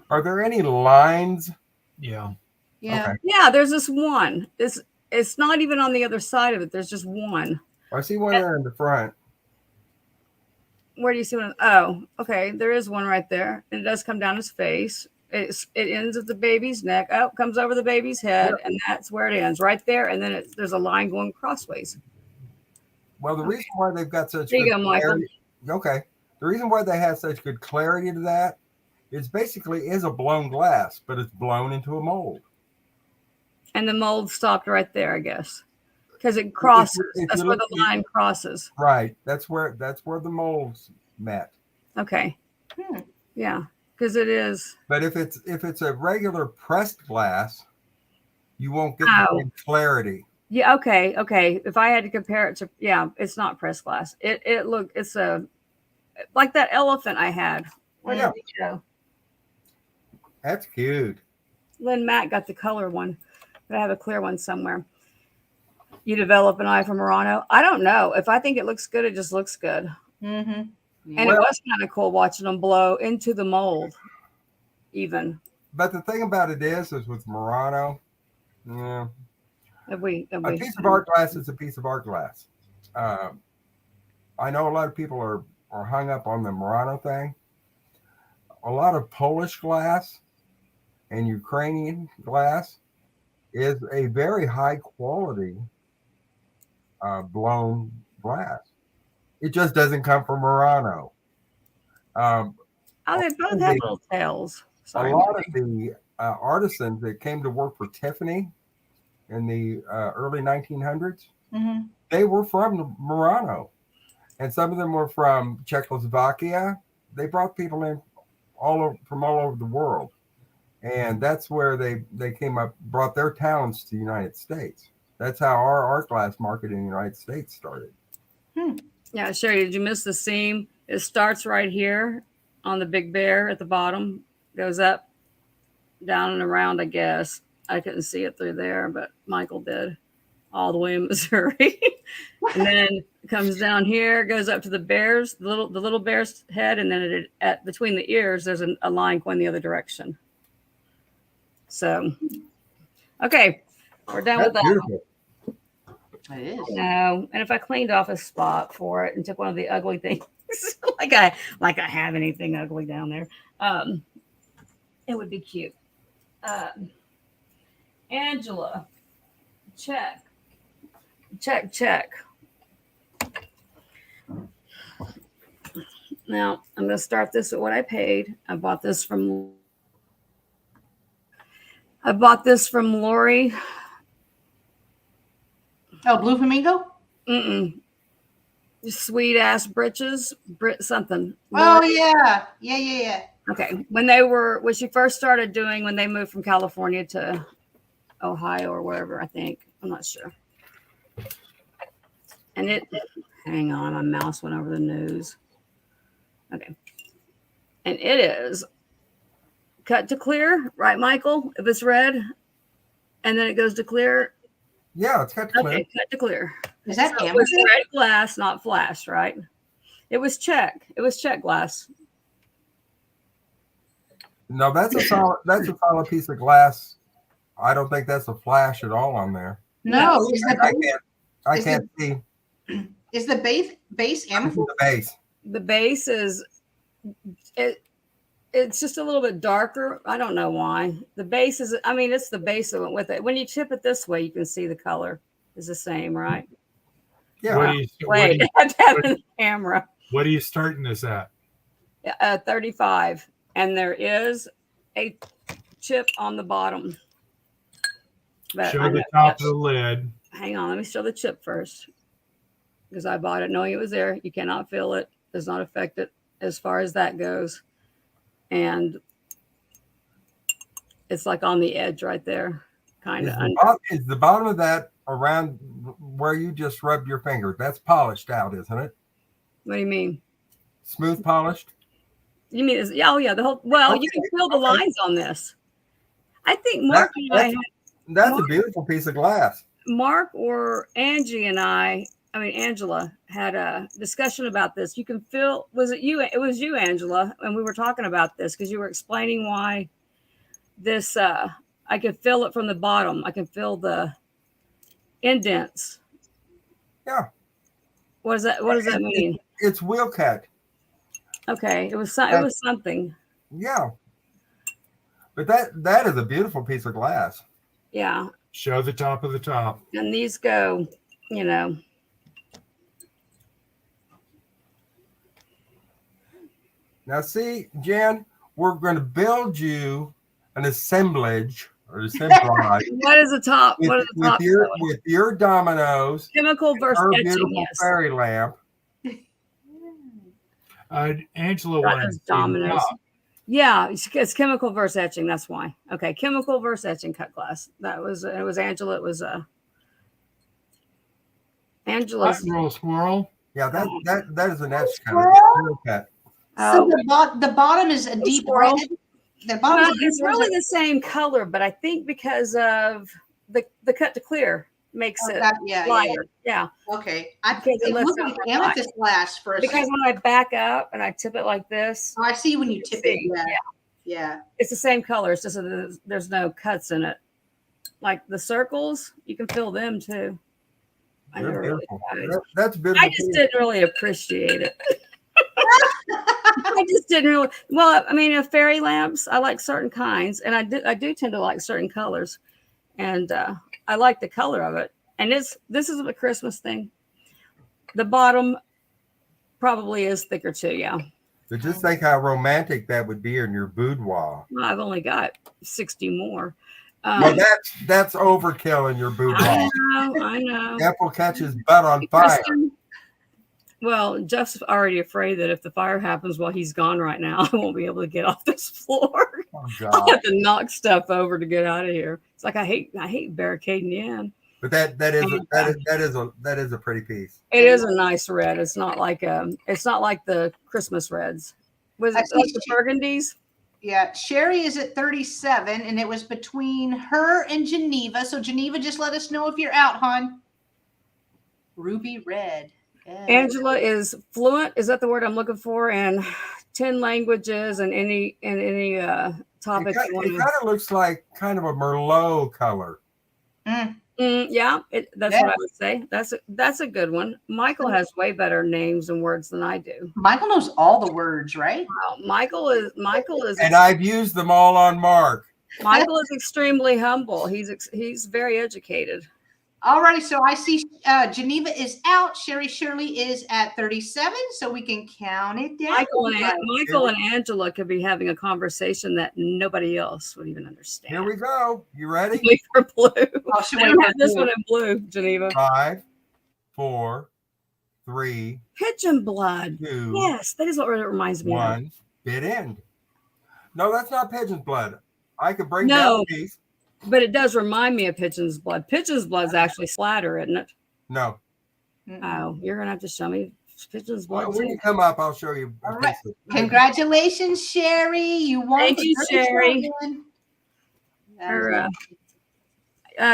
Are there any lines? Yeah. Yeah. Okay. Yeah, there's this one. It's not even on the other side of it. There's just one. I see one there in the front. Where do you see one? Oh, okay. There is one right there. And it does come down his face. It ends at the baby's neck. Oh, comes over the baby's head, and that's where it ends, right there. And then there's a line going crossways. Well, the reason why they've got such There you good go, Michael. clarity, okay. The reason why they have such good clarity to that is basically is a blown glass, but it's blown into a mold. And the mold stopped right there, I guess, because it crosses. if That's you where look- the line crosses. Right. That's where the molds met. Okay. Yeah, because it is. But if it's a regular pressed glass, you won't get the same clarity. Yeah. Okay. Okay. If I had to compare it to, it's not pressed glass. It's like that elephant I had. Where did it go? That's cute. Lynn Matt got the color one, but I have a clear one somewhere. You develop an eye for Murano. I don't know. If I think it looks good, it just looks good. Mm-hmm. And it was kind of cool watching them blow into the mold, even. But the thing about it is with Murano, yeah, a piece of art glass is a piece of art glass. I know a lot of people are hung up on the Murano thing. A lot of Polish glass and Ukrainian glass is a very high quality blown glass. It just doesn't come from Murano. They both have little tails. Sorry. A lot of the artisans that came to work for Tiffany in the early 1900s, they were from Murano. And some of them were from Czechoslovakia. They brought people in from all over the world. And that's where they came up, brought their talents to the United States. That's how our art glass market in the United States started. Yeah, Sherry, did you miss the seam? It starts right here on the big bear at the bottom, goes up, down and around, I guess. I couldn't see it through there, but Michael did, all the way in Missouri. And then it comes down here, goes up to the bear's, the little bear's head, and then between the ears, there's a line going the other direction. So, okay, we're done with that. Beautiful. It is. No, and if I cleaned off a spot for it and took one of the ugly things, like I have anything ugly down there, it would be cute. Angela, check. Now I'm going to start this at what I paid. I bought this from Lori. Oh, Blue Flamingo? Sweet ass britches, something. Oh, yeah. Okay. When she first started doing, when they moved from California to Ohio or wherever, I think. I'm not sure. And hang on, my mouse went over the news. Okay. And it is cut to clear, right, Michael? If it's red and then it goes to clear. Yeah, it's cut to clear. Okay, cut to clear. Is that So it Amazon? was red glass, not flash, right? It was check. It was check glass. No, that's a solid piece of glass. I don't think that's a flash at all on there. No, I can't see is the base amethyst? the base. The base is it's just a little bit darker. I don't know why. The base is, I mean, it's the base that went with it. When you chip it this way, you can see the color is the same, right? Yeah. Wait, I have to have it in the camera. What are you starting this at? 35, and there is a chip on the bottom. But Show the top of the lid. hang on, let me show the chip first, because I bought it knowing it was there. You cannot feel it, does not affect it as far as that goes, and it's like on the edge right there, kind of. Is the bottom of that around where you just rubbed your finger? That's polished out, isn't it? What do you mean? Smooth polished. You mean? Oh yeah, the whole. Well, Okay, you can feel the okay. lines on this. I think Mark and I had. That's a beautiful piece of glass. Mark or Angie and I mean Angela had a discussion about this. You can feel, was it you? It was you, Angela, and we were talking about this because you were explaining why this. I could feel it from the bottom. I can feel the indents. Yeah. What does that mean? It's wheel cut. Okay, it was something. Yeah. But that is a beautiful piece of glass. Yeah, Show the top of the top. and these go, you know. Now, see, Jen, we're going to build you an assemblage or assemblage What is the top? What is the top? with your dominoes, Chemical versus her etching. beautiful Yes. fairy lamp. Angela Got wanted those to see the dominoes. top. Yeah, it's chemical versus etching. That's why. Okay, chemical versus etching cut glass. It was Angela. It was Angela's. Button roll squirrel. Yeah, that is an etch cut. Wheel cut. So Oh, the bottom is a deep red. squirrel. The bottom Well, is it's really the same color, but I think because of the cut to clear makes it lighter. Yeah. Okay. Because it It lifts looks up like the light. amethyst glass for a Because when I back up and I tip it like this, Oh, I see when you tip it. see, Yeah. Yeah. it's the same color. It's just that there's no cuts in it. Like the circles, you can feel them too. I They're never really beautiful. tried. That's beautiful. I just didn't really appreciate it. I just didn't really. Well, I mean, fairy lamps, I like certain kinds, and I do tend to like certain colors, and I like the color of it. And this is a Christmas thing. The bottom probably is thicker too. Yeah. But just think how romantic that would be in your boudoir. Well, I've only got 60 more. Well, that's overkill in your boudoir. I know. Jeff will catch his butt on fire. Kristen, well, Jeff's already afraid that if the fire happens while he's gone right now, I won't be able to get off this floor. Oh, I'll God. have to knock stuff over to get out of here. It's like I hate barricading you in. But that is a pretty piece. It is a nice red. It's not like the Christmas reds. Was I it see like the burgundies? Yeah. Sherry is at 37, and it was between her and Geneva. So Geneva, just let us know if you're out, hon. Ruby red. Yeah. Angela is fluent. Is that the word I'm looking for? And 10 languages and any topic. It kind of looks like kind of a Merlot color. Yeah, that's Yeah. what I would say. That's a good one. Michael has way better names and words than I do. Michael knows all the words, right? Wow, Michael is And I've used them all on Mark. Michael is extremely humble. He's very educated. Alrighty, so I see Geneva is out. Sherry Shirley is at 37, so we can count it down. Michael and Angela could be having a conversation that nobody else would even understand. Here we go. You ready? Wait for blue. Oh, she I went don't for have this blue. one in blue, Geneva. 5, 4, 3, Pigeon blood. 2, Yes, that is what it reminds me of. 1. Bit end. No, that's not pigeon's blood. I could break No. down these. But it does remind me of pigeon's blood. Pigeon's blood is actually splatter, isn't it? No. Oh, you're gonna have to show me Pigeon's Well, blood. when you come up, I'll show you. a All right. piece of- Congratulations, Sherry. You won. Thank for you, Sherry. 37. That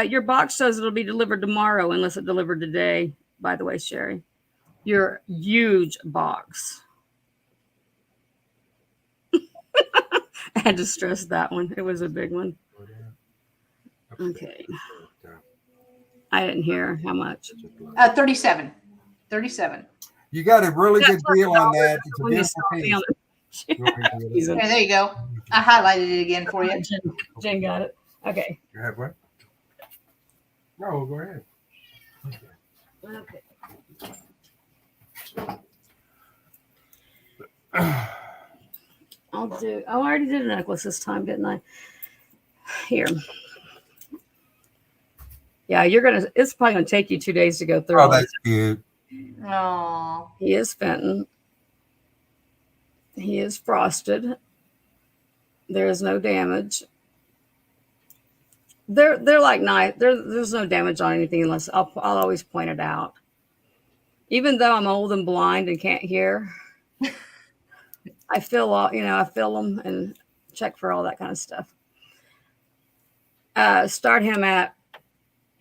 is Your box says it'll be delivered tomorrow, unless it delivered today. By the way, Sherry, your huge box. I had to stress that one. It was a big one. Okay. I didn't hear how much. 37. 37. You got a really That's good deal on that. It's a When you beautiful saw me piece. on the- You want me to do He's it? a- Okay, there you go. I highlighted it again for you. Jen got it. Okay. You have what? No, go ahead. Okay. I'll do. Oh, I already did a necklace this time, didn't I? Here. Yeah, you're gonna. It's probably gonna take you 2 days to go through. Oh, all that's cute. Oh. He is Fenton. He is frosted. There is no damage. They're like nice. There's no damage on anything unless I'll always point it out. Even though I'm old and blind and can't hear, I feel I feel them and check for all that kind of stuff. Start him at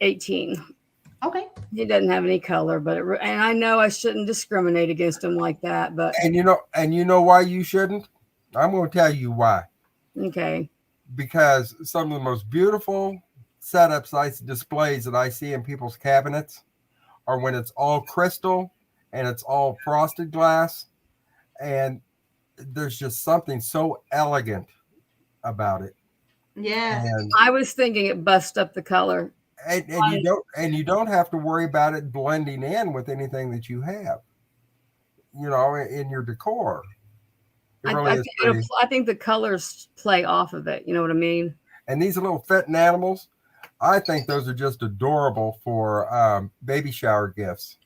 18. Okay. He doesn't have any color, and I know I shouldn't discriminate against him like that, but And you know why you shouldn't? I'm going to tell you why. okay. Because some of the most beautiful setups, displays that I see in people's cabinets are when it's all crystal and it's all frosted glass, and there's just something so elegant about it. Yeah. And I was thinking it bust up the color. you don't have to worry about it blending in with anything that you have, in your decor. It really is pretty. I think the colors play off of it. You know what I mean? And these little Fenton animals, I think those are just adorable for baby shower gifts.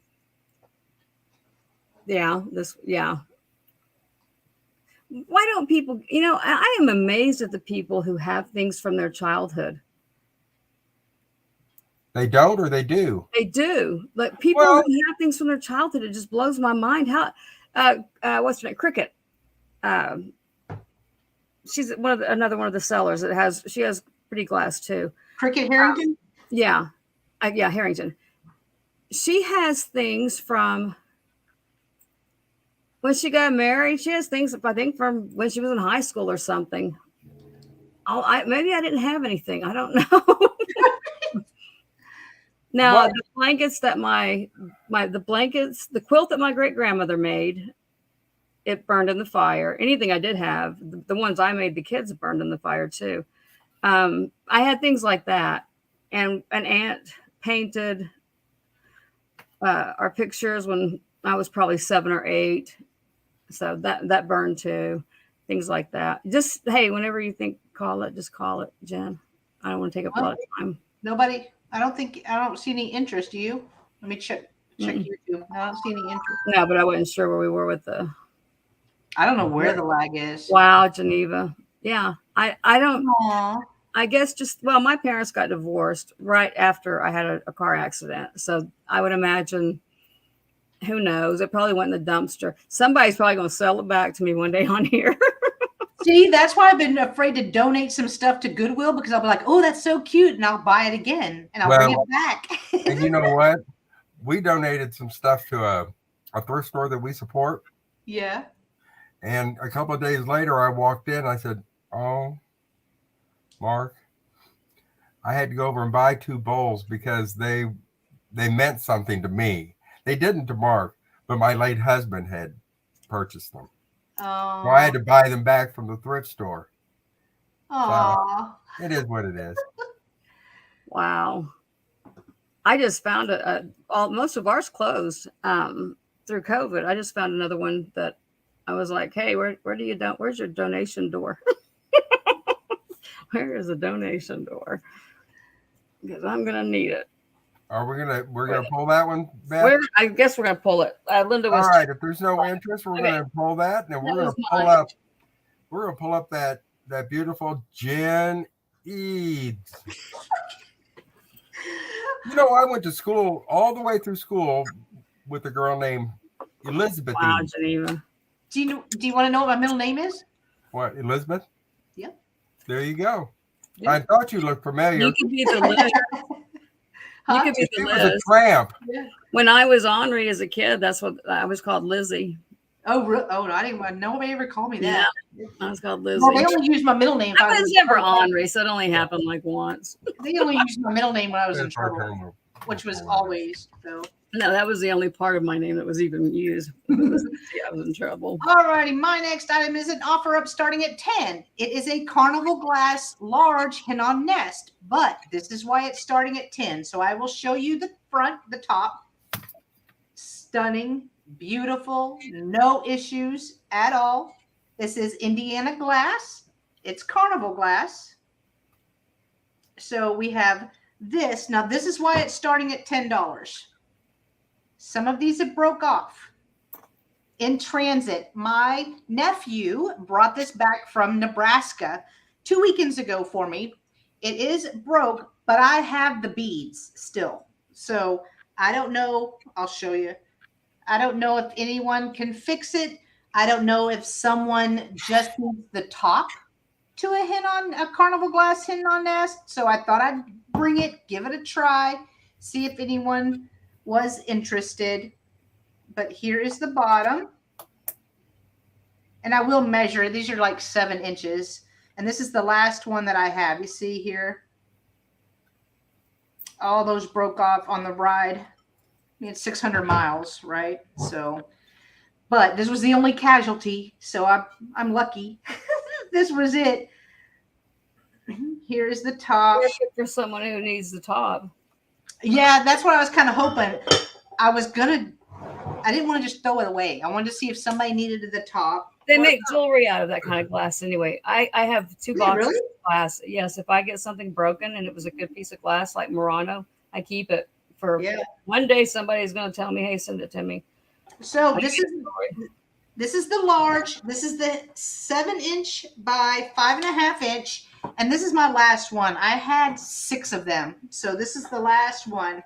Yeah. Yeah. Why don't people, I am amazed at the people who have things from their childhood. They don't, or they do? They do. Like people who have things from their childhood, it just blows my mind. How, what's her name? Cricket. She's another one of the sellers. She has pretty glass too. Cricket Harrington? Yeah. Harrington. She has things from when she got married. She has things, I think, from when she was in high school or something. Maybe I didn't have anything. I don't know. Now, the blankets that the quilt that my great grandmother made, it burned in the fire. Anything I did have, the ones I made, the kids burned in the fire too. I had things like that, and an aunt painted our pictures when I was probably 7 or 8, so that burned too. Things like that. Just hey, whenever you think, just call it, Jen. I don't want to take up a lot of time. Nobody. I don't see any interest. Do you? Let me check YouTube. I don't see any interest. No, but I wasn't sure where we were with the. I don't know where the lag is. Wow, Geneva. Yeah, I don't. Aww. I guess my parents got divorced right after I had a car accident. So I would imagine, who knows? It probably went in the dumpster. Somebody's probably going to sell it back to me one day on here. See, that's why I've been afraid to donate some stuff to Goodwill, because I'll be like, oh, that's so cute. And I'll buy it again and I'll bring it back. And you know what? We donated some stuff to a thrift store that we support. Yeah. And a couple of days later, I walked in. I said, "Oh, Mark, I had to go over and buy 2 bowls because they meant something to me. They didn't to Mark, but my late husband had purchased them. Oh. So I had to buy them back from the thrift store. Aww. It is what it is." Wow. I just found most of ours closed through COVID. I just found another one that I was like, hey, where's your donation door? Where is a donation door? Because I'm gonna need it. We're gonna pull that one back? I guess we're gonna pull it. Linda was all right. If there's no interest, we're gonna pull that, and we're gonna pull up that beautiful Jen Eads. I went to school all the way through school with a girl named Elizabeth. Wow, Geneva. Do you want to know what my middle name is? What, Elizabeth? Yep. There you go. Yeah. I thought you looked familiar. You could be the Liz. Huh? You could be She the was a Liz. tramp. Yeah. When I was Henri as a kid, that's what I was called, Lizzie. Oh, no, I didn't. Nobody ever called me that. I was called Lizzie. Well, they only used my middle name. if I was in never trouble. Henri, so it only happened like once. They only used my middle name when I was in That's our trouble, term. which was always. So, No, that was the only part of my name that was even used. I was in trouble. all righty. My next item is an offer up starting at 10. It is a Carnival Glass large hen-on nest, but this is why it's starting at 10. So I will show you the front, the top. Stunning, beautiful, no issues at all. This is Indiana glass. It's Carnival glass. So we have this. Now, this is why it's starting at $10. Some of these have broke off. In transit, my nephew brought this back from Nebraska 2 weekends ago for me. It is broke, but I have the beads still. So I don't know. I'll show you. I don't know if anyone can fix it. I don't know if someone just needs the top to a Carnival Glass hen-on nest. So I thought I'd bring it, give it a try, see if anyone was interested. But here is the bottom. And I will measure. These are like 7 inches. And this is the last one that I have. You see here? All those broke off on the ride. I mean, it's 600 miles, right? So, but this was the only casualty. So I'm lucky. This was it. Here's the top. Perfect for someone who needs the top. Yeah, that's what I was kind of hoping. I didn't want to just throw it away. I wanted to see if somebody needed the top. They make jewelry out of that kind of glass anyway. I have 2 boxes really? of glass. Yes, if I get something broken and it was a good piece of glass like Murano, I keep it for one day. Somebody's going to tell me, hey, send it to me. So this is the large. This is the 7-inch by 5.5 inch. And this is my last one. I had 6 of them. So this is the last one.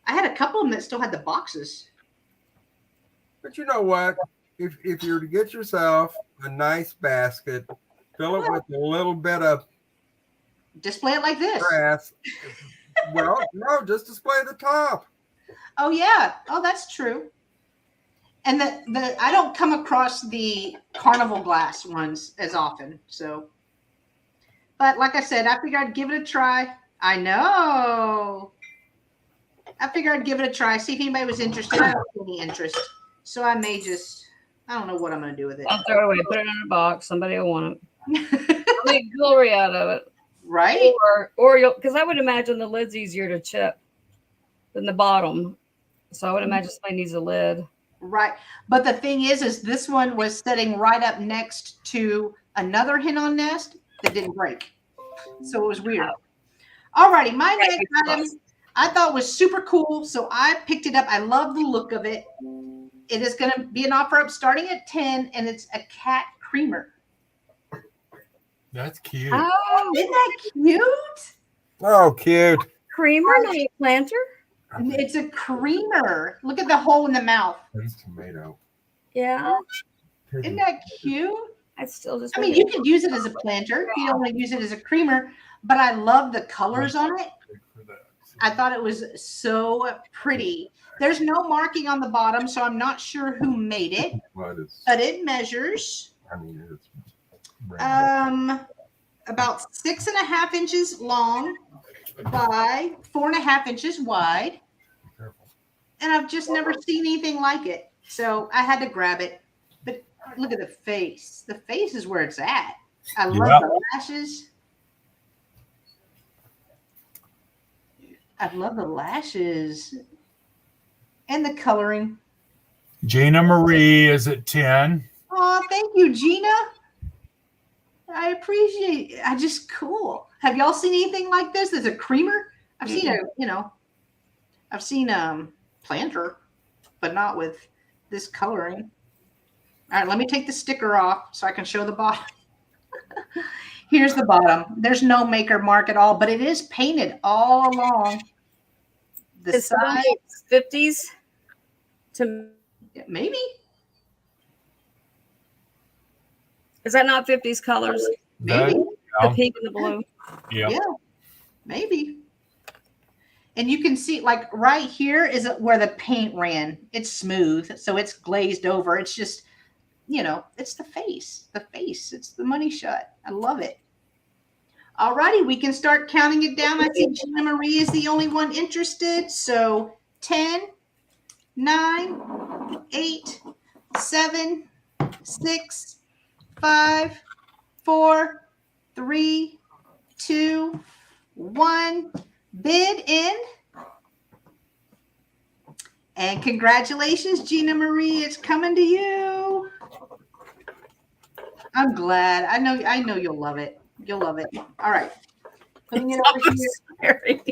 I had a couple of them that still had the boxes. But you know what? If you're to get yourself a nice basket, fill it with a little bit of Display it like this. grass. Well, no, just display the top. Oh, yeah. Oh, that's true. And I don't come across the Carnival Glass ones as often. So, but like I said, I figured I'd give it a try. I know. I figured I'd give it a try, see if anybody was interested. I don't see any interest. So I may just, I don't know what I'm going to do with it. I'll throw it away. Put it in a box. Somebody will want it. I'll make jewelry out of it. Right? Or you'll, because I would imagine the lid's easier to chip than the bottom. So I would imagine somebody needs a lid. Right. But the thing is this one was sitting right up next to another hen-on nest that didn't break. So it was weird. All righty. My next item I thought was super cool. So I picked it up. I love the look of it. It is going to be an offer up starting at 10, and it's a cat creamer. That's cute. Oh, Isn't that cute? Oh, cute. creamer, not a planter? It's a creamer. Look at the hole in the mouth. That's tomato. Yeah. Isn't that cute? I still just. I mean, you could use it as a planter if you don't want to use it as a creamer, but I love the colors on it. I thought it was so pretty. There's no marking on the bottom, so I'm not sure who made it, but it measures about 6.5 inches long by 4.5 inches wide. And I've just never seen anything like it. So I had to grab it. But look at the face. The face is where it's at. I love the lashes. I love the lashes and the coloring. Gina Marie is at 10. Oh, thank you, Gina. I appreciate it. Cool. Have y'all seen anything like this? There's a creamer. I've seen I've seen planter, but not with this coloring. All right, let me take the sticker off so I can show the bottom. Here's the bottom. There's no maker mark at all, but it is painted all along the It's side. 50s to Maybe. Is that not 50s colors? Maybe. The pink and the blue. Yeah. Yeah. Maybe. And you can see, like, right here is where the paint ran. It's smooth, so it's glazed over. It's just, you know, it's the face. The face. It's the money shot. I love it. All righty, we can start counting it down. I think Gina Marie is the only one interested. So 10, 9, 8, 7, 6, 5, 4, 3, 2, 1. Bid in. And congratulations, Gina Marie. It's coming to you. I'm glad. I know you'll love it. You'll love it. All right. Putting it over here. Scary.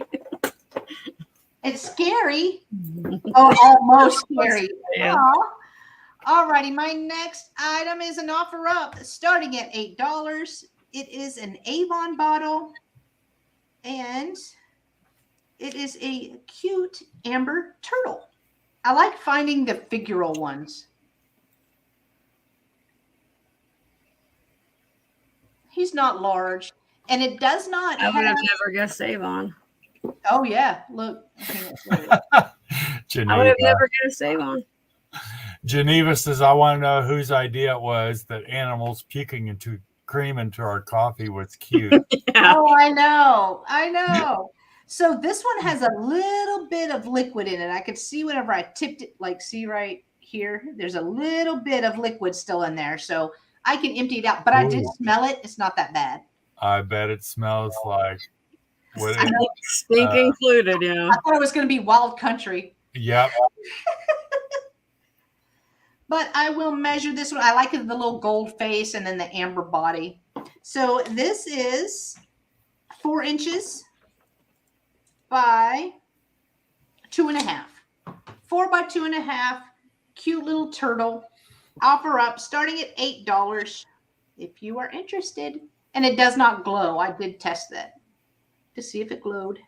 It's scary. Oh, almost scary. Yeah. All righty. My next item is an offer up starting at $8. It is an Avon bottle. And it is a cute amber turtle. I like finding the figural ones. He's not large. And it does not I would have... have never guessed Avon. Oh, yeah. Look. Okay, I Geneva. would have never guessed Avon. Geneva says, I want to know whose idea it was that animals puking into cream into our coffee was cute. Yeah. Oh, I know. I know. So this one has a little bit of liquid in it. I could see whenever I tipped it, like see right here, there's a little bit of liquid still in there. So I can empty it out, but I did Ooh. smell it. It's not that bad. I bet it smells like what I it, know. Stink included, you know. I thought it was going to be wild country, yep. but I will measure this one. I like the little gold face and then the amber body. So this is 4 inches by 2.5. 4 by 2.5. Cute little turtle. Offer up starting at $8 if you are interested. And it does not glow. I did test that to see if it glowed.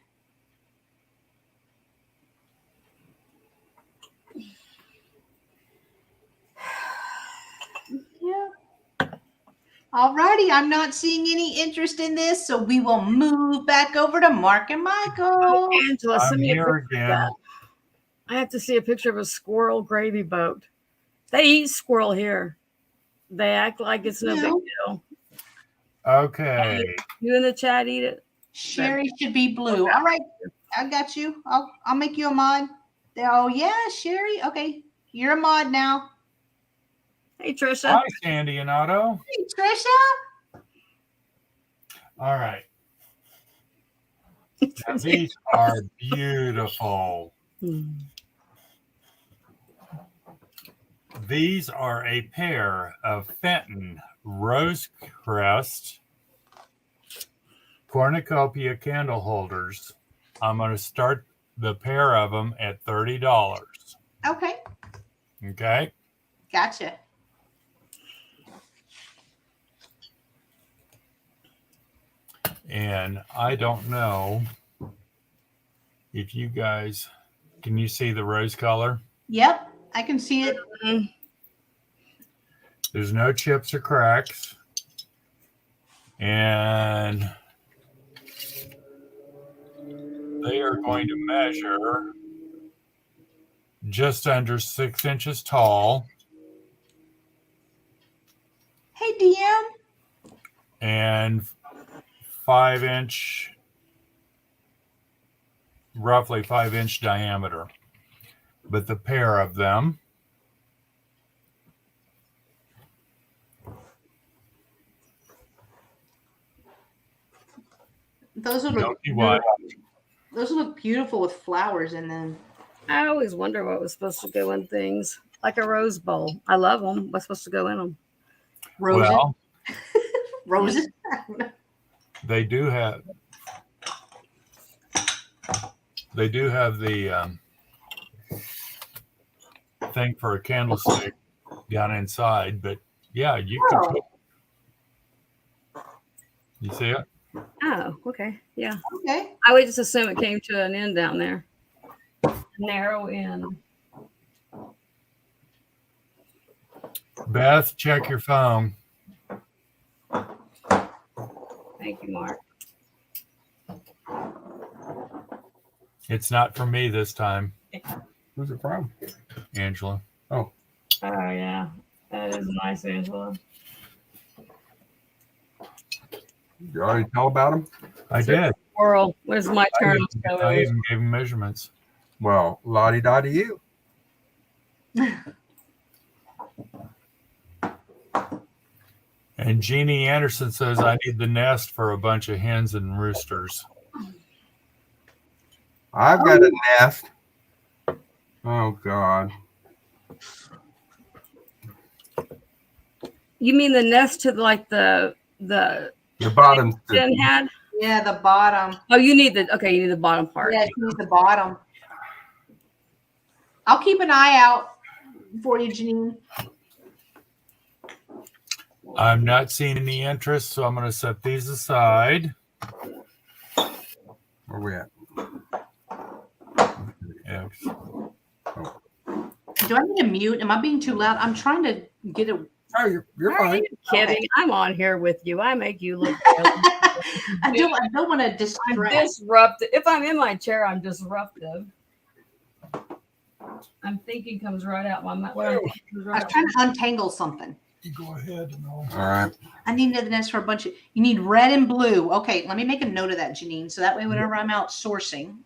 Yeah. All righty. I'm not seeing any interest in this, so we will move back over to Mark and Michael. Angela, I'm send me a here picture of again. that. I have to see a picture of a squirrel gravy boat. They eat squirrel here. They act like it's no big deal. Okay. You in the chat eat it? Sherry should be blue. All right. I got you. I'll make you a mod. Oh, yeah, Sherry. Okay. You're a mod now. Hey, Trisha. Hi, Sandy and Otto. Hey, Trisha. All right. Now, these are beautiful. These are a pair of Fenton Rosecrest cornucopia candle holders. I'm going to start the pair of them at $30. Okay. Okay. Gotcha. And I don't know if you guys, can you see the rose color? Yep. I can see it. There's no chips or cracks. And they are going to measure just under 6 inches tall Hey, DM. and 5-inch, roughly 5-inch diameter. But the pair of them, Those will look Milky Way. those will look beautiful with flowers in them. I always wonder what was supposed to go in things. Like a rose bowl. I love them. What's supposed to go in them? Roses. Well, Roses. they do have the thing for a candlestick down inside, but yeah, you can Oh. you see it? Oh, okay. Yeah. Okay. I would just assume it came to an end down there. Narrow end. Beth, check your phone. Thank you, Mark. It's not for me this time, Who's it from? Angela. Oh yeah, that is nice, Angela. You already tell about him? I did. Squirrel. Where's my turn? I even gave him measurements. Well, la-di-da to you. And Jeannie Anderson says I need the nest for a bunch of hens and roosters. I've got a nest. Oh God. You mean the nest to like the The bottom. Jen had? Yeah, the bottom. Oh, you need the bottom part. Yeah, she needs the bottom. I'll keep an eye out for you, Janine. I'm not seeing any interest, so I'm going to set these aside. Where we at? Yeah. Do I need to mute? Am I being too loud? I'm trying to get a. Oh, you're Are fine. you kidding? Okay. I'm on here with you. I make you look good. I don't want to I'm distract. disruptive. If I'm in my chair, I'm disruptive. I'm thinking comes right out my mouth. I was trying to untangle something. You go ahead and All right. I need the nest for a bunch of. You need red and blue. Okay, let me make a note of that, Janine. So that way, whenever I'm out sourcing,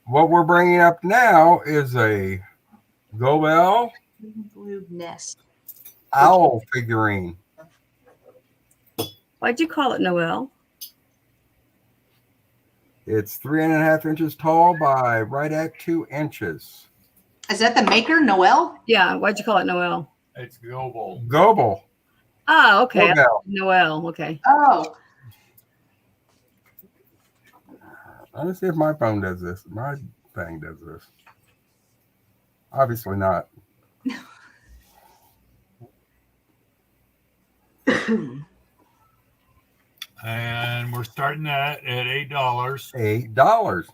What we're bringing up now is a Gobel blue nest. owl figurine. Why'd you call it Noel? It's 3.5 inches tall by right at 2 inches. Is that the maker, Noel? Yeah, why'd you call it Noel? it's Goble. Gobel. Oh, okay. Gobel. Noel. Okay. Oh, Let me see if my phone does this. My thing does this. Obviously not. And we're starting that at $8. $8.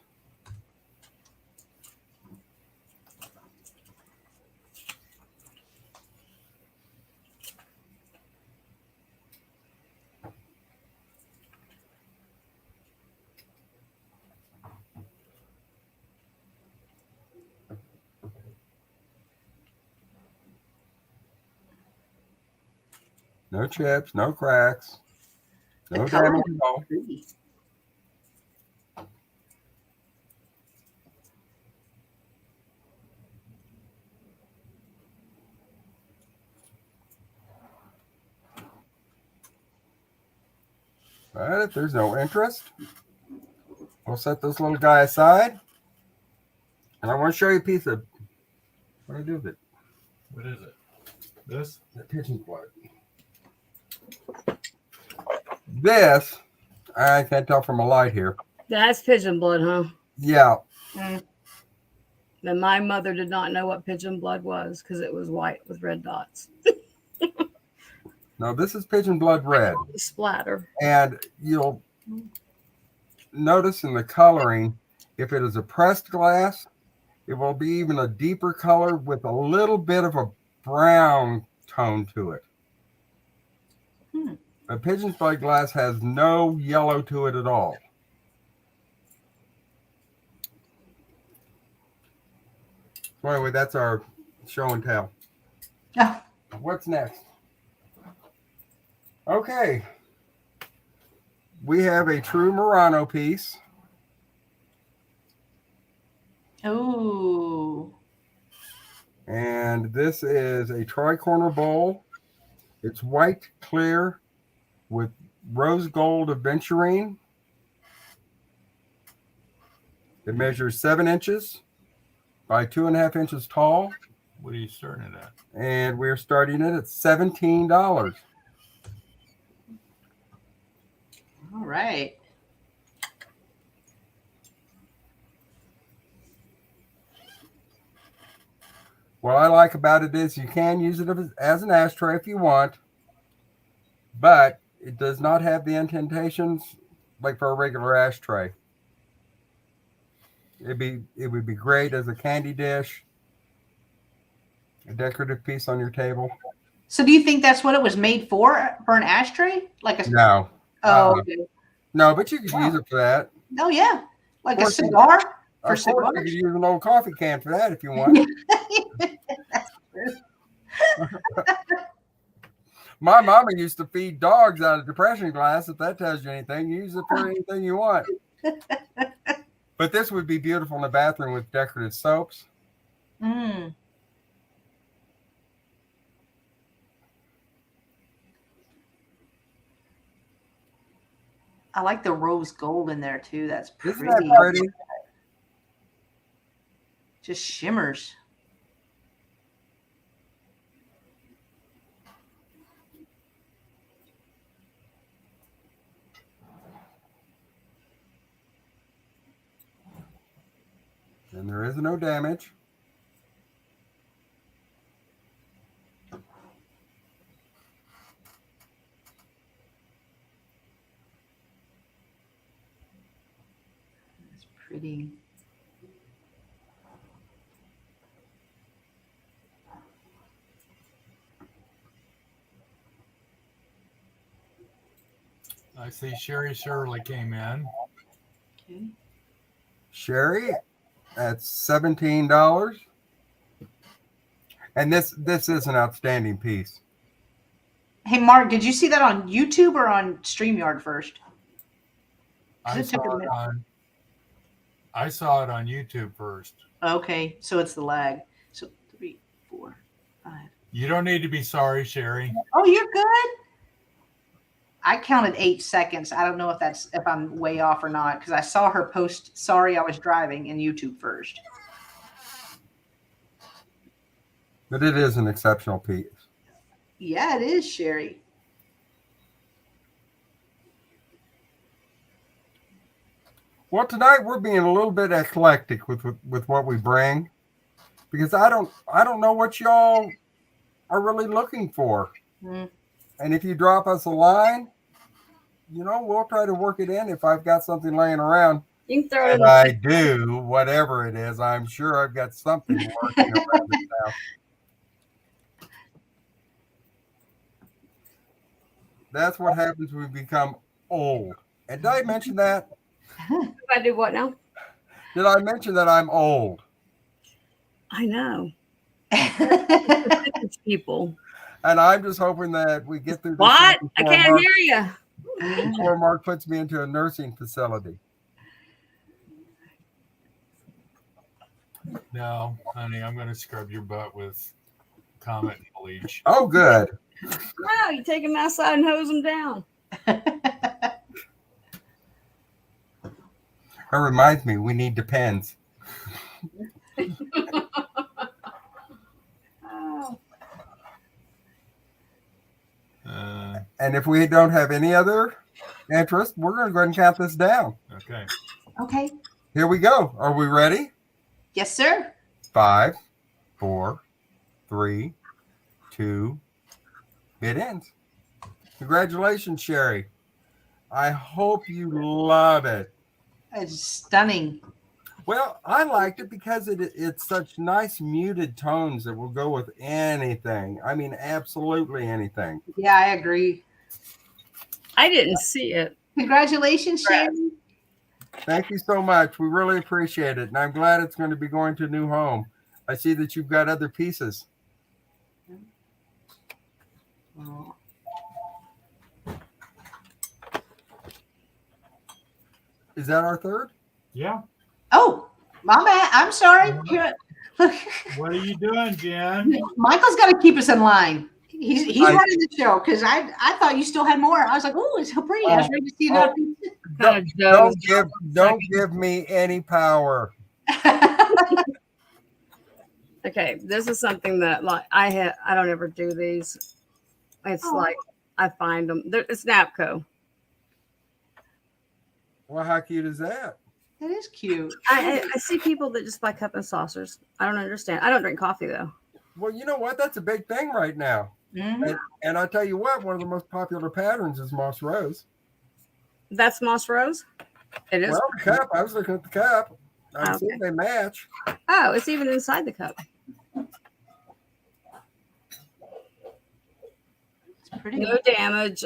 No chips, no cracks, no The color damage at all. pretty. But if there's no interest, we'll set this little guy aside. And I want to show you a piece of what do I do with it? What is it? This? The pigeon blood. This, I can't tell from a light here. That's pigeon blood, huh? Yeah, Then my mother did not know what pigeon blood was because it was white with red dots. no, this is pigeon blood red. Splatter. And you'll notice in the coloring, if it is a pressed glass, it will be even a deeper color with a little bit of a brown tone to it. A pigeon's blood glass has no yellow to it at all. So anyway, that's our show and tell. Oh, What's next? Okay. We have a true Murano piece. ooh. And this is a tri-corner bowl. It's white clear with rose gold aventurine. It measures 7 inches by 2.5 inches tall. What are you starting it at? And we're starting it at $17. All right. What I like about it is you can use it as an ashtray if you want, but it does not have the indentations like for a regular ashtray. It would be great as a candy dish, a decorative piece on your table. So do you think that's what it was made for an ashtray? Like a No. oh okay. No, but you could use it for that. Oh yeah, like a course you- cigar for Of course, you could cigars. use an old coffee can for that if you want. My mama used to feed dogs out of depression glass. If that tells you anything, you use it for anything you want. But this would be beautiful in the bathroom with decorative soaps. Mm. I like the rose gold in there too. That's pretty. Isn't that pretty? Just shimmers. And there is no damage. That's pretty. I see Sherry Shirley came in. Okay. Sherry, that's $17. And this is an outstanding piece. Hey, Mark, did you see that on YouTube or on StreamYard first? I It took a saw it minute. on YouTube first. Okay, so it's the lag. So 3, 4, 5. You don't need to be sorry, Sherry. Oh, you're good. I counted 8 seconds. I don't know if I'm way off or not because I saw her post. Sorry, I was driving in YouTube first. But it is an exceptional piece. Yeah, it is, Sherry. Well, tonight we're being a little bit eclectic with what we bring, because I don't know what y'all are really looking for. Mm. And if you drop us a line, we'll try to work it in. If I've got something laying around, You can throw it in and the I do, whatever it is, I'm sure I've got something working around it now. That's what happens when we become old. And did I mention that? I do what now? Did I mention that I'm old? I know. It's people. And I'm just hoping that we get through this. What? I before can't Mark- hear you. Before Mark puts me into a nursing facility. No, honey, I'm going to scrub your butt with Comet and bleach. Oh, good. Wow, you take them outside and hose them down. That reminds me, we need Depends. Oh. And if we don't have any other interest, we're going to go ahead and count this down. Okay. Okay. Here we go. Are we ready? Yes, sir. 5, 4, 3, 2. It ends. Congratulations, Sherry. I hope you love it. It's stunning. Well, I liked it because it's such nice muted tones that will go with anything. I mean, absolutely anything. Yeah, I agree. I didn't see it. Congratulations, Sherry. Thank you so much. We really appreciate it. And I'm glad it's going to be going to a new home. I see that you've got other pieces. Oh. Is that our third? Yeah. Oh, my bad. I'm sorry. Here, look, What are you doing, Jen? Michael's got to keep us in line. He's I- running the show because I thought you still had more. I was like, oh, it's so pretty. I was ready to see another piece. Kind of dozed. Don't give me any power. Okay, this is something that like I don't ever do these. It's Oh. like I find them. It's Napco. Well, how cute is that? That is cute. I see people that just buy cup and saucers. I don't understand. I don't drink coffee though. Well, you know what? That's a big thing right now. Mhm. And I tell you what, one of the most popular patterns is Moss Rose. That's Moss Rose. It is. Well, the cup. I was looking at the cup. I Okay. think they match. Oh, it's even inside the cup. Pretty No damage.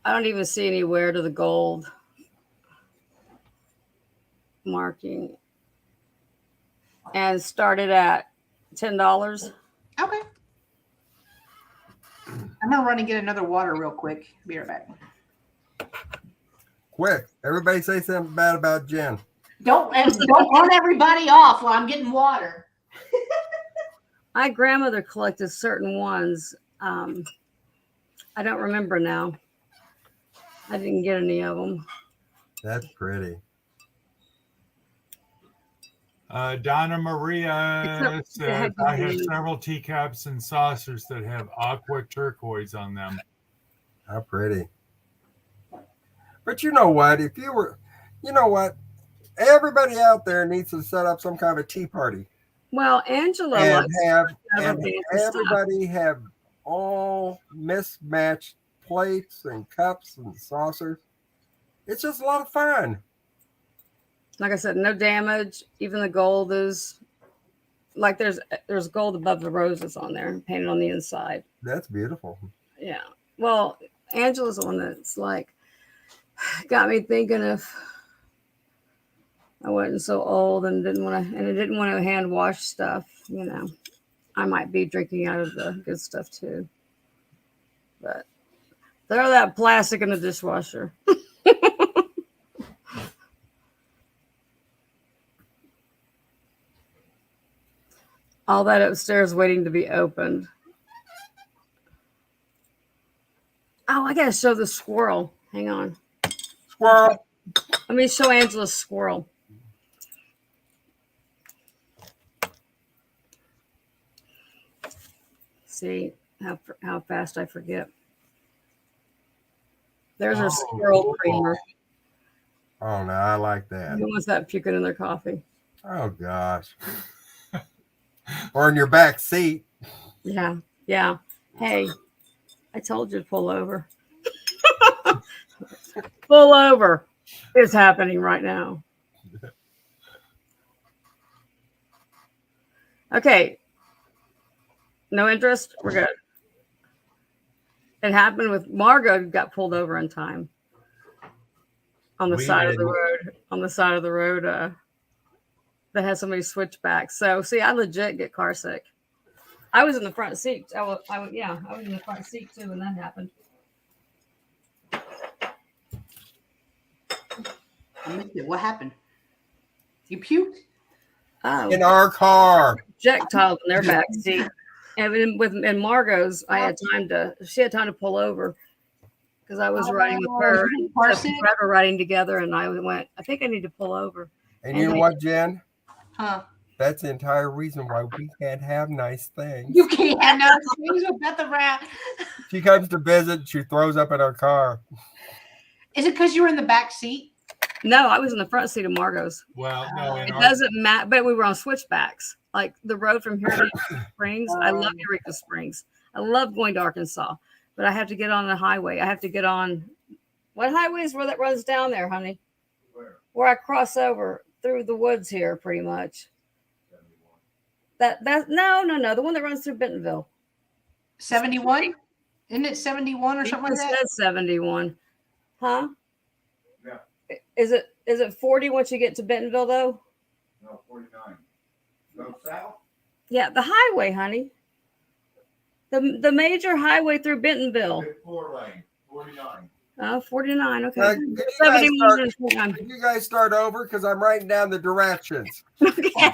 I don't even see any wear to the gold marking. And started at $10. Okay. I'm gonna run and get another water real quick. Be right back. Quick, everybody say something bad about Jen. Don't run everybody off while I'm getting water. My grandmother collected certain ones. I don't remember now. I didn't get any of them. That's pretty. Donna Maria said, I have several teacups and saucers that have aqua turquoise on them. How pretty. But you know what? If you were, you know what? Everybody out there needs to set up some kind of a tea party. Well, Angela And likes have have and fancy stuff. everybody have all mismatched plates and cups and saucers. It's just a lot of fun. Like I said, no damage. Even the gold is like there's gold above the roses on there, painted on the inside. That's beautiful. Yeah. Well, Angela's the one that's like got me thinking if I wasn't so old and didn't want to hand wash stuff, you know, I might be drinking out of the good stuff too. But throw that plastic in the dishwasher. All that upstairs waiting to be opened. Oh, I gotta show the squirrel. Hang on. Squirrel. Let me show Angela's squirrel. See how fast I forget. There's her squirrel creamer. Oh no, I like that. Who wants that puking in their coffee? Oh gosh. Or in your back seat. Yeah, yeah. Hey, I told you to pull over. Pull over. It's happening right now. Okay. No interest? We're good. It happened with Margot, got pulled over in time on the side of the road. On the side of the road, that had somebody switch back. So see, I legit get car sick. I was in the front seat. I was in the front seat too when that happened. I missed it. What happened? You puked? Oh, In our car. projectile in their back seat. And in Margot's, she had time to pull over because I was riding with her. you And car so sick? we were riding together, and I went, I think I need to pull over. And you know what, Jen? Huh? That's the entire reason why we can't have nice things. You can't have no things with Beth around. She comes to visit, she throws up in our car. Is it because you were in the back seat? No, I was in the front seat of Margot's. Well, no, It doesn't matter, but we were on switchbacks. Like the road from here to Eureka Springs. I love Eureka Springs. I love going to Arkansas, but I have to get on the highway. I have to get on what highway is where that runs down there, honey? Where I cross over through the woods here, pretty much. That no, the one that runs through Bentonville. 71? Isn't it 71 or something like It that? says 71, huh? Yeah. Is it 40 once you get to Bentonville though? No, 49. Go south? Yeah, the highway, honey. The major highway through Bentonville. 4 lane, 49. 49. Okay. Could you, 71 and 49. could you guys start over? Because I'm writing down the directions. Okay.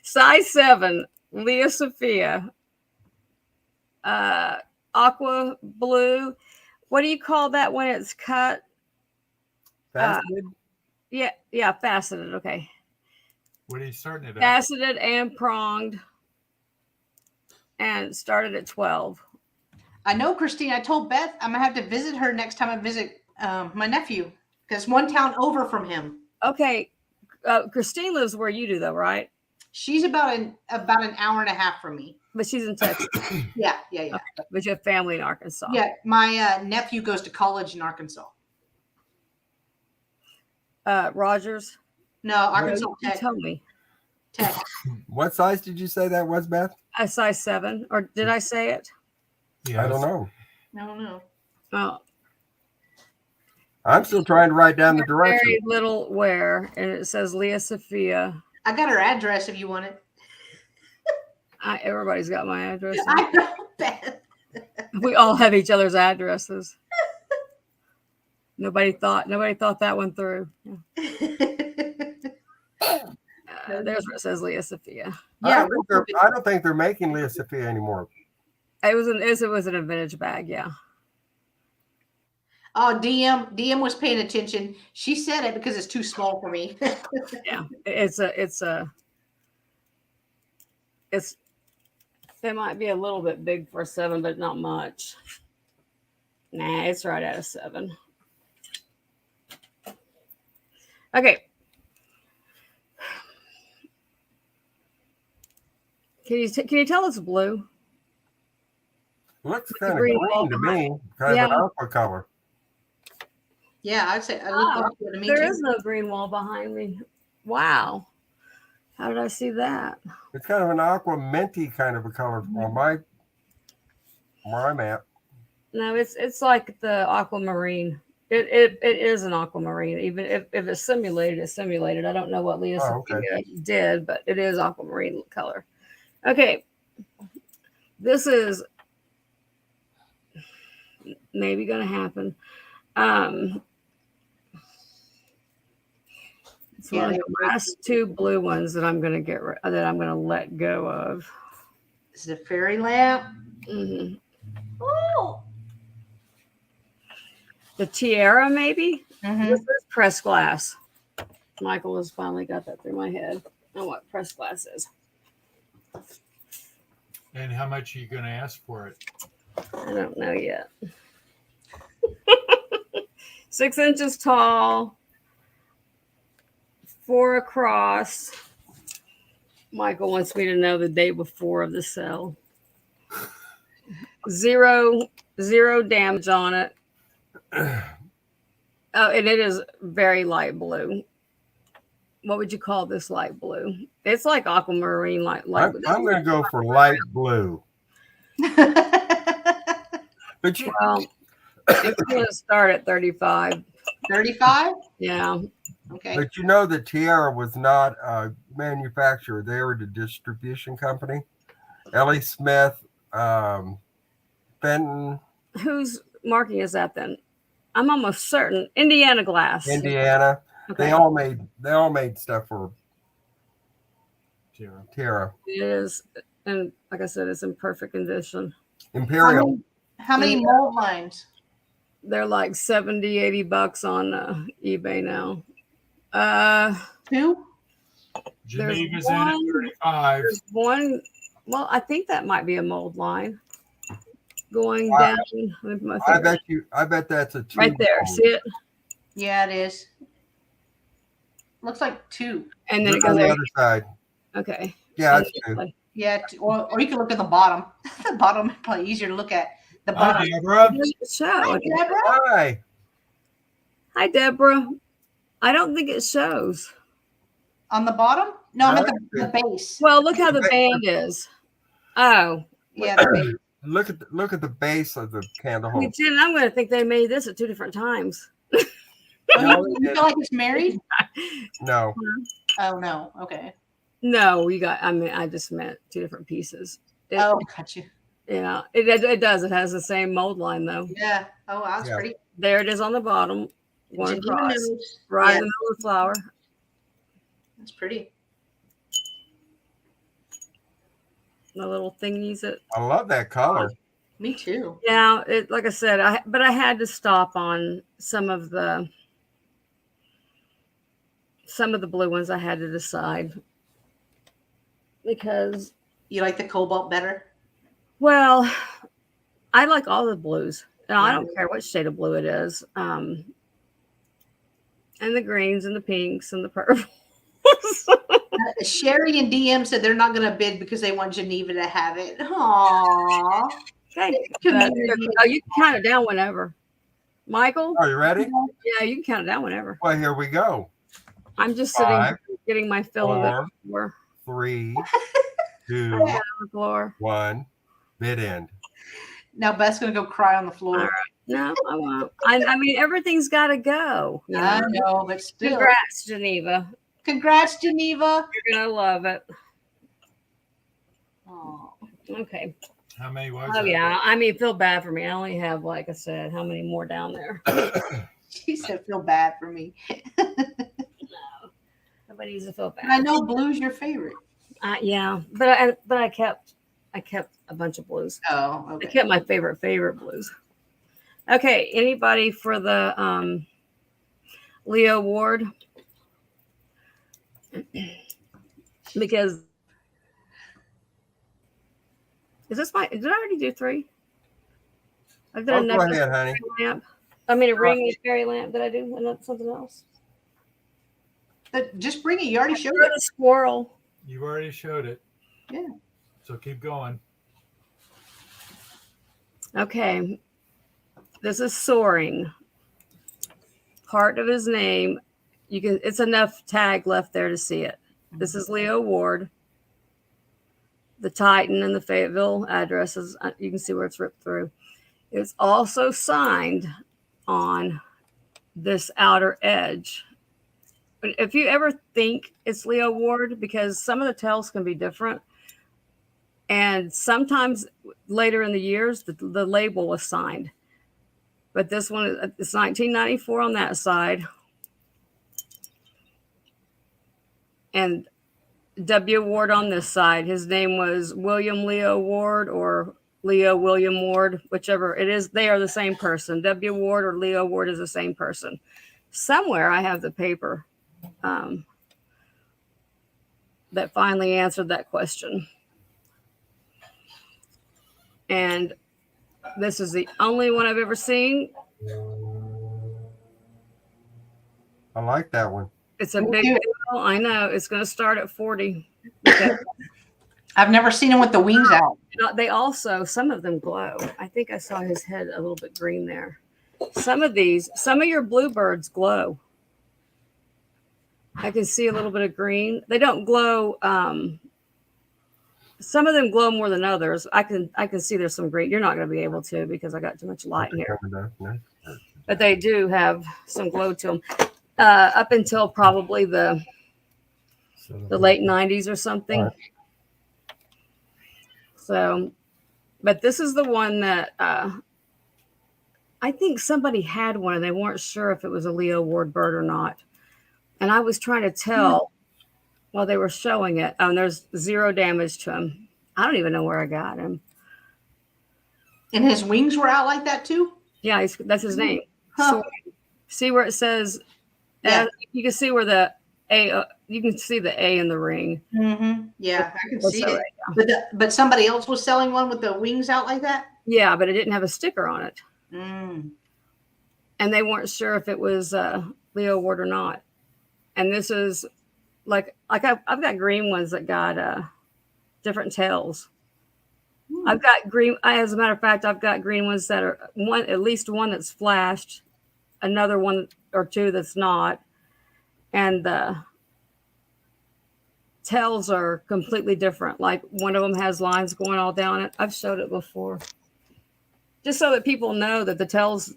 Size 7, Leah Sophia. Aqua blue. What do you call that when it's cut? Faceted? Yeah, faceted. Okay. What are you starting it at? Faceted and pronged. And started at 12. I know, Christine. I told Beth I'm going to have to visit her next time I visit my nephew because one town over from him. Okay. Christine lives where you do, though, right? She's about an hour and a half from me. But she's in Texas. Yeah. But you have family in Arkansas. Yeah, my nephew goes to college in Arkansas. Rogers. No, Arkansas You Tech. told me. Tech. What size did you say that was, Beth? A size 7. Or did I say it? I don't know. No. Well, I'm still trying to write down the direction. very little wear, and it says Leah Sophia. I got her address if you want it. Everybody's got my address. I know, Beth. We all have each other's addresses. Nobody thought that one through. Yeah. There's where it says Leah Sophia. Yeah, I don't think they're making Leah Sophia anymore. It was in a vintage bag. Yeah. Oh, DM was paying attention. She said it because it's too small for me. Yeah. It might be a little bit big for a 7, but not much. Nah, it's right at a 7. Okay. Can you tell it's blue? Looks the kind of green green wall to behind. me. Kind of an aqua color. Yeah, I'd say to me There too. is no green wall behind me. Wow. How did I see that? It's kind of an aqua minty kind of a color on where I'm at. No, it's like the aquamarine. It is an aquamarine. Even if it's simulated, it's simulated. I don't know what Leah Sophia did, but it is aquamarine color. Okay. This is maybe going to happen. It's one of the last 2 blue ones that I'm going to let go of. This is a fairy lamp. Mm-hmm. Oh. The tiara, maybe. Mm-hmm. This is press glass. Michael has finally got that through my head on what press glass is. And how much are you going to ask for it? I don't know yet. 6 inches tall, 4 across. Michael wants me to know the day before of the sale. Zero damage on it. Oh, and it is very light blue. What would you call this light blue? It's like aquamarine light. I'm going to go for light blue. But Well, it's going to start at 35. 35? Yeah. Okay. But you know, the tiara was not a manufacturer; they were the distribution company. Ellie Smith, Fenton, Whose marking is that then? I'm almost certain Indiana Glass. Indiana. Okay. They all made stuff for tiara. It is, and like I said, it's in perfect condition. Imperial. How many mold lines? They're like $70-$80 on eBay now. 2? Geneva's in at 35. There's one. Well, I think that might be a mold line going Wow. down. With my I finger. bet that's a 2. Right there. See it? Yeah, it is. Looks like 2. And then it Look on goes the there. other side. Okay. Yeah, And it's 2. like- Yeah, or you can look at the bottom. The bottom is probably easier to look at. The Hi, bottom. Deborah. Show. Hi, Deborah. Hi. Hi, Deborah. I don't think it shows. On the bottom? No, I'm at No, the base. Well, look how the band is. Oh, Yeah, the base. Look at the base of the candle we hole. didn't. I'm going to think they made this at 2 different times. No, You feel like it's married? no. Oh no. Okay. No, I just meant 2 different pieces. Oh, got you. Yeah, it does. It has the same mold line though. Yeah. Oh, that's Yeah. pretty. There it is on the bottom, one Geneva across, knows. right Yeah, in the middle of the flower. that's pretty. The little thingies that. I love that color. Me too. Yeah, like I said, I had to stop on some of the blue ones. I had to decide because, You like the cobalt better? well, I like all the blues. And I don't care what shade of blue it is. And the greens and the pinks and the purples. Sherry and DM said they're not going to bid because they want Geneva to have it. Aww. Okay. Community. Oh, you can count it down whenever. Michael? Are you ready? Yeah, you can count it down whenever. Well, here we go. I'm just sitting 5, getting my fill of it. on 3, 2, the floor. 1. Bid end. Now Beth's gonna go cry on the floor. All right. No, I won't. I mean, everything's got to go. You I know? know, but still. Congrats, Geneva. Congrats, Geneva. You're going to love it. Oh. Okay. How many was Oh, that? yeah. I mean, feel bad for me. I only have, like I said, how many more down there? She said, "Feel bad for me." Nobody needs to feel And I bad. know blue's your favorite. Yeah, but I kept a bunch of blues. Oh, I okay. kept my favorite blues. Okay, anybody for the Leo Ward? Because did I already do 3? I've done Oh, a go necklace, ahead, honey. lamp. I mean a ring and fairy lamp. Did I do something else? But just bring it. You already showed Or it. the squirrel. You've already showed it. Yeah. So keep going. Okay. This is soaring. Part of his name. It's enough tag left there to see it. This is Leo Ward. The Titan and the Fayetteville addresses. You can see where it's ripped through. It's also signed on this outer edge. If you ever think it's Leo Ward, because some of the tails can be different, and sometimes later in the years, the label was signed. But this one, it's 1994 on that side. And W. Ward on this side. His name was William Leo Ward or Leo William Ward, whichever it is. They are the same person. W. Ward or Leo Ward is the same person. Somewhere I have the paper that finally answered that question. And this is the only one I've ever seen. I like that one. It's a big deal. I know. It's going to start at 40. Okay. I've never seen him with the wings out. They also, some of them glow. I think I saw his head a little bit green there. Some of your bluebirds glow. I can see a little bit of green. They don't glow. Some of them glow more than others. I can see there's some green. You're not going to be able to because I got too much light in here. But they do have some glow to them. Up until probably the late 90s or something. Right. So, but this is the one that I think somebody had one and they weren't sure if it was a Leo Ward bird or not. And I was trying to tell while they were showing it. There's 0 damage to him. I don't even know where I got him. And his wings were out like that too? Yeah, that's his name. Huh. So, see where it says, Yeah. You can see where the A, you can see the A in the ring. Mm-hmm. Yeah, I can That's see all it. right. But somebody else was selling one with the wings out like that? Yeah, but it didn't have a sticker on it. Mm. And they weren't sure if it was Leo Ward or not. And this is like I've got green ones that got different tails. I've got green. As a matter of fact, I've got green ones that are at least one that's flashed, another one or two that's not, and the tails are completely different. Like one of them has lines going all down it. I've showed it before, just so that people know that the tails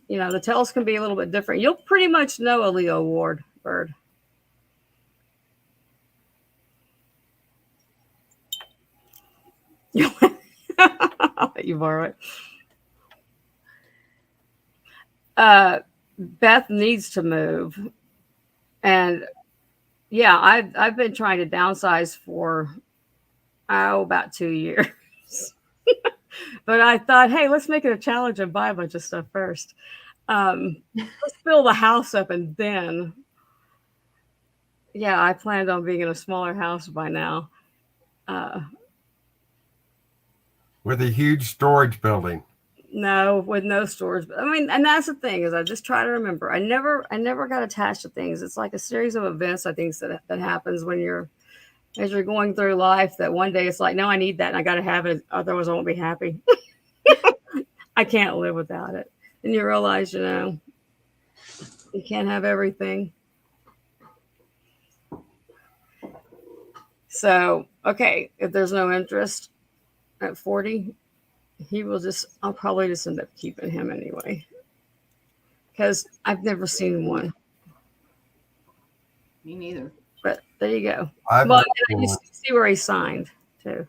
can be a little bit different. You'll pretty much know a Leo Ward bird. I'll let you borrow it. Beth needs to move, and yeah, I've been trying to downsize for about 2 years. But I thought, hey, let's make it a challenge and buy a bunch of stuff first. Let's fill the house up, and then yeah, I planned on being in a smaller house by now. With a huge storage building. No, with no storage. I mean, and that's the thing is I just try to remember. I never got attached to things. It's like a series of events, I think, that happens as you're going through life, that one day it's like, no, I need that and I got to have it. Otherwise I won't be happy. I can't live without it. And you realize, you can't have everything. So, okay, if there's no interest at 40, I'll probably just end up keeping him anyway. Because I've never seen one. Me neither. But there you go. I've Well, never you seen one. see where he signed too.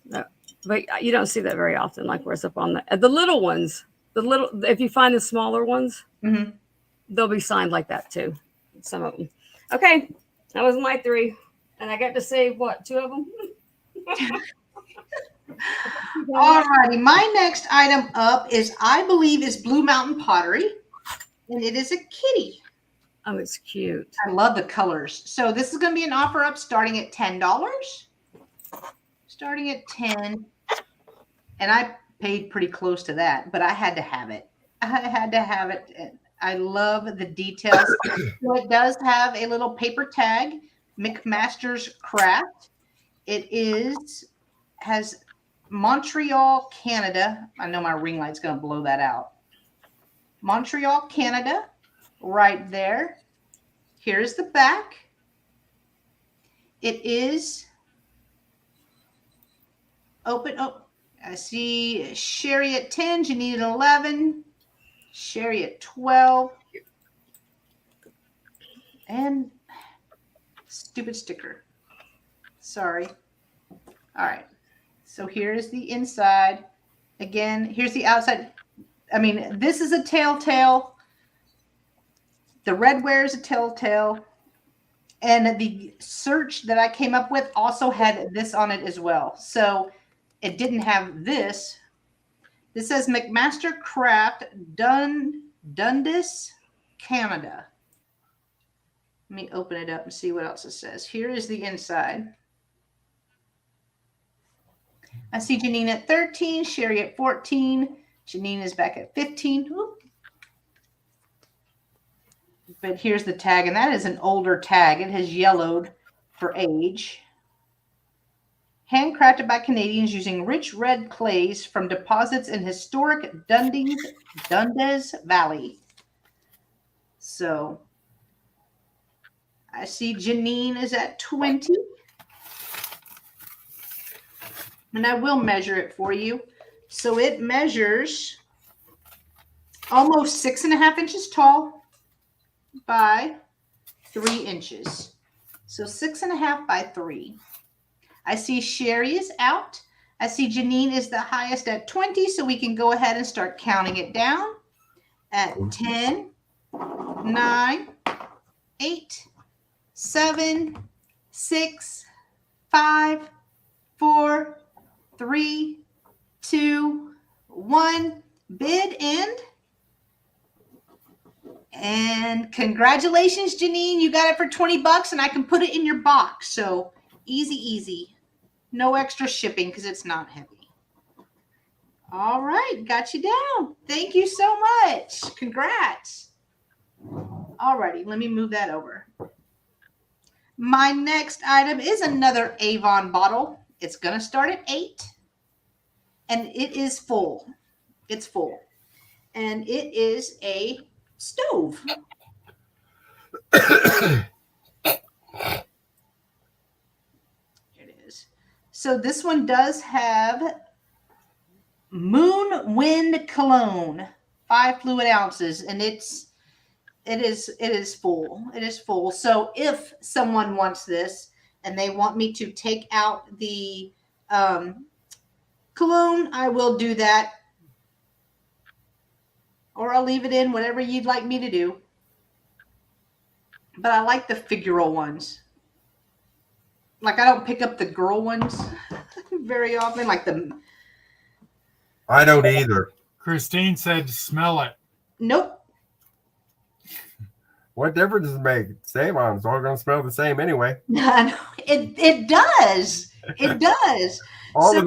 No, but you don't see that very often, like where it's up on the little ones. If you find the smaller ones, Mm-hmm. they'll be signed like that too. Some of them. Okay, that was my 3, and I got to say what, 2 of them. All righty. My next item up is, I believe, is Blue Mountain Pottery, and it is a kitty. Oh, it's cute. I love the colors. So this is going to be an offer up starting at $10. Starting at 10. And I paid pretty close to that, but I had to have it. I had to have it. I love the details. So it does have a little paper tag, McMaster's Craft. It has Montreal, Canada. I know my ring light's going to blow that out. Montreal, Canada. Right there. Here's the back. It is open. Oh, I see Sherry at 10, Janine at 11, Sherry at 12, and stupid sticker. Sorry. All right. So here's the inside. Again, here's the outside. I mean, this is a telltale. The redware is a telltale. And the search that I came up with also had this on it as well. So it didn't have this. This says McMaster Craft Dundas, Canada. Let me open it up and see what else it says. Here is the inside. I see Janine at 13, Sherry at 14. Janine is back at 15. Ooh. But here's the tag, and that is an older tag. It has yellowed for age. Handcrafted by Canadians using rich red clays from deposits in historic Dundas Valley. So I see Janine is at 20. And I will measure it for you. So it measures almost 6.5 inches tall by 3 inches. So 6.5 by 3. I see Sherry is out. I see Janine is the highest at 20, so we can go ahead and start counting it down at 10, 9, 8, 7, 6, 5, 4, 3, 2, 1. Bid and congratulations, Janine. You got it for $20 and I can put it in your box. So easy, easy. No extra shipping because it's not heavy. All right. Got you down. Thank you so much. Congrats. All righty. Let me move that over. My next item is another Avon bottle. It's going to start at 8. And it is full. It's full. And it is a stove. Here it is. So this one does have Moon Wind Cologne, 5 fluid ounces, and it is full. It is full. So if someone wants this and they want me to take out the cologne, I will do that. Or I'll leave it in, whatever you'd like me to do. But I like the figural ones. Like, I don't pick up the girl ones very often. Like I don't either. Christine said smell it. Nope. What difference does it make? Same on. It's all going to smell the same anyway. It does. It does. All the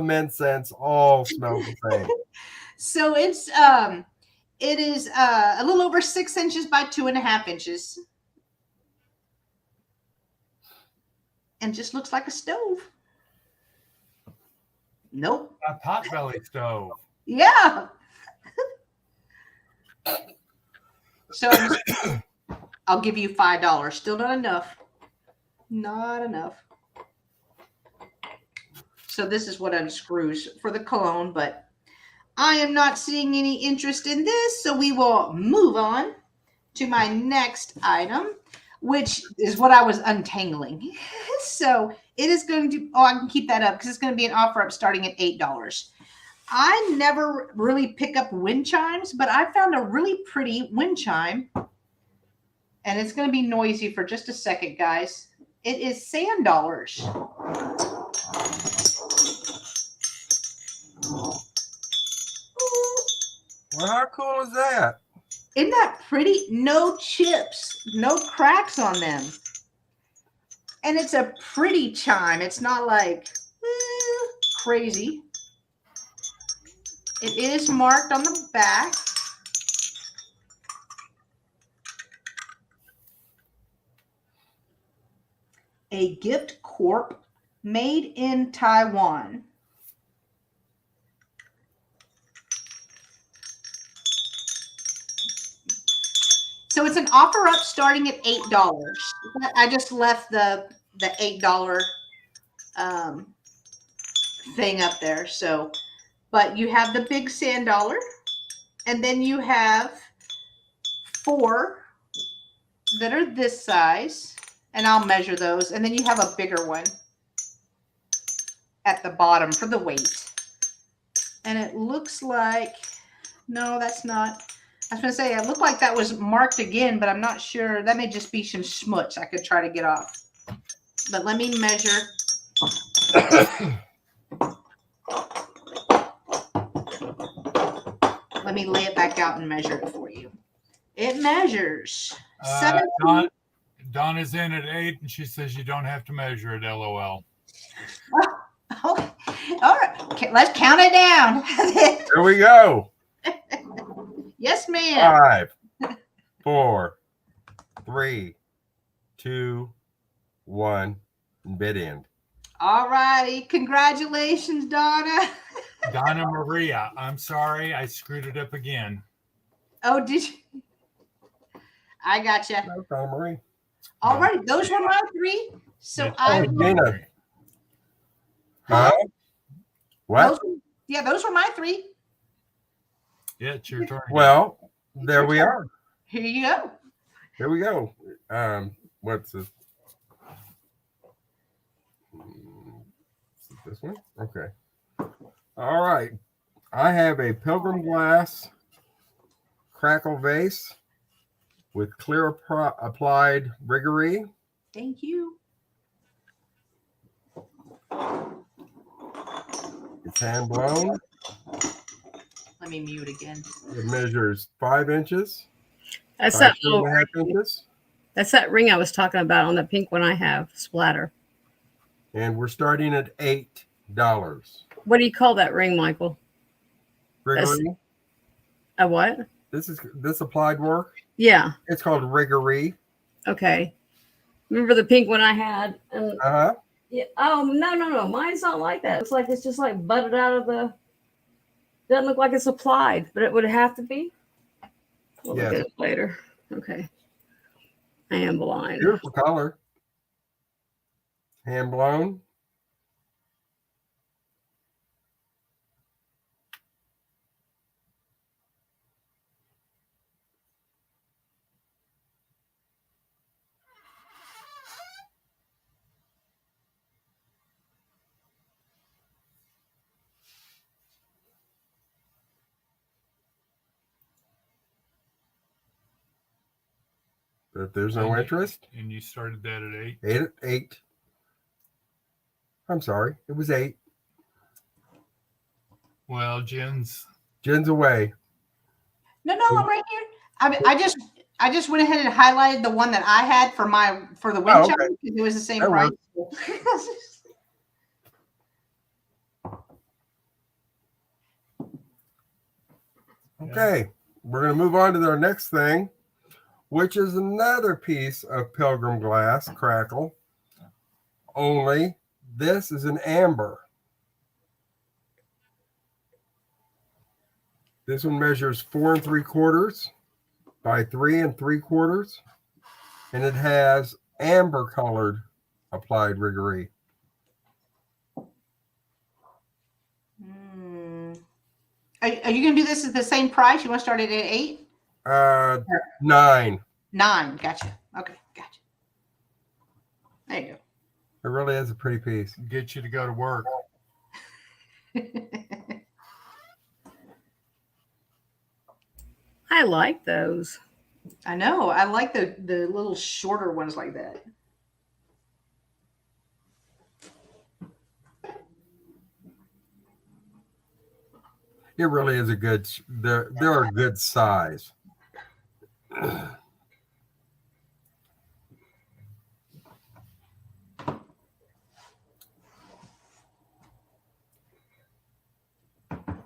mint scents all smell the same. So it is a little over 6 inches by 2.5 inches. And just looks like a stove. Nope. A potbelly stove. Yeah. So I'll give you $5. Still not enough. Not enough. So So this is what unscrews for the cologne, but I am not seeing any interest in this. So we will move on to my next item, which is what I was untangling. So it is going to, I can keep that up because it's going to be an offer up starting at $8. I never really pick up wind chimes, but I found a really pretty wind chime. And it's going to be noisy for just a second, guys. It is sand dollars. Well, how cool is that? Isn't that pretty? No chips, no cracks on them. And it's a pretty chime. It's not like crazy. It is marked on the back. A gift corp made in Taiwan. So it's an offer up starting at $8. I just left the $8 thing up there. So, but you have the big sand dollar, and then you have 4 that are this size, and I'll measure those. And then you have a bigger one at the bottom for the weight. And it looks like, no, that's not. I was going to say, it looked like that was marked again, but I'm not sure. That may just be some schmutz I could try to get off. But let me measure. Let me lay it back out and measure it for you. It measures 17. Dawn is in at 8, and she says you don't have to measure it, LOL. Okay. All right. Okay, let's count it down. Here we go. Yes, ma'am. 5, 4, 3, 2, 1, and bid end. All righty. Congratulations, Donna. Donna Maria, I'm sorry, I screwed it up again. Oh, did you? I gotcha. No, Donna Marie. All right. Those were my 3. So Yeah. I. Gina. Huh? What? Those were my 3. Yeah, it's your turn. Well, there we are. Here you go. Here we go. What's this? This one? Okay. All right. I have a Pilgrim Glass crackle vase with clear applied Riggery. Thank you. It's hand blown. Let me mute again. It measures 5 inches. That's 5 that and little. a half inches. That's that ring I was talking about on the pink one I have. Splatter. And we're starting at $8. What do you call that ring, Michael? Riggery. A what? This applied work. Yeah. It's called Riggery. Okay. Remember the pink one I had? And Uh-huh. yeah. Oh no. Mine's not like that. It's like it's just like butted out of the. Doesn't look like it's applied, but it would have to be. We'll look at it later. Okay. I am blind. Beautiful color. Hand blown. If there's no interest, And you started that at 8? 8. I'm sorry, it was 8. Well, Jen's away. No, I'm right here. I just went ahead and highlighted the one that I had for the wind Oh, chime okay. because it was the same That price. Okay, we're going to move on to our next thing, which is another piece of Pilgrim Glass crackle. Only this is an amber. This one measures 4 3/4 by 3 3/4, and it has amber colored applied Riggery. Are you going to do this at the same price? You want to start it at 8? 9. 9. Gotcha. Okay. Gotcha. There you It really is a pretty piece. Get you to go to work. go. I like those. I know. I like the little shorter ones like that. It really is a good. They're a good size.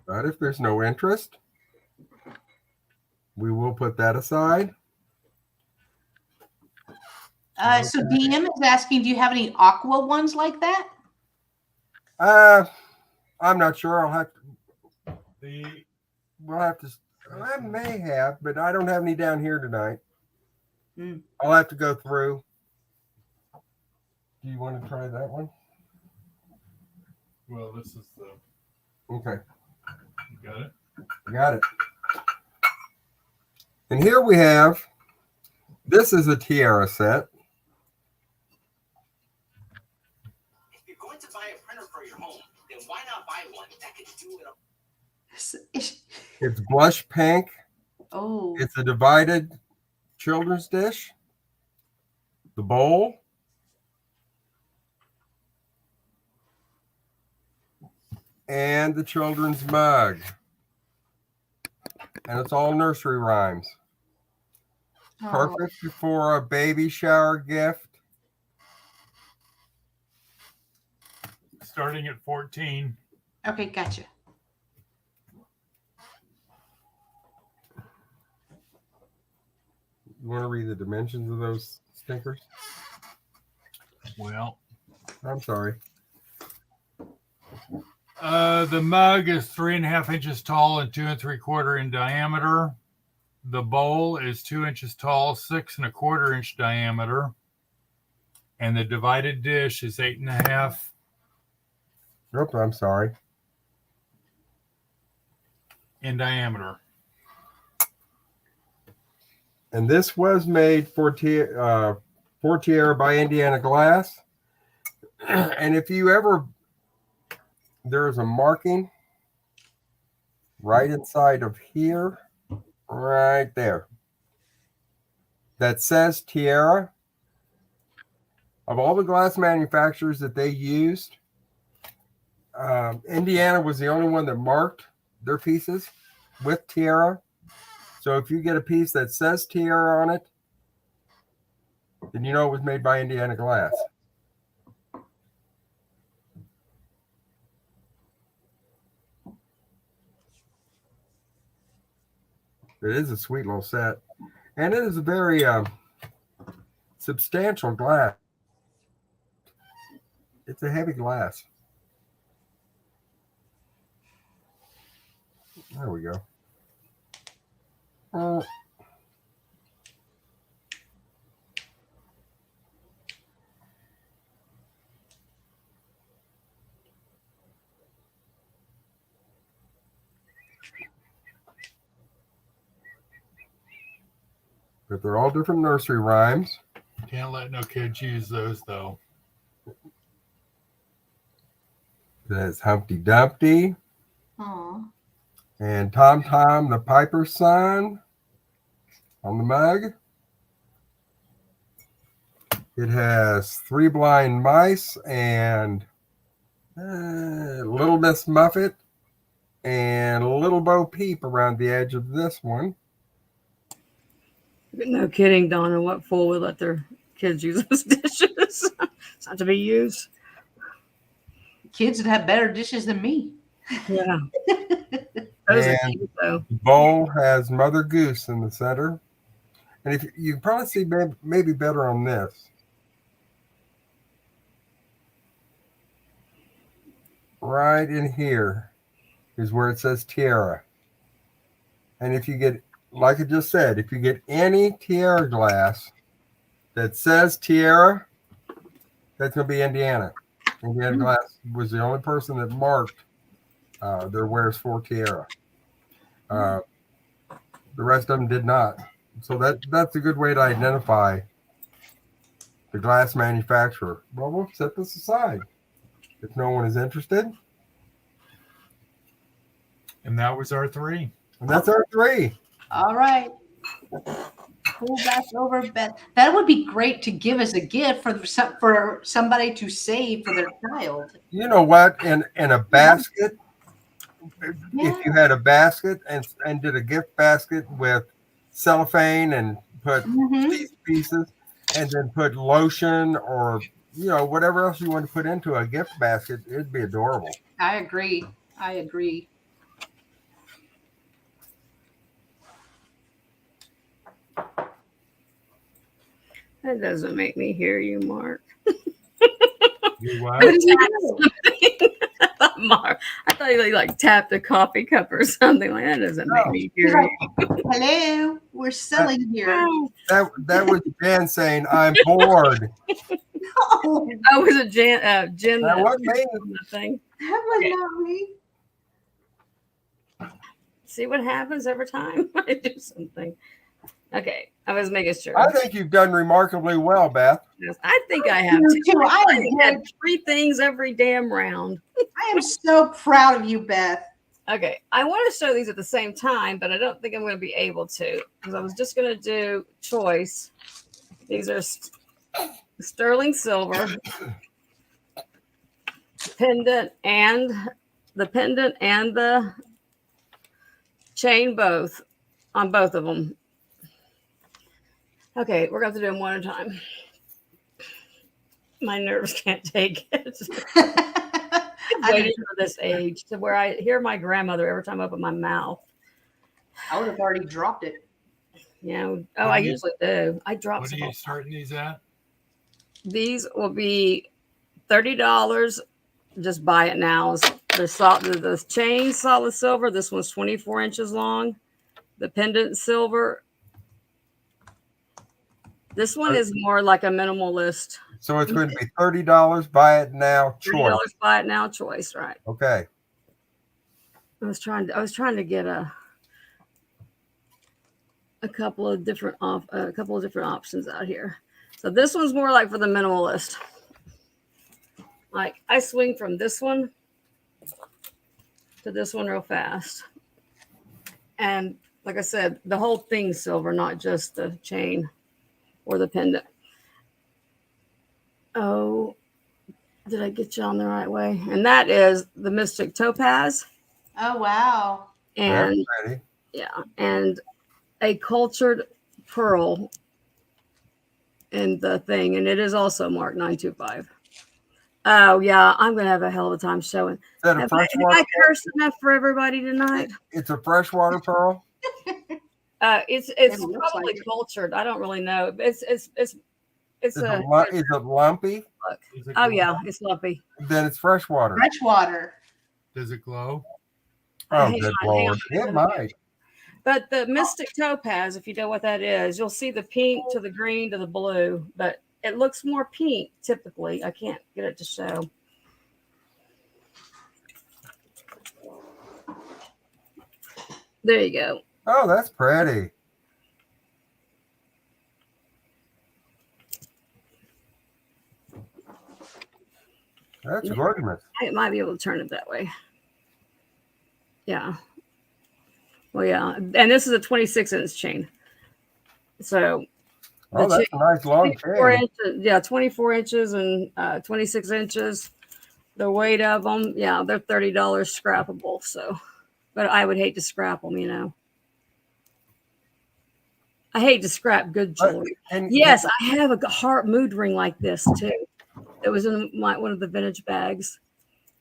But if there's no interest, we will put that aside. So DM is asking, do you have any aqua ones like that? I'm not sure. The We'll have to. I may have, but I don't have any down here tonight. Mm. I'll have to go through. Do you want to try that one? well, this is the Okay, you got it. got it. And here we have. This is a tiara set. If you're going to buy a printer for your home, then why not buy one that can do it all? It's blush pink. Oh, It's a divided children's dish. The bowl. And the children's mug. And it's all nursery rhymes. oh. Perfect for a baby shower gift. Starting at 14. Okay, gotcha. You want to read the dimensions of those stickers? Well, I'm sorry. the mug is 3.5 inches tall and 2 3/4 in diameter. The bowl is 2 inches tall, 6 1/4 inch diameter. And the divided dish is 8.5. Nope, I'm sorry. in diameter. And this was made for Tierra by Indiana Glass. And if you ever, there's a marking right inside of here, right there, that says Tierra. Of all the glass manufacturers that they used, Indiana was the only one that marked their pieces with Tierra. So if you get a piece that says Tierra on it, then you know it was made by Indiana Glass. It is a sweet little set. And it is a very substantial glass. It's a heavy glass. There we go. But they're all different nursery rhymes. Can't let no kids use those though. There's Humpty Dumpty Aw. and Tom Tom the Piper's son on the mug. It has 3 blind mice and Little Miss Muffet and Little Bo Peep around the edge of this one. No kidding, Donna. What fool would let their kids use those dishes? It's not to be used. Kids that have better dishes than me. Yeah. Those are And cute, though. the bowl has Mother Goose in the center. And if you can probably see maybe better on this. Right in here is where it says Tierra. And if you get, like I just said, if you get any Tierra glass that says Tierra, that's going to be Indiana. Indiana Glass was the only person that marked their wares for Tierra. The rest of them did not. So that's a good way to identify the glass manufacturer. Well, we'll set this aside if no one is interested. And that was our 3. And that's our 3. All right. Pull back over, Beth. That would be great to give as a gift for somebody to save for their child. You know what? In a basket, Yeah. if you had a basket and did a gift basket with cellophane and put Mhm. these pieces and then put lotion or whatever else you want to put into a gift basket, it'd be adorable. I agree. I agree. That doesn't make me hear you, Mark. You What what? do you do? Mark, I thought you like tapped a coffee cup or something like that. Doesn't make No. me He's hear like, you. hello, we're selling here. That was Jan saying, I'm bored. No, Oh, was it Jen That that wasn't me. on the thing? that was not me. See what happens every time I do something. Okay, I was making sure. I think you've done remarkably well, Beth. Yes, I think I have You to. too. I I am, had 3 things every damn round. I am so proud of you, Beth. Okay, I want to show these at the same time, but I don't think I'm going to be able to because I was just going to do choice. These are sterling silver pendant and the chain both on both of them. Okay, we're going to have to do them one at a time. My nerves can't take it. I Waiting for this age to where I hear my grandmother every time I open my mouth. would have already dropped it. I usually do. I drop What are some. you starting these at? These will be $30. Just buy it now. The chain solid silver. This one's 24 inches long. The pendant silver. This one is more like a minimalist. So it's going to be $30. Buy it now. $30 Choice. buy it now choice, right? Okay. I was trying to get a couple of different options out here. So this one's more like for the minimalist. Like I swing from this one to this one real fast. And like I said, the whole thing's silver, not just the chain or the pendant. Oh, did I get you on the right way? And that is the Mystic Topaz. Oh, wow. And That's pretty. yeah, and a cultured pearl in the thing, and it is also marked 925. Oh yeah, I'm gonna have a hell of a time showing. Is that a Have freshwater? I cursed enough for everybody tonight? It's a freshwater pearl. It's It looks probably like it. cultured. I don't really know. It's Is a it lumpy? Does it oh glow? yeah, it's lumpy. Then it's freshwater. Freshwater. Does it glow? Oh, Hang good on, Lord. hang on. It might. But the Mystic Topaz, if you know what that is, you'll see the pink to the green to the blue, but it looks more pink typically. I can't get it to show. There you go. Oh, that's pretty. That's gorgeous. I might be able to turn it that way. Yeah. Well, yeah. And this is a 26-inch chain. So Oh, that's a nice long 24 chain. inches, yeah, 24 inches and 26 inches. The weight of them, yeah, they're $30 scrappable. So, but I would hate to scrap them, you know. I hate to scrap good jewelry. And Yes, I have a heart mood ring like this too. It was in one of the vintage bags.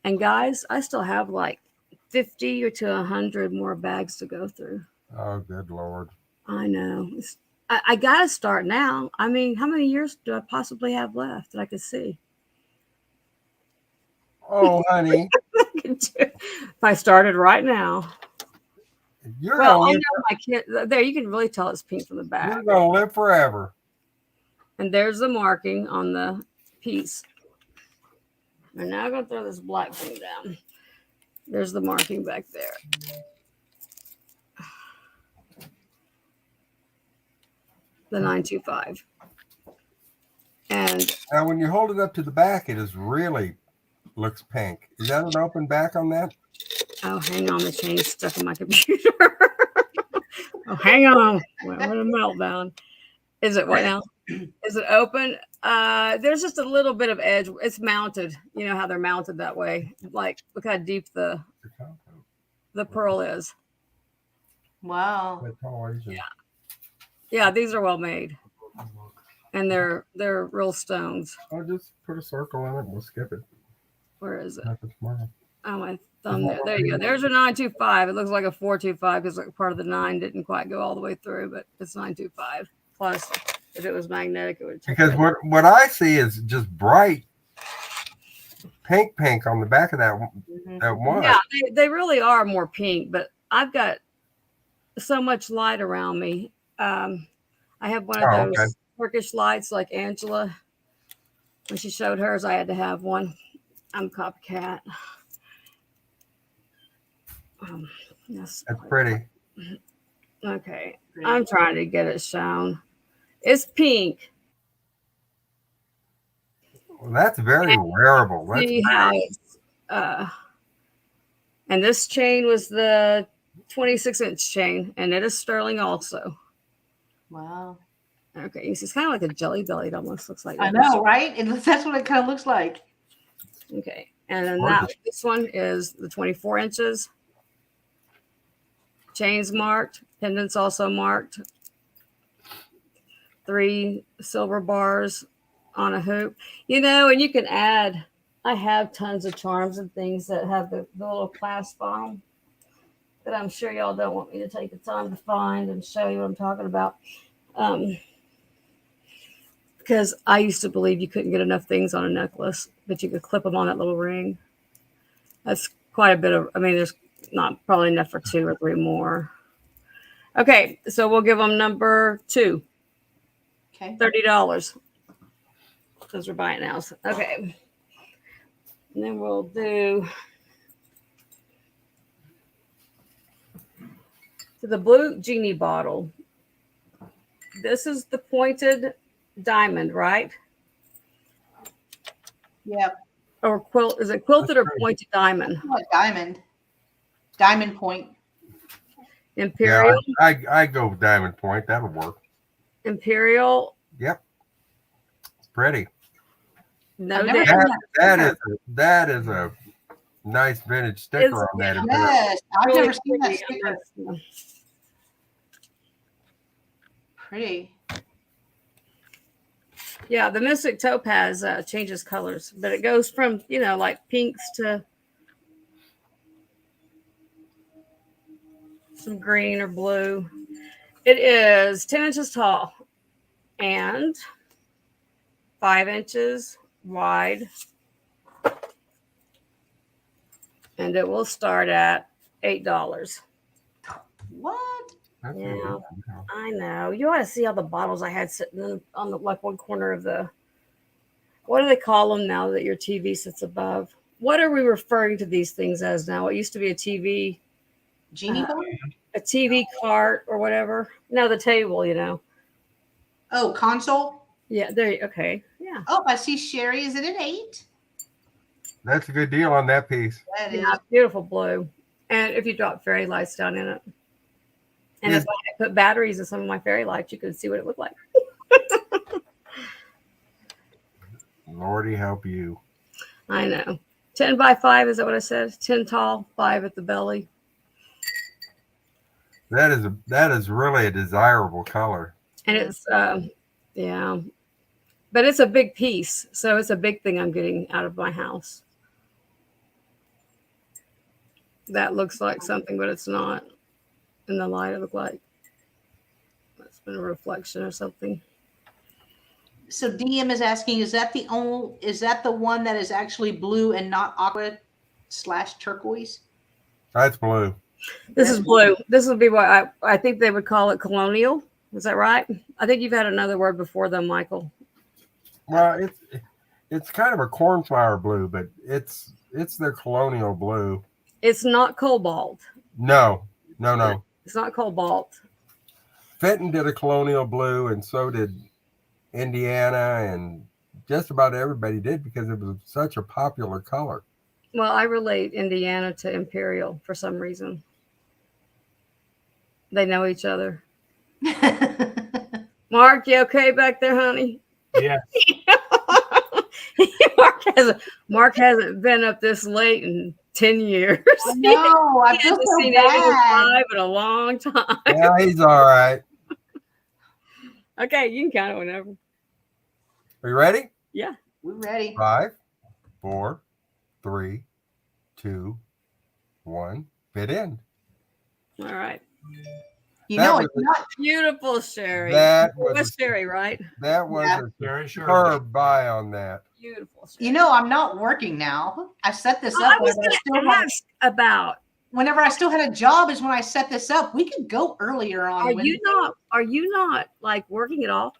And guys, I still have like 50 or to 100 more bags to go through. Oh, good Lord. I know. I got to start now. I mean, how many years do I possibly have left that I could see? Oh, honey, If I started right now. you're Well, I gonna know my kid. There, you can really tell it's pink from the you're back. gonna live forever. And there's the marking on the piece. And now I'm going to throw this black thing down. There's the marking back there. the 925. And Now, when you hold it up to the back, it is really looks pink. Is that an open back on that? oh, hang on, the chain's stuck in my computer. oh, hang on. What a meltdown. Is it what now? Is it open? There's just a little bit of edge. It's mounted. You know how they're mounted that way. Like, look how deep the pearl is. Wow. Yeah, these are well made. And they're real stones. I'll just put a circle in it and we'll skip it. Where is it? Happens tomorrow. Oh, my thumb there. There you go. There's a 925. It looks like a 425 because like part of the 9 didn't quite go all the way through, but it's 925. Plus, if it was magnetic, it would. Because what I see is just bright pink on the back of that one. Yeah, they really are more pink, but I've got so much light around me. I have one of those Turkish lights like Angela. When she showed hers, I had to have one. I'm a copycat. Yes. That's pretty. Okay. I'm trying to get it shown. It's pink. Well, that's very wearable. That's See how it's, and this chain was the 26-inch chain, and it is sterling also. Wow. Okay, it's kind of like a jelly belly. It almost looks like. I know, right? That's what it kind of looks like. Okay, and then Gorgeous. this one is the 24 inches. Chains marked, pendants also marked. 3 silver bars on a hoop. You know, and you can add. I have tons of charms and things that have the little clasp on them that I'm sure y'all don't want me to take the time to find and show you what I'm talking about. Because I used to believe you couldn't get enough things on a necklace, but you could clip them on that little ring. That's quite a bit of, I mean, there's not probably enough for 2 or 3 more. Okay, so we'll give them number 2. Okay. $30. Because we're buying now. Okay. And then we'll do the blue genie bottle. This is the pointed diamond, right? Yep. Or quilt? Is it quilted or pointed diamond? What diamond? Diamond point. Imperial. Yeah, I go with diamond point. That'll work. Imperial. Yep. It's pretty. No I've never doubt. seen That is a nice vintage sticker on that. Yes, I've Really never seen that pretty. sticker. Pretty. Yeah, the Mystic Topaz changes colors, but it goes from, you know, like pinks to some green or blue. It is 10 inches tall and 5 inches wide. And it will start at $8. What? That's Yeah. really I know. You ought to see all the bottles I had sitting on the like one corner of the. What do they call them now that your TV sits above? What are we referring to these things as now? It used to be a TV, Genie board? a TV cart or whatever. No, the table. You know. Oh, console? Yeah. There. Okay. Yeah. Oh, I see Sherry. Is it an 8? That's a good deal on that piece. That is. Yeah. Beautiful blue. And if you drop fairy lights down in it, and Yeah. if I put batteries in some of my fairy lights, you could see what it looked like. Lordy help you. I know. 10 by 5, is that what I said? 10 tall, 5 at the belly. That is really a desirable color. And it's, yeah. But it's a big piece. So it's a big thing I'm getting out of my house. That looks like something, but it's not. In the light, it looked like it's been a reflection or something. So DM is asking, is that the one that is actually blue and not aqua / turquoise? That's blue. This is blue. This would be what I think they would call it colonial. Is that right? I think you've had another word before them, Michael. Well, it's kind of a cornflower blue, but it's their colonial blue. It's not cobalt. No. It's not cobalt. Fenton did a colonial blue, and so did Indiana, and just about everybody did because it was such a popular color. Well, I relate Indiana to Imperial for some reason. They know each other. Mark, you okay back there, honey? Yeah. Mark hasn't been up this late in 10 years. No, I He feel hasn't so seen bad. 85 in a long time. Yeah, he's all right. Okay, you can count it whenever. Are you ready? Yeah. We're ready. 5, 4, 3, 2, 1. Fit in. All right. You That know, was it's not. Beautiful, Sherry. That It was was Sherry, right? that was Yeah. a Very sure. superb buy on that. Beautiful. Sherry. You know, I'm not working now. I set this Oh, up I was whenever whenever I still had a job is when I set this up. We could go earlier on. Are you Wednesday. are you not like working at all?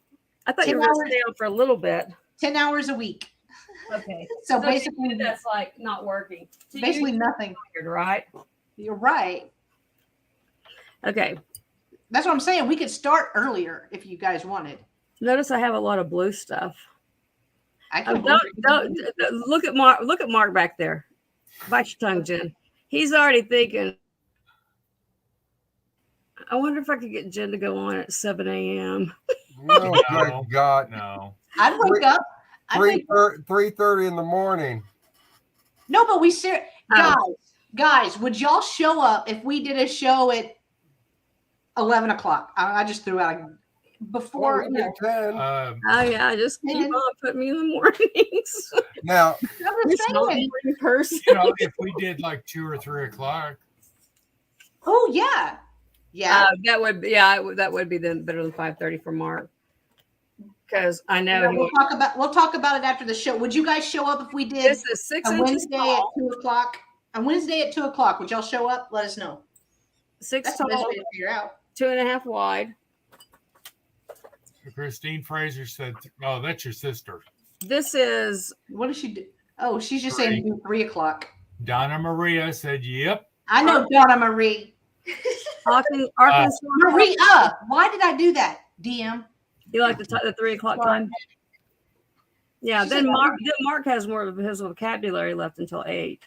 I thought you 10 were going to hours. stay on for a little bit. 10 hours a week. Okay. So to you, basically, that's like not working. To you, basically you're nothing. tired, right? You're right. Okay. That's what I'm saying. We could start earlier if you guys wanted. Notice I have a lot of blue stuff. I Oh, can. don't look at Mark. Look at Mark back there. Bite your tongue, Jen. He's already thinking. I wonder if I could get Jen to go on at 7 a.m. Oh No. my God! No. I'd wake up. I'd wake up. 3:30 in the morning. No, but we Oh. guys, would y'all show up if we did a show at 11 o'clock? I just threw out before. Well, we did 10. Oh yeah, just keep Mhm. on putting me in the mornings. Now, I'm You're just not a saying. morning person. You know, if we did like 2 or 3 o'clock, Oh yeah, yeah. That would be that would be then better than 5:30 for Mark. Because I know Yeah, he we'll talk about it after the show. Would you guys show up if we did this is 6 a inches Wednesday tall. at 2 o'clock? A Wednesday at 2 o'clock. Would y'all show up? Let us know. 6 That's the best tall, way to figure out. 2.5 wide. Christine Fraser said, "Oh, that's your sister." This is What does she do? Oh, she's just saying do 3 o'clock. Donna Maria said, "Yep." I know Donna Marie. Arkansas. Maria, why did I do that? DM. You like the 3 o'clock time? Yeah. She Then said Mark has more of his vocabulary left until 8.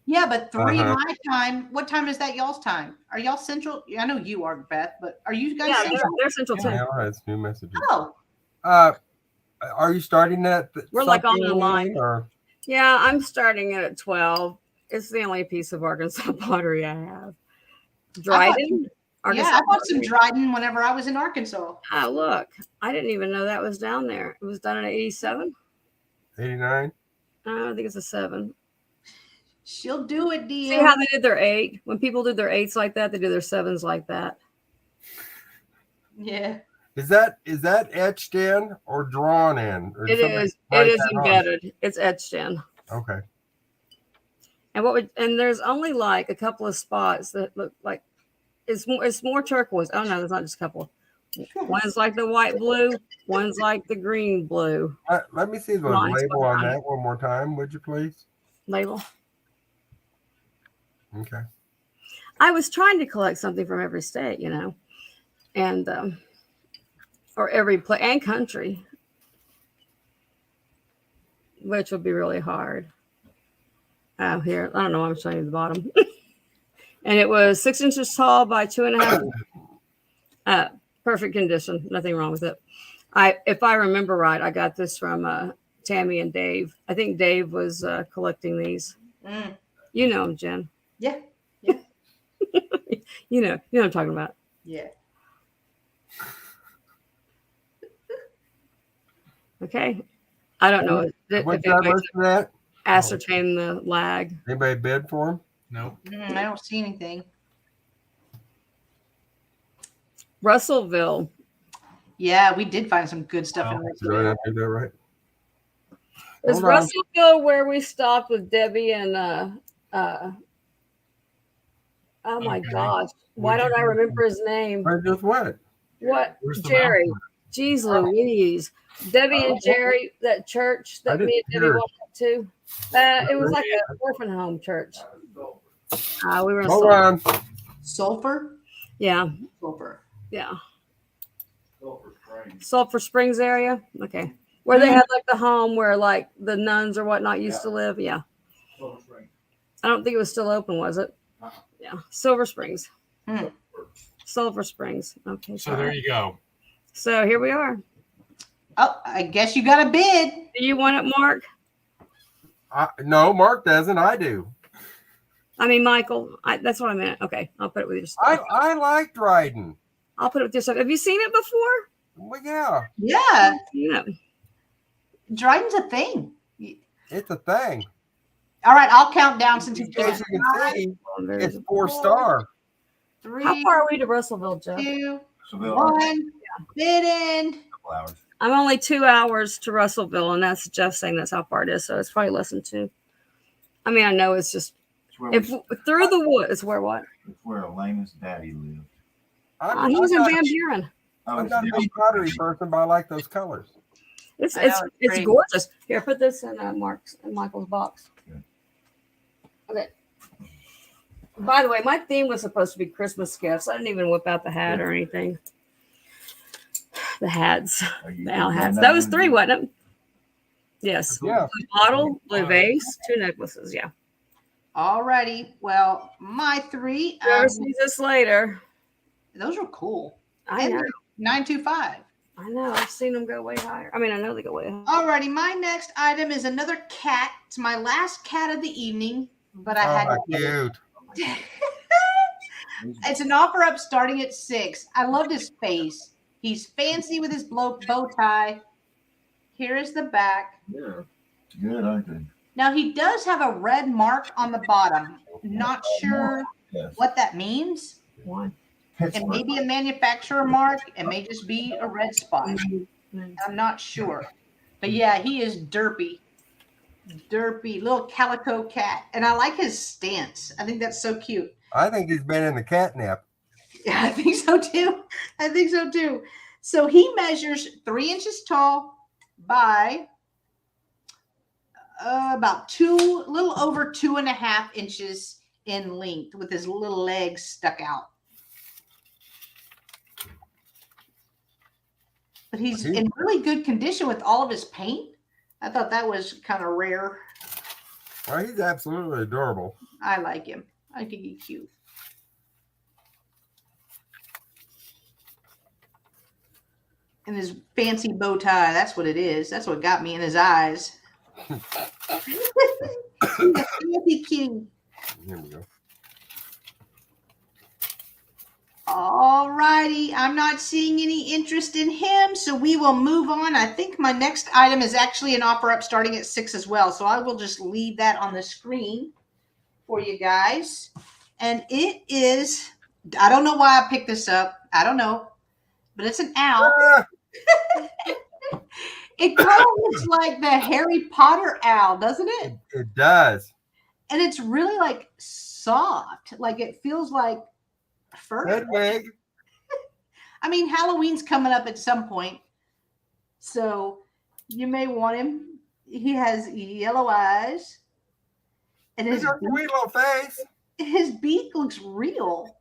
Yeah, but 3 Uh-huh. my time. What time is that y'all's time? Are y'all central? I know you are, Beth, but are you guys Yeah, central? they're central too. now has new messages. Oh, Are you starting that? We're like on something, the line. Or Yeah, I'm starting it at 12. It's the only piece of Arkansas pottery I have. Dryden? yeah, I bought some Dryden whenever I was in Arkansas. Oh, look. I didn't even know that was down there. It was done in 87? 89? I think it's a 7. She'll do it, DM. See how they did their 8? When people do their 8s like that, they do their 7s like that. Yeah. Is that etched in or drawn in? Or It did somebody is. write It is that on? embedded. It's etched in. Okay. And there's only like a couple of spots that look like it's more turquoise. Oh no, there's not just a couple. One's like the white blue, one's like the green blue Let me see the Lines label on behind. that one more time, would you please? label. Okay. I was trying to collect something from every state, and or every place and country, which would be really hard. Oh, here, I don't know. I'm showing you the bottom. And it was 6 inches tall by 2.5. Perfect condition. Nothing wrong with it. If I remember right, I got this from Tammy and Dave. I think Dave was collecting these. Mm. You know him, Jen. Yeah. You know what I'm talking about. Yeah. Okay. I don't know if What's that anybody list for that? ascertain the lag. Anybody bid for them? Nope. I don't see anything. Russellville. Yeah, we did find some good stuff in Oh, there. Did I do that right? Is Hold on. Russellville where we stopped with Debbie and oh my Okay. gosh. Why don't I remember his name? I just went. What? Where's the Jerry. mountain? Jeez Louise. Debbie and Jerry, that church I that didn't me and Debbie hear it. walked up to. It was like an orphan home church. We were in Hold Sulphur. on. Sulfur? Yeah. Sulphur. Yeah. Sulphur Springs. Sulphur Springs area. Okay. Where they had like the home where like the nuns or whatnot used Yeah. to live. Yeah. Sulphur Springs. I don't think it was still open, was it? Uh-uh. Yeah. Silver Springs. Hmm. Sulphur Springs. Okay. So there you go. So here we are. Oh, I guess you got a bid. Do you want it, Mark? No, Mark doesn't. I do. I mean, Michael. That's what I meant. Okay. I'll put it with your I stuff. like Dryden. I'll put it with your stuff. Have you seen it before? Well, yeah, Yeah, Yeah. Dryden's a thing. it's a thing. All right, I'll count down since you As you can see, it's 4-star. Three, How far are we to Russellville, Jeff? 2, Seville. 1. Bid in. Couple hours. I'm only 2 hours to Russellville, and that's Jeff saying that's how far it is. So it's probably less than 2. I mean, I know it's just It's where, if through the woods. Where what? it's where Elena's daddy lived. He was in Van Buren. Oh, I'm it's not a big pottery person, but I like those colors. It's I know, it's it's it's pretty. gorgeous. Here, put this in Mark's and Michael's box. Good. Okay. By the way, my theme was supposed to be Christmas gifts. I didn't even whip out the hat or anything. The hats, Are you the owl doing hats. That was 3, in- wasn't it? Yes. Yeah. Blue bottle, blue vase, 2 necklaces. Yeah. All righty. Well, my 3. You'll see this later. Those are cool. I And know. they're 925. I know. I've seen them go way higher. I mean, I know they go way higher. Alrighty, my next item is another cat. It's my last cat of the evening, but I had Oh, to get it. cute. It's an offer up starting at 6. I loved his face. He's fancy with his bow tie. Here is the back. Yeah. It's good, aren't they? Now he does have a red mark on the bottom. Not sure Yes. what that means. One. It may be a manufacturer mark. It may just be a red spot. I'm not sure. But yeah, he is derpy. Derpy little calico cat. And I like his stance. I think that's so cute. I think he's been in the catnip. Yeah, I think so too. I think so too. So he measures 3 inches tall by about little over 2.5 inches in length with his little legs stuck out. But he's in really good condition with all of his paint. I thought that was kind of rare. Well, he's absolutely adorable. I like him. I think he's cute. And his fancy bow tie. That's what it is. That's what got me in his eyes. He's a fancy kitty. Here we go. All righty. I'm not seeing any interest in him, so we will move on. I think my next item is actually an offer up starting at 6 as well. So I will just leave that on the screen for you guys. And it is, I don't know why I picked this up. I don't know. But it's an owl. Ah, It kind of looks like the Harry Potter owl, doesn't it? it does. And it's really like soft. Like it feels like fur. Hedwig. I mean, Halloween's coming up at some point. So you may want him. He has yellow eyes. And He's got a sweet little face. his beak looks real.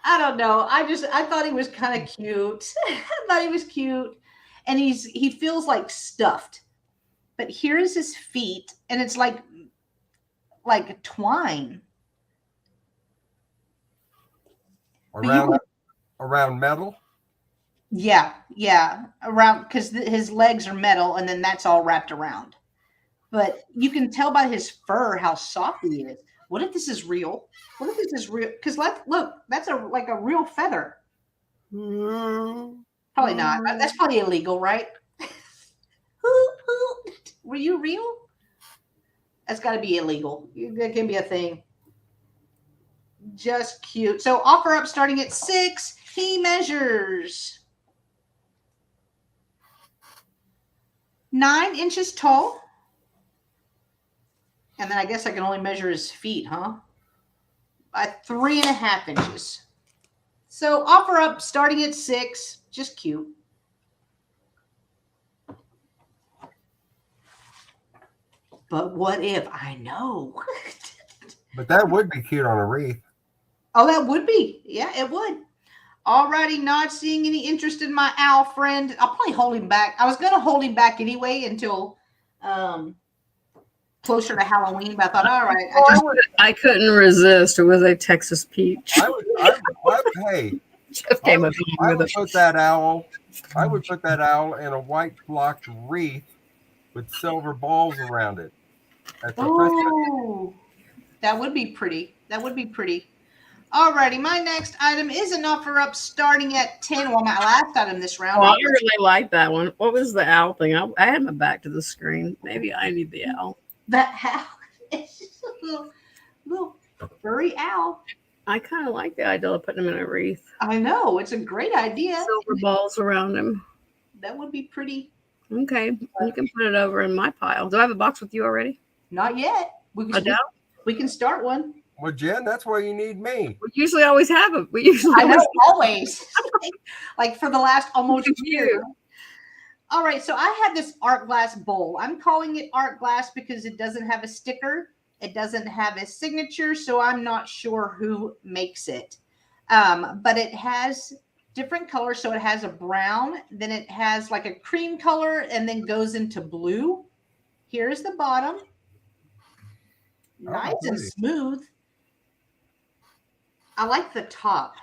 I don't know. I thought he was kind of cute. I thought he was cute. And he feels like stuffed. But here's his feet, and it's like twine. Around metal. Yeah, around because his legs are metal, and then that's all wrapped around. But you can tell by his fur how soft he is. What if this is real? What if this is real? Because look, that's like a real feather. Probably not. That's probably illegal, right? Were you real? That's got to be illegal. That can be a thing. Just cute. So offer up starting at 6. He measures 9 inches tall. And then I guess I can only measure his feet, huh? By 3.5 inches. So offer up starting at 6. Just cute. But what if? I know. But that would be cute on a wreath. Oh, that would be. Yeah, it would. Alrighty, not seeing any interest in my owl friend. I'll probably hold him back. I was going to hold him back anyway until closer to Halloween, but I thought, all right. I couldn't resist. It was a Texas peach. Hey, Jeff came up I with would it. put that owl. I would put that owl in a white blocked wreath with silver balls around it. That's a Christmas. Oh, that would be pretty. That would be pretty. Alrighty, my next item is an offer up starting at 10. Well, my last item this round. Oh, I really like that one. What was the owl thing? I had my back to the screen. Maybe I need the owl. That owl. It's just a little furry owl. I kind of like the idea of putting him in a wreath. I know. It's a great idea. Silver balls around him. That would be pretty. Okay. You can put it over in my pile. Do I have a box with you already? Not yet. We can start one. Well, Jen, that's why you need me. We usually always have it. We usually I know, always. Like for the last almost year. you. All right, so I have this art glass bowl. I'm calling it art glass because it doesn't have a sticker. It doesn't have a signature, so I'm not sure who makes it. But it has different colors. So it has a brown, then it has like a cream color, and then goes into blue. Here's the bottom. Nice and smooth. I like the top.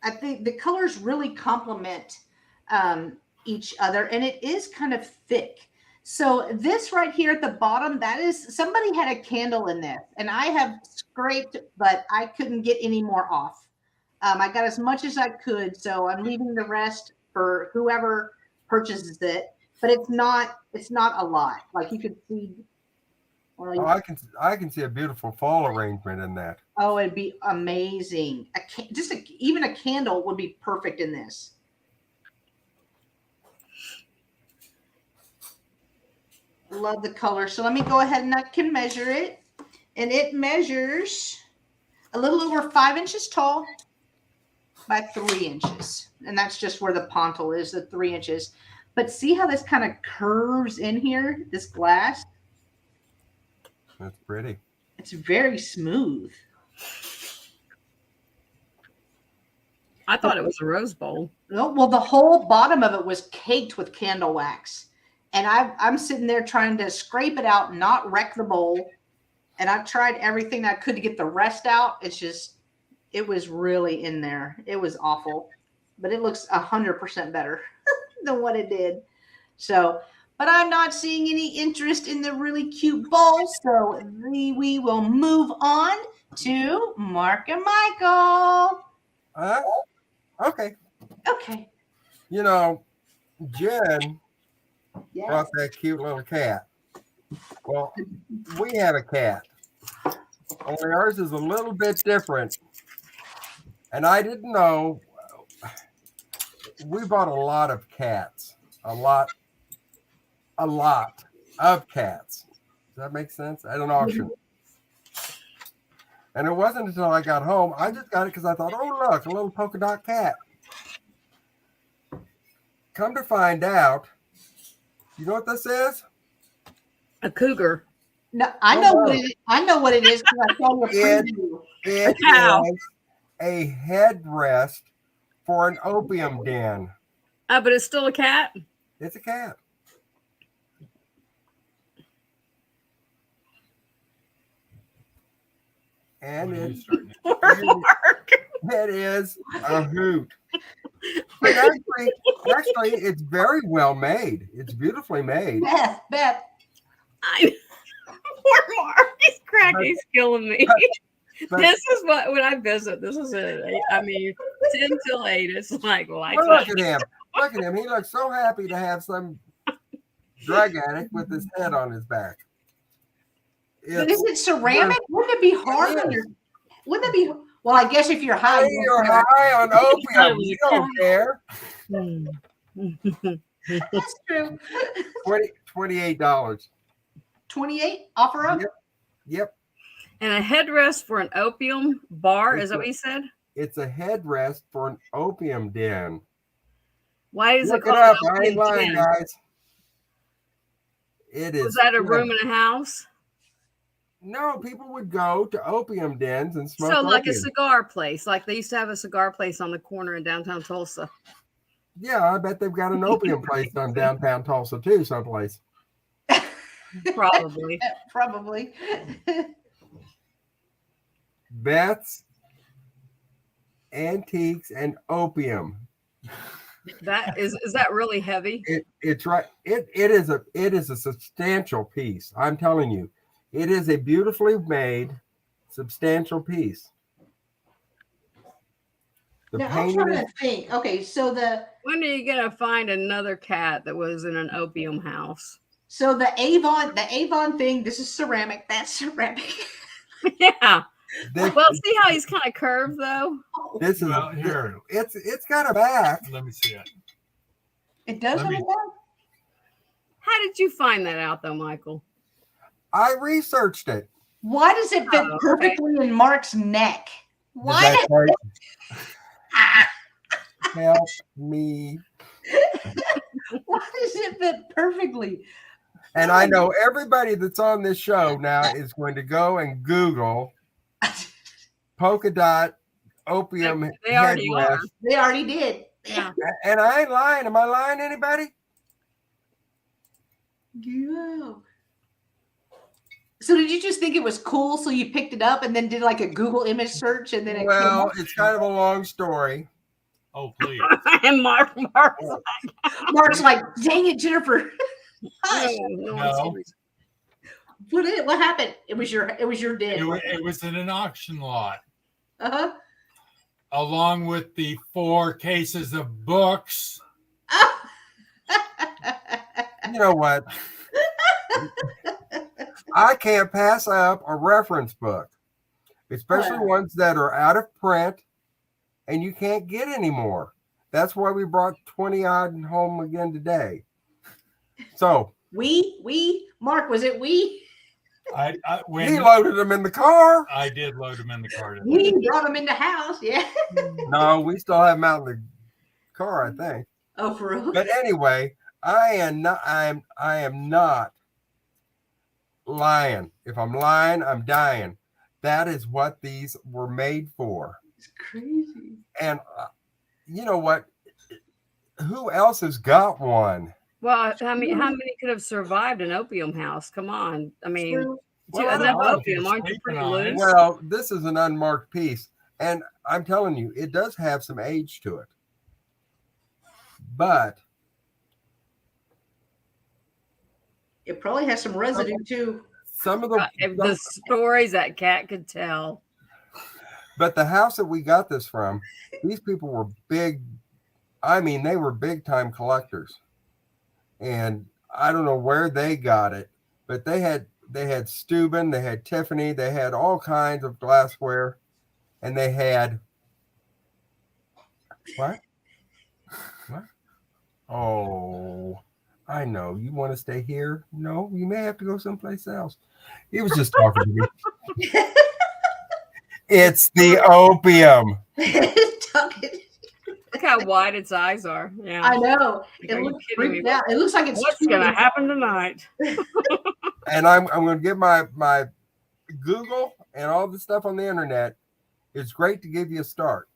I think the colors really complement each other, and it is kind of thick. So this right here at the bottom, that is, somebody had a candle in this, and I have scraped, but I couldn't get any more off. I got as much as I could, so I'm leaving the rest for whoever purchases it. But it's not a lot. Like you could see. Oh, I can see a beautiful fall arrangement in that. Oh, it'd be amazing. Even a candle would be perfect in this. Love the color. So let me go ahead and I can measure it. And it measures a little over 5 inches tall by 3 inches. And that's just where the pontil is, the 3 inches. But see how this kind of curves in here, this glass? That's pretty. It's very smooth. I thought it was a rose bowl. Well, the whole bottom of it was caked with candle wax. And I'm sitting there trying to scrape it out, not wreck the bowl. And I've tried everything I could to get the rest out. It was really in there. It was awful. But it looks 100% better than what it did. So, but I'm not seeing any interest in the really cute bowl. So we will move on to Mark and Michael. Okay. Okay. You know, Jen Yes. brought that cute little cat. Well, we have a cat. Only ours is a little bit different. And I didn't know. We bought a lot of cats. A lot of cats. Does that make sense? At an auction. And it wasn't until I got home. I just got it because I thought, oh, look, a little polka dot cat. Come to find out, you know what this is? A cougar. No, I know what it is. I know what it is because I saw your preview. It Ow. is a headrest for an opium den. But it's still a cat. It's a cat. And it's, Poor Mark. it is a hoot. But actually, it's very well made. It's beautifully made. Beth. Poor Mark. He's cracking. He's killing me. But- This is what when I visit. This is it. I mean, 10 till 8. It's like Well, look at him. Look at him. He looks so happy to have some drug addict with his head on his back. But is it ceramic? Wouldn't it be hard on your? Wouldn't it be? Well, I guess if you're high. Hey, you're high on opium. You don't care. That's true. $28. 28 offer up. Yep. And a headrest for an opium bar. Is that what you said? It's a headrest for an opium den. Why is Look it it called up. an I ain't opium lying, den? guys. It is. Was that a room in a house? No, people would go to opium dens and smoke So like a opium. cigar place, like they used to have a cigar place on the corner in downtown Tulsa. Yeah, I bet they've got an opium place on downtown Tulsa too, someplace. Probably. Probably. Beth's Antiques and Opium. That is that really heavy? It's right. It is a substantial piece. I'm telling you, it is a beautifully made, substantial piece. The Now, I'm painting trying is to think. Okay, so the When are you gonna find another cat that was in an opium house? Avon thing, this is ceramic, that's ceramic. Yeah. this, Well, see how he's kind of curved though? this is Well, here. it's got a back. Let me see it. It does Let have me- a back? How did you find that out though, Michael? I researched it. Why does it fit Oh, okay. perfectly in Mark's neck? Does Why? that quite help me? Why does it fit perfectly? And I know everybody that's on this show now is going to go and Google polka dot opium They already headrest. are. They already did. Yeah. And I ain't lying. Am I lying to anybody? Yeah. So did you just think it was cool, so you picked it up and then did like a Google image search and then it Well, came it's kind of a long story. Oh, please. And Mark's up? Mark's like, dang it, Jennifer. Hush. no, No. What is it? What happened? It was your den. It was in an auction lot, Uh-huh. along with the 4 cases of books. You know what? I can't pass up a reference book, especially What? ones that are out of print and you can't get anymore. That's why we brought 20 odd home again today. So Mark, was it we? I he when loaded them in the car. I did load them in the car. today. We brought them in the house, yeah. No, we still have them out in the car, I think. Oh, for real? But anyway, I am not lying. If I'm lying, I'm dying. That is what these were made for. It's crazy. And you know what? Who else has got one? Well, how many could have survived an opium house? Come on. I mean, True. Well, I don't enough know. opium, aren't you pretty loose? Well, this is an unmarked piece. And I'm telling you, it does have some age to it. But It probably has some residue too. some of the If the stories that cat could tell. but the house that we got this from, these people were big. I mean, they were big time collectors. And I don't know where they got it, but they had Steuben, they had Tiffany, they had all kinds of glassware, and they had what? What? Oh, I know. You want to stay here? No, you may have to go someplace else. He was just talking to me. It's the opium. Look how wide its eyes are. Yeah. I know. Are It you looks kidding me? freaked out. It looks like it's What's chewing. gonna happen tonight? And I'm going to give my Google and all the stuff on the internet. It's great to give you a start.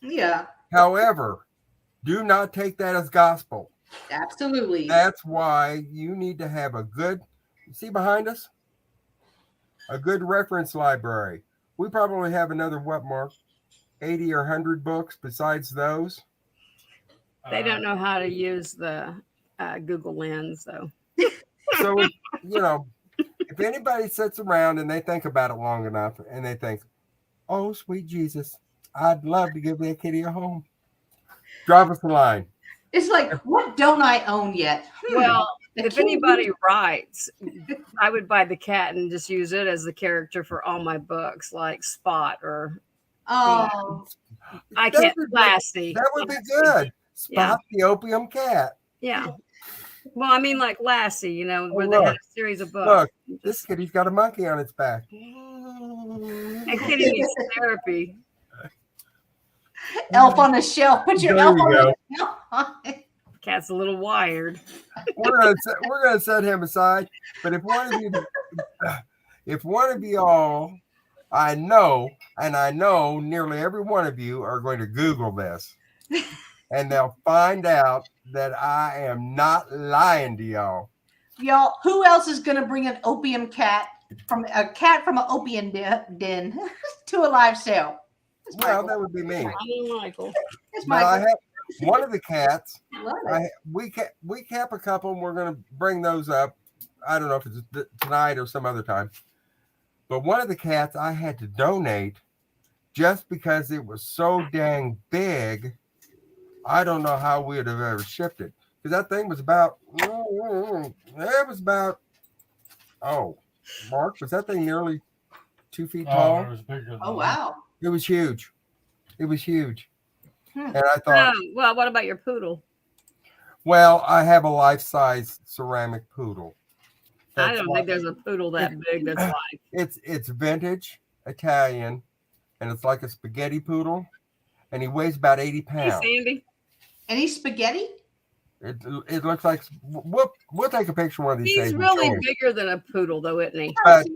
Yeah, However, do not take that as gospel. absolutely. That's why you need to have a good, see behind us? A good reference library. We probably have another, what, Mark? 80 or 100 books besides those. They don't know how to use the Google Lens, though. So, you know, if anybody sits around and they think about it long enough and they think, oh, sweet Jesus, I'd love to give that kitty a home. Drop us a line. It's like, what don't I own yet? Well, The if king- anybody writes, I would buy the cat and just use it as the character for all my books, like Spot or Oh, I That Can't would be- Lassie. That would be good. Spot the opium cat. Yeah. Well, I mean, like Lassie, you know, where Oh, they had look. a series of Look, books. this kitty's got a monkey on its back. And Kitty needs therapy. elf on the shelf. Put your There elf you on go. the shelf. Cat's a little wired. We're gonna set him aside. But if one of you, if one of y'all, I know nearly every one of you are going to Google this, and they'll find out that I am not lying to y'all. Y'all, who else is going to bring an opium cat from an opium den to a live sale? It's Well, Michael. that would be me. I mean, Michael. It's But I Michael. have one of the cats. Love it. We cap a couple, and we're going to bring those up. I don't know if it's tonight or some other time. But one of the cats I had to donate just because it was so dang big. I don't know how we would have ever shipped it, because that thing was about. It was about. Oh, Mark, was that thing nearly 2 feet tall? it was bigger than Oh, that. wow. It was huge. It was huge. Hmm. And I thought, Oh, well, what about your poodle? well, I have a life-size ceramic poodle. I That's don't why- think there's a poodle that big that's live. It's vintage Italian, and it's like a spaghetti poodle, and he weighs about 80 Hey, pounds. Sandy. Any spaghetti? It looks like we'll take a picture one of these days. He's and really show him. bigger than a poodle, though, isn't he? But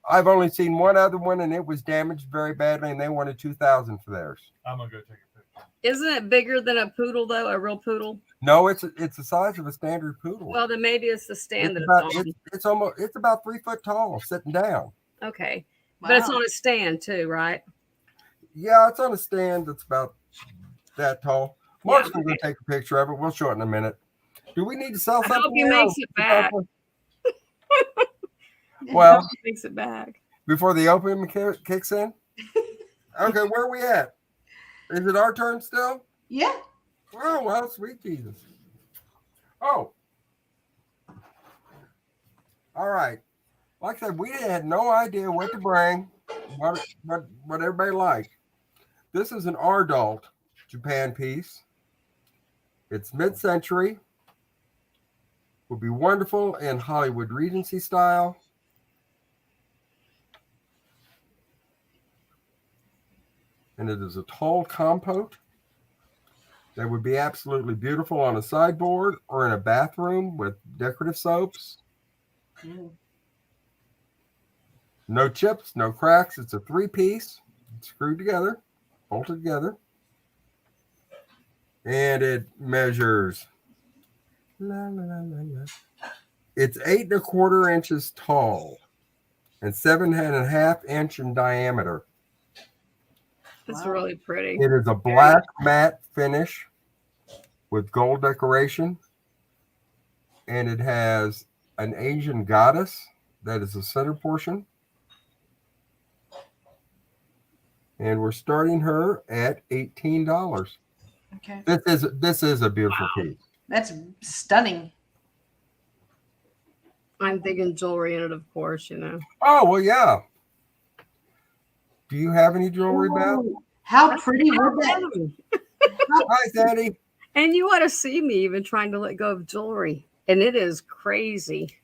I've only seen one other one, and it was damaged very badly, and they wanted $2,000 for theirs. I'm gonna go take a picture. Isn't it bigger than a poodle, though? A real poodle? No, it's the size of a standard poodle. Well, then maybe it's the stand it's that about, it's on. it's about 3 foot tall, sitting down. Okay. But it's Wow. on a stand, too, right? Yeah, it's on a stand that's about that tall. Mark's Yeah. going to take a picture of it. We'll show it in a minute. Do we need to sell I something? hope he now? makes it back. Well, Makes it back. before the opium kicks in? Okay, where are we at? Is it our turn still? Yeah. Oh, well, sweet Jesus. Oh. All right. Like I said, we had no idea what to bring, what everybody liked. This is an Ardalt Japan piece. It's mid-century. Would be wonderful in Hollywood Regency style. And it is a tall compote that would be absolutely beautiful on a sideboard or in a bathroom with decorative soaps. No chips, no cracks. It's a 3-piece, screwed together, bolted together. And it measures. It's 8 1/4 inches tall and 7.5 inches in diameter. It's Wow. really pretty. It is a black matte finish with gold decoration. And it has an Asian goddess that is the center portion. And we're starting her at $18. Okay. This is a beautiful piece. That's stunning. I'm thinking jewelry in it, of course, you know. Oh, well, yeah. Do you have any jewelry, Beth? Ooh, how pretty would that? Hi, Sandy. And you ought to see me even trying to let go of jewelry. And it is crazy.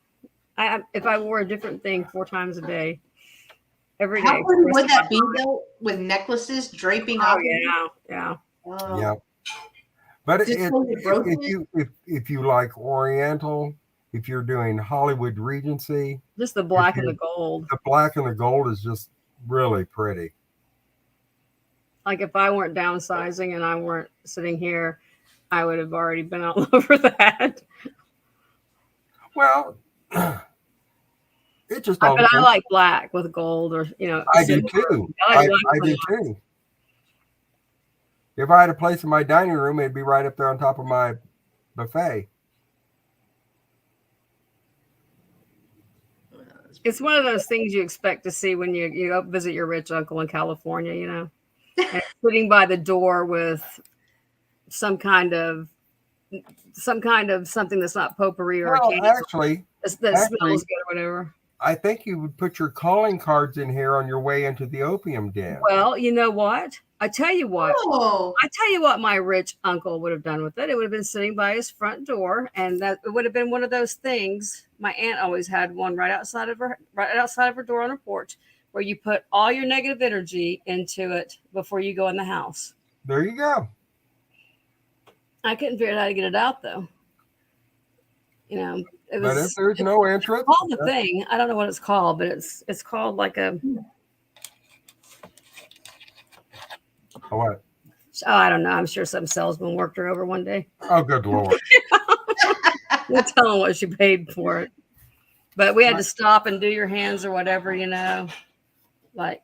If I wore a different thing 4 times a day, every day. How pretty would that be though, with necklaces draping Oh, off? yeah. Oh. Yeah. But Just so you broke if you like Oriental, if you're doing Hollywood Regency, Just the black and the gold. the black and the gold is just really pretty. Like if I weren't downsizing and I weren't sitting here, I would have already been all over that. Well, it just all But I depends. like black with gold, or I do silver. too. I I like do too. If I had a place in my dining room, it'd be right up there on top of my buffet. It's one of those things you expect to see when you go visit your rich uncle in California, and sitting by the door with some kind of something that's not potpourri or a Well, candy actually, that smells good or whatever. I think you would put your calling cards in here on your way into the opium den. Well, you know what? I tell you what. Oh, I tell you what my rich uncle would have done with it. It would have been sitting by his front door, and that it would have been one of those things. My aunt always had one right outside of her door on her porch, where you put all your negative energy into it before you go in the house. There you go. I couldn't figure out how to get it out though. you know, it But if was there's no interest, called the thing. I don't know what it's called, but it's called like a what? oh, I don't know. I'm sure some salesman worked her over one day. Oh, good Lord. We'll tell them what she paid for it. But we had to stop and do your hands or whatever, you know. Like,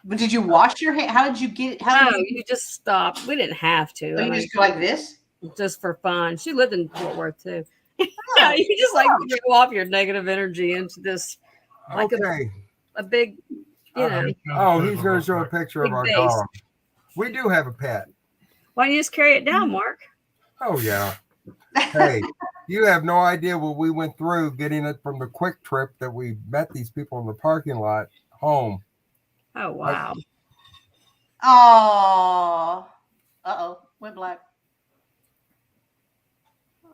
But did you wash your hand? How did you get it? How no, did you just stopped. We didn't have to. so I you mean, just go like this? just for fun. She lived in Fort Worth too. Yeah, you just like throw off your negative energy into this like Okay. a big, you know. Oh, he's going to show a picture of Big our base. dog. We do have a pet. Why don't you just carry it down, Mark? Oh, yeah. Hey, you have no idea what we went through getting it from the quick trip that we met these people in the parking lot home. Oh wow. Oh. Uh-oh. Went black.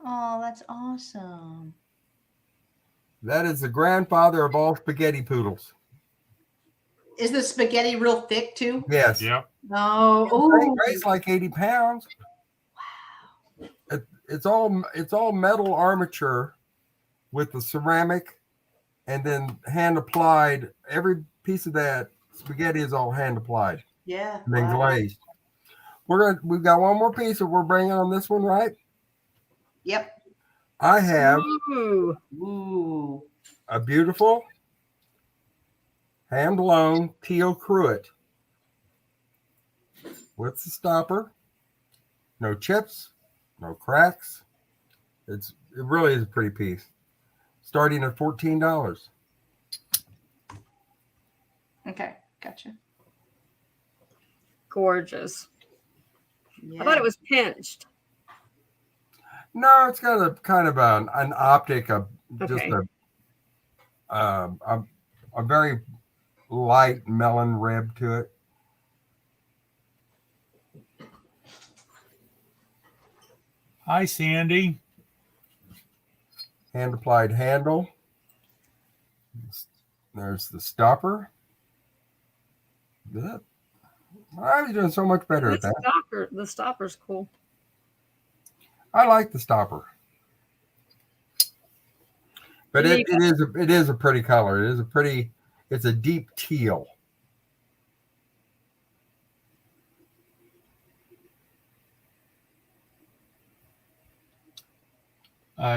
Oh, that's awesome. That is the grandfather of all spaghetti poodles. Is the spaghetti real thick too? Yes. Yep. No. It Oh. weighs like 80 pounds. It's all metal armature with the ceramic and then hand applied. Every piece of that spaghetti is all hand applied Yeah. and then Wow. glazed. We've got one more piece that we're bringing on this one, right? Yep. I have Ooh. Ooh. a beautiful hand blown teal cruet with the stopper, no chips, no cracks. It really is a pretty piece. Starting at $14. Okay. Gotcha. Gorgeous. Yeah. I thought it was pinched. No, it's got a kind of an optic of just Okay. a very light melon rib to it. Hi, Sandy. Hand applied handle. There's the stopper. That, I was doing so much better at that. The stopper's cool. I like the stopper, but it is a pretty color. It's a deep teal.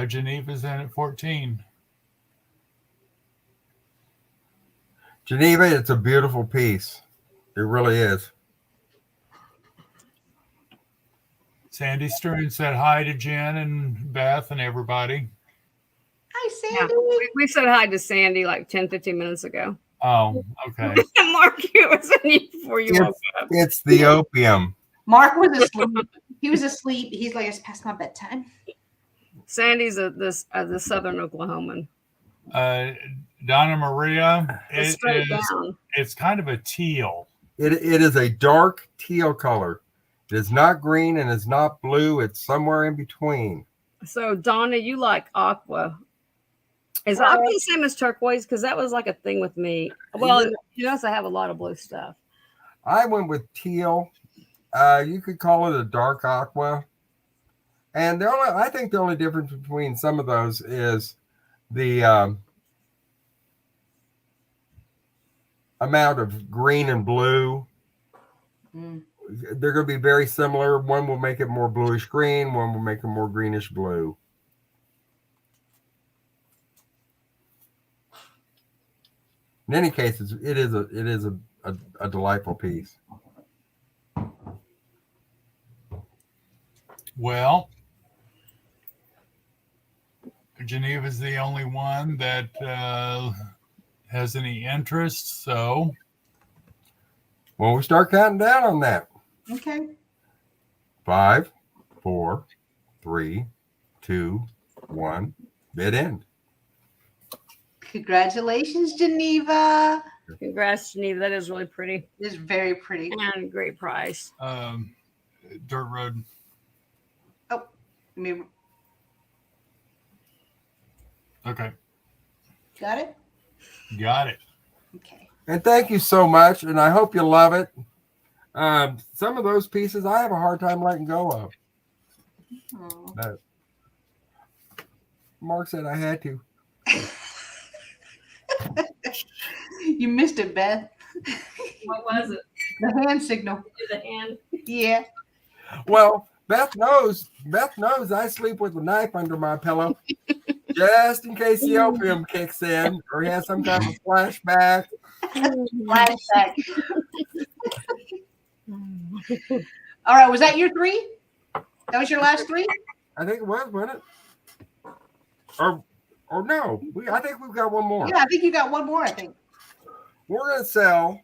Geneva's in at 14. Geneva, it's a beautiful piece. It really is. Sandy Stern said hi to Jen and Beth and everybody. Hi, Yeah. Sandy. We said hi to Sandy like 10, 15 minutes ago. Oh, okay. Mark, it was in you before you woke up. It's the opium. Mark was asleep. He was asleep. He's like, it's past my bedtime. Sandy's the Southern Oklahoman. Donna Maria, It's straight down. it's kind of a teal. It is a dark teal color. It is not green and it's not blue. It's somewhere in between. So Donna, you like aqua. Is aqua the same as turquoise? Because that was like a thing with me. Well, you notice I have a lot of blue stuff. I went with teal. You could call it a dark aqua. And I think the only difference between some of those is the amount of green and blue. Mm. They're going to be very similar. One will make it more bluish green. One will make it more greenish blue. In any case, it is a delightful piece. Well, Geneva's the only one that has any interest. So, Well, we start counting down on that. Okay. 5, 4, 3, 2, 1. Bid end. Congratulations, Geneva. Congrats, Geneva. That is really pretty It's very pretty. and a great price. Dirt Road. I mean, Okay, got it? got it. Okay. And thank you so much. And I hope you love it. Some of those pieces I have a hard time letting go of. Oh. But Mark said I had to. You missed it, Beth. What was it? The hand signal. The hand. Yeah. Well, Beth knows I sleep with a knife under my pillow just in case the opium kicks in or he has some kind of flashback. Flashback. All right. Was that your 3? That was your last 3? I think it was, wasn't it? Or no. I think we've got one more. Yeah, I think you got one more, I think. We're gonna sell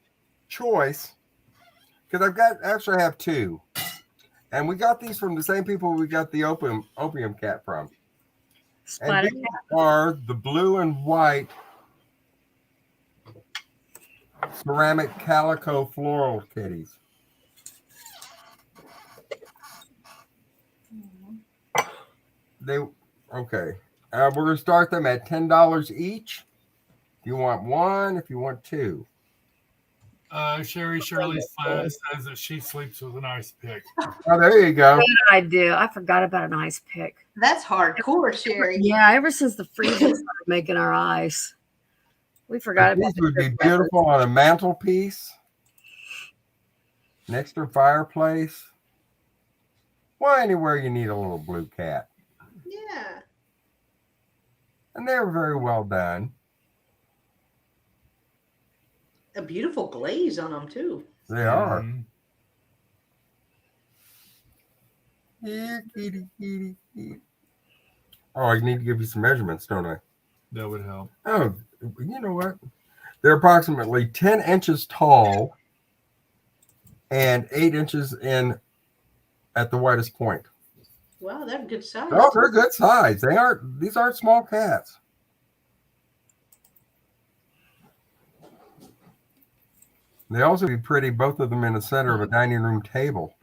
Choice because I have 2. And we got these from the same people we got the opium cat from. Splatter And these are the blue and white ceramic calico floral kitties. Okay. We're gonna start them at $10 each. If you want 1, if you want 2. Sherry Shirley says that she sleeps with an ice pick. Oh, there you go. I do. I forgot about an ice pick. That's hardcore, Sherry. Yeah, ever since the freezer started making our ice, we forgot about These would be beautiful on a mantelpiece, next to a fireplace. Well, anywhere you need a little blue cat. Yeah. And they're very well done. A beautiful glaze on them, too. They are. Mhm. Here, kitty, kitty, kitty. Oh, I need to give you some measurements, don't I? That would help. Oh, you know what? They're approximately 10 inches tall and 8 inches in at the widest point. Wow, they're good size. Oh, they're good size. These aren't small cats. They also be pretty, both of them in the center of a dining room table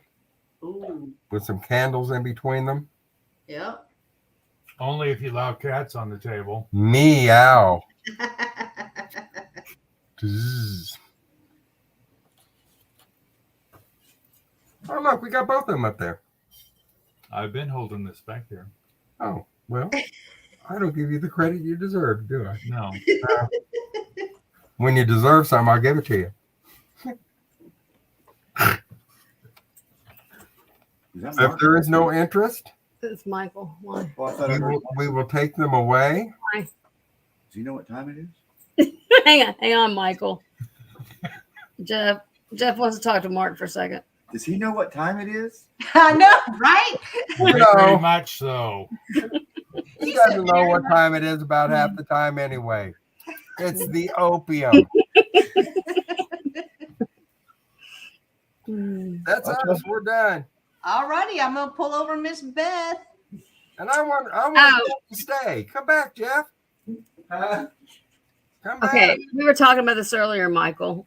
Ooh. with some candles in between them. Yep. Only if you allow cats on the table. Meow. Zzz. Oh, look, we got both of them up there. I've been holding this back here. Oh, well, I don't give you the credit you deserve, do I? No. When you deserve some, I'll give it to you. If there is no interest, It's Michael. Why? Oh, I thought I heard. we will take them away. Do you know what time it is? Hang on, Michael. Jeff wants to talk to Mark for a second. Does he know what time it is? I know, right? You Very know, much so. he doesn't know what time it is about half the time anyway. It's the opium. That's Okay. us. We're done. All righty, I'm going to pull over Miss Beth. And I want Oh. Jeff to stay. Come back, Jeff. Come back. Okay, we were talking about this earlier, Michael.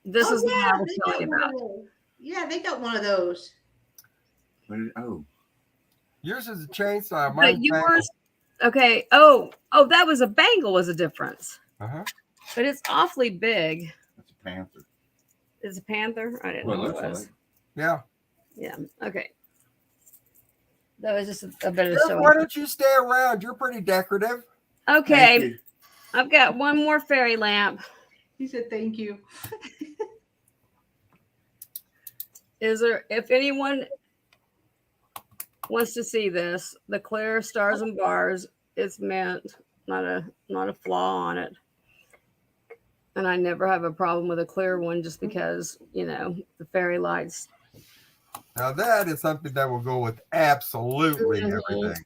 This Oh, is the one I was they telling you got about. one of those. Yeah, they got one of those. Oh, Yours is a chainsaw. But Mine's yours, okay. Oh, that was a bangle was a difference, Uh-huh. but it's awfully big. that's a panther. It's a panther. I didn't Well, know it what it looks was. like. Yeah. Yeah. Okay. That was just a bit of Jeff, show. why don't you stay around? You're pretty decorative. Thank Okay, you. I've got one more fairy lamp. He said, thank you. Is there, if anyone wants to see this, the clear stars and bars, it's meant, not a flaw on it. And I never have a problem with a clear one just because, the fairy lights. Now that is something that will go with absolutely Mhm. everything.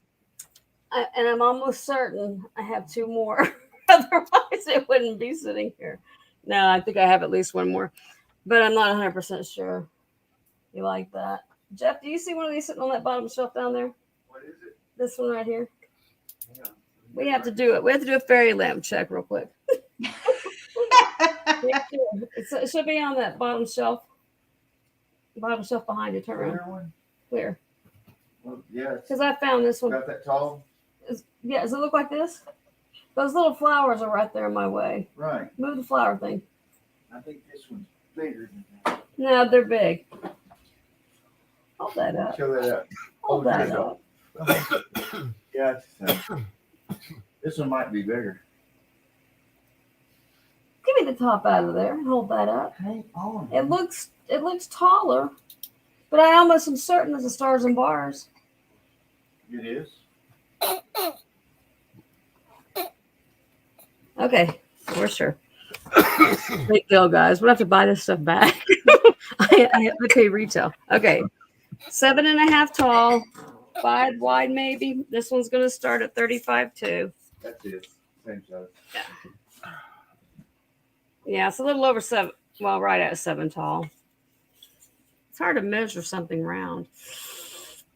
And I'm almost certain I have 2 more. Otherwise, it wouldn't be sitting here. No, I think I have at least 1 more, but I'm not 100% sure. You like that? Jeff, do you see one of these sitting on that bottom shelf down there? What is it? This one right here? Yeah. We have to do it. We have to do a fairy lamp check real quick. It should be on that bottom shelf. Bottom shelf behind you. Turn around. Clear one? Clear. Well, yeah, it's Because I found this one. about that tall. Yeah, does it look like this? Those little flowers are right there in my way. Right. Move the flower thing. I think this one's bigger than that. No, they're big. Hold that up. Show that up. Hold that Oh, up. Yeah, it's, This one might be bigger. Give me the top out of there and hold that up. Hang on. It looks taller, but I almost am certain it's the Stars and Bars. It is. Okay, we're sure. Big deal, guys. We'll have to buy this stuff back. I have to pay retail. Okay, 7.5 tall, 5 wide, maybe. This one's going to start at 35 too. That's it. Same size. Yeah, it's a little over 7. Well, right at 7 tall. It's hard to measure something round.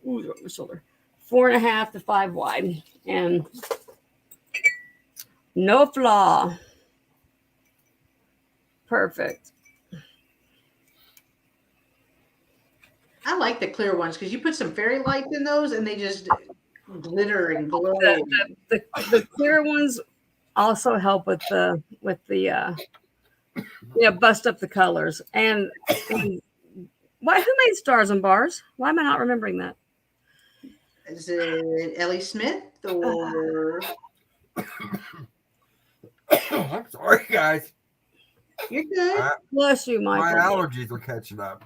Ooh, my shoulder. 4.5 to 5 wide, and no flaw. Perfect. I like the clear ones because you put some fairy lights in those and they just glitter and glow. The clear ones also help with the bust up the colors. And why? Who made Stars and Bars? Why am I not remembering that? Is it Ellie Smith or? I'm sorry, guys. You're good. Bless you, My Michael. allergies are catching up.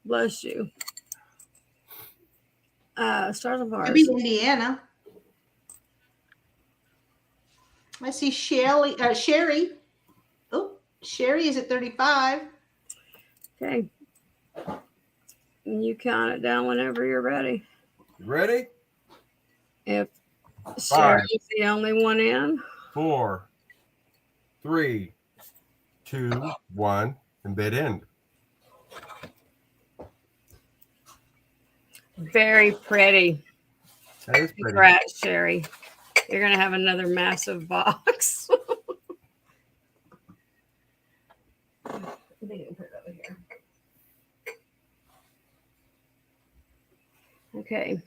Bless you. Stars and Bars. Could be Indiana. I see Shelly. Sherry. Oh, Sherry is at 35. Okay. And you count it down whenever you're ready. You ready? If 5, Sherry's the only one in. 4, 3, 2, 1, and bid end. Very pretty. That is pretty. Congrats, Sherry. You're going to have another massive box. I think I can put it over here. Okay.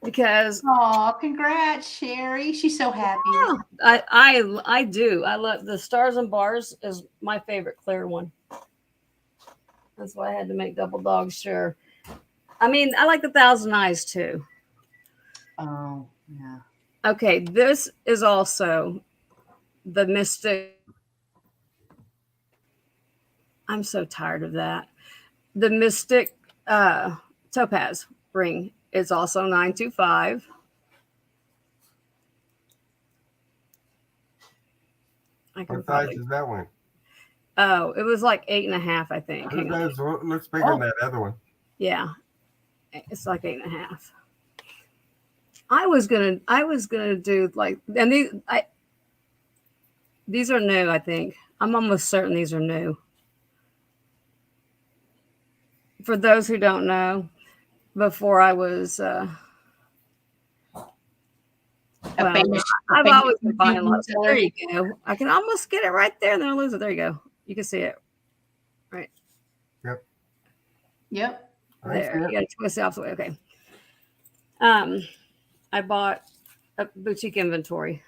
Because Oh, congrats, Sherry. She's so happy. I do. I love the Stars and Bars is my favorite clear one. That's why I had to make double dog sure. I mean, I like the Thousand Eyes too. Oh, yeah. Okay, this is also the Mystic. I'm so tired of that. The Mystic Topaz ring is also 925. I can What size probably. is that one? Oh, it was like 8.5, I think. It Hang on. does looks bigger than that other one. Yeah, it's like 8.5. I was gonna do like, and these are new. I think I'm almost certain these are new. For those who don't know, before I was, I've always been buying lots. There you go. I can almost get it right there, and then I lose it. There you go. You can see it. Right. Yep. There. You got to twist it off the way. Okay. I bought a boutique inventory.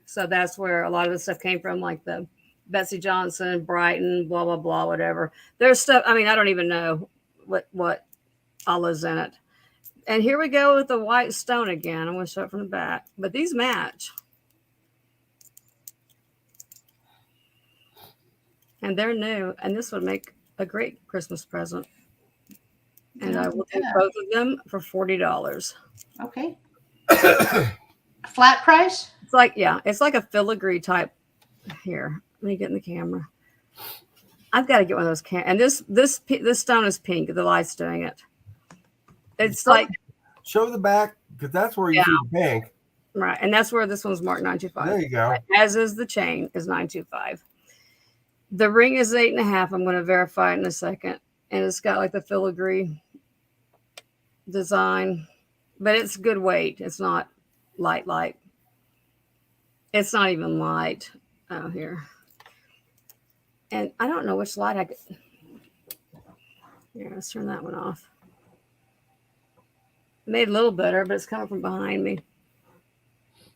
So that's where a lot of the stuff came from, like the Betsy Johnson, Brighton, blah, blah, blah, whatever. There's stuff, I mean, I don't even know what all is in it. And here we go with the white stone again. I'm going to show it from the back. But these match. And they're new. And this would make a great Christmas present. And I will do both of them for $40. Okay. Flat price? It's like, yeah, it's like a filigree type. Here, let me get in the camera. I've got to get one of those and this stone is pink. The light's doing it. It's like show the back because that's where you see the pink. Right, and that's where this one's marked 925. There you go. As is the chain is 925. The ring is 8.5. I'm going to verify it in a second, and it's got like the filigree design, but it's good weight. It's not light. It's not even light. Oh, here. And I don't know which light I could. Here, let's turn that one off. It made it a little better, but it's coming from behind me.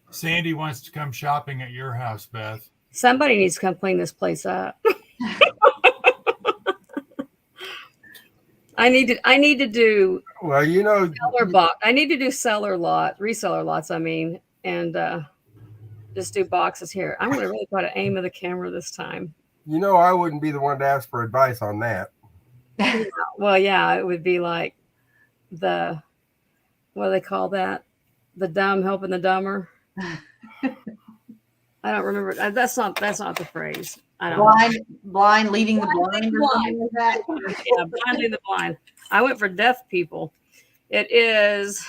Sandy wants to come shopping at your house, Beth. Somebody needs to come clean this place up. I need to do Well, seller box. I need to do reseller lots. I mean, and just do boxes here. I'm going to really try to aim at the camera this time. You know, I wouldn't be the one to ask for advice on that. Well, yeah, it would be like what do they call that? The dumb helping the dumber. I don't remember. That's not the phrase. I don't know. Blind leading the blind or something like that. Yeah, blind leading the blind. I went for deaf people. It is.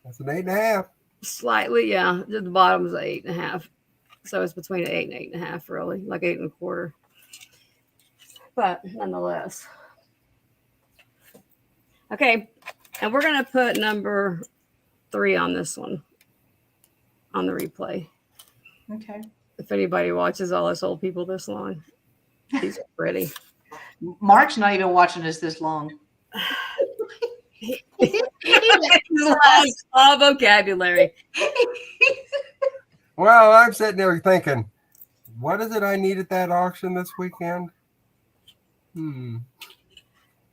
That's an 8.5. Slightly, yeah. The bottom is 8.5. So it's between an 8 and 8.5, really, like 8.25. But nonetheless. Okay. And we're going to put number 3 on this one, on the replay. Okay. If anybody watches all us old people this long, these are pretty. Mark's not even watching us this long. All vocabulary. Well, I'm sitting there thinking, what is it I need at that auction this weekend?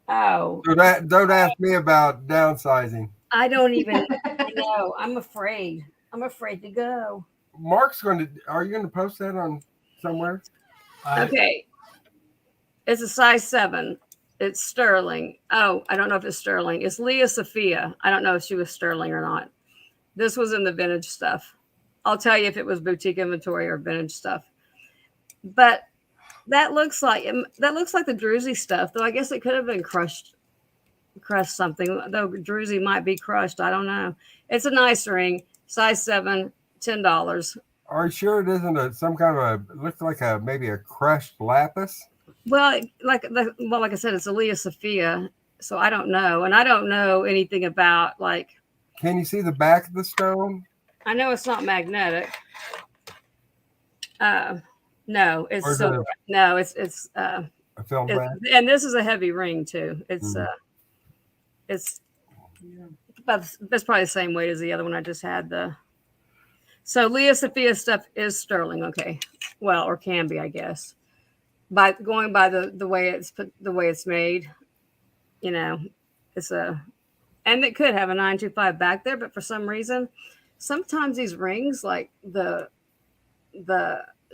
Oh, So don't ask me about downsizing. I don't even know. I'm afraid. I'm afraid to go. Are you going to post that on somewhere? Okay. It's a size 7. It's sterling. Oh, I don't know if it's sterling. It's Leah Sophia. I don't know if she was sterling or not. This was in the vintage stuff. I'll tell you if it was boutique inventory or vintage stuff. But that looks like the Druzy stuff, though I guess it could have been crushed something. Though Druzy might be crushed. I don't know. It's a nice ring. Size 7, $10. Are you sure it isn't some kind of looks like maybe a crushed lapis? Well, like I said, it's Leah Sophia, so I don't know, and I don't know anything about like. Can you see the back of the stone? I know it's not magnetic. No, it's silver. No, it's A film back? and this is a heavy ring too. It's it's that's probably the same weight as the other one I just had. So Leah Sophia stuff is sterling, okay? Well, or can be, I guess. By going by the way it's made, you know, and it could have a 925 back there, but for some reason, sometimes these rings, like the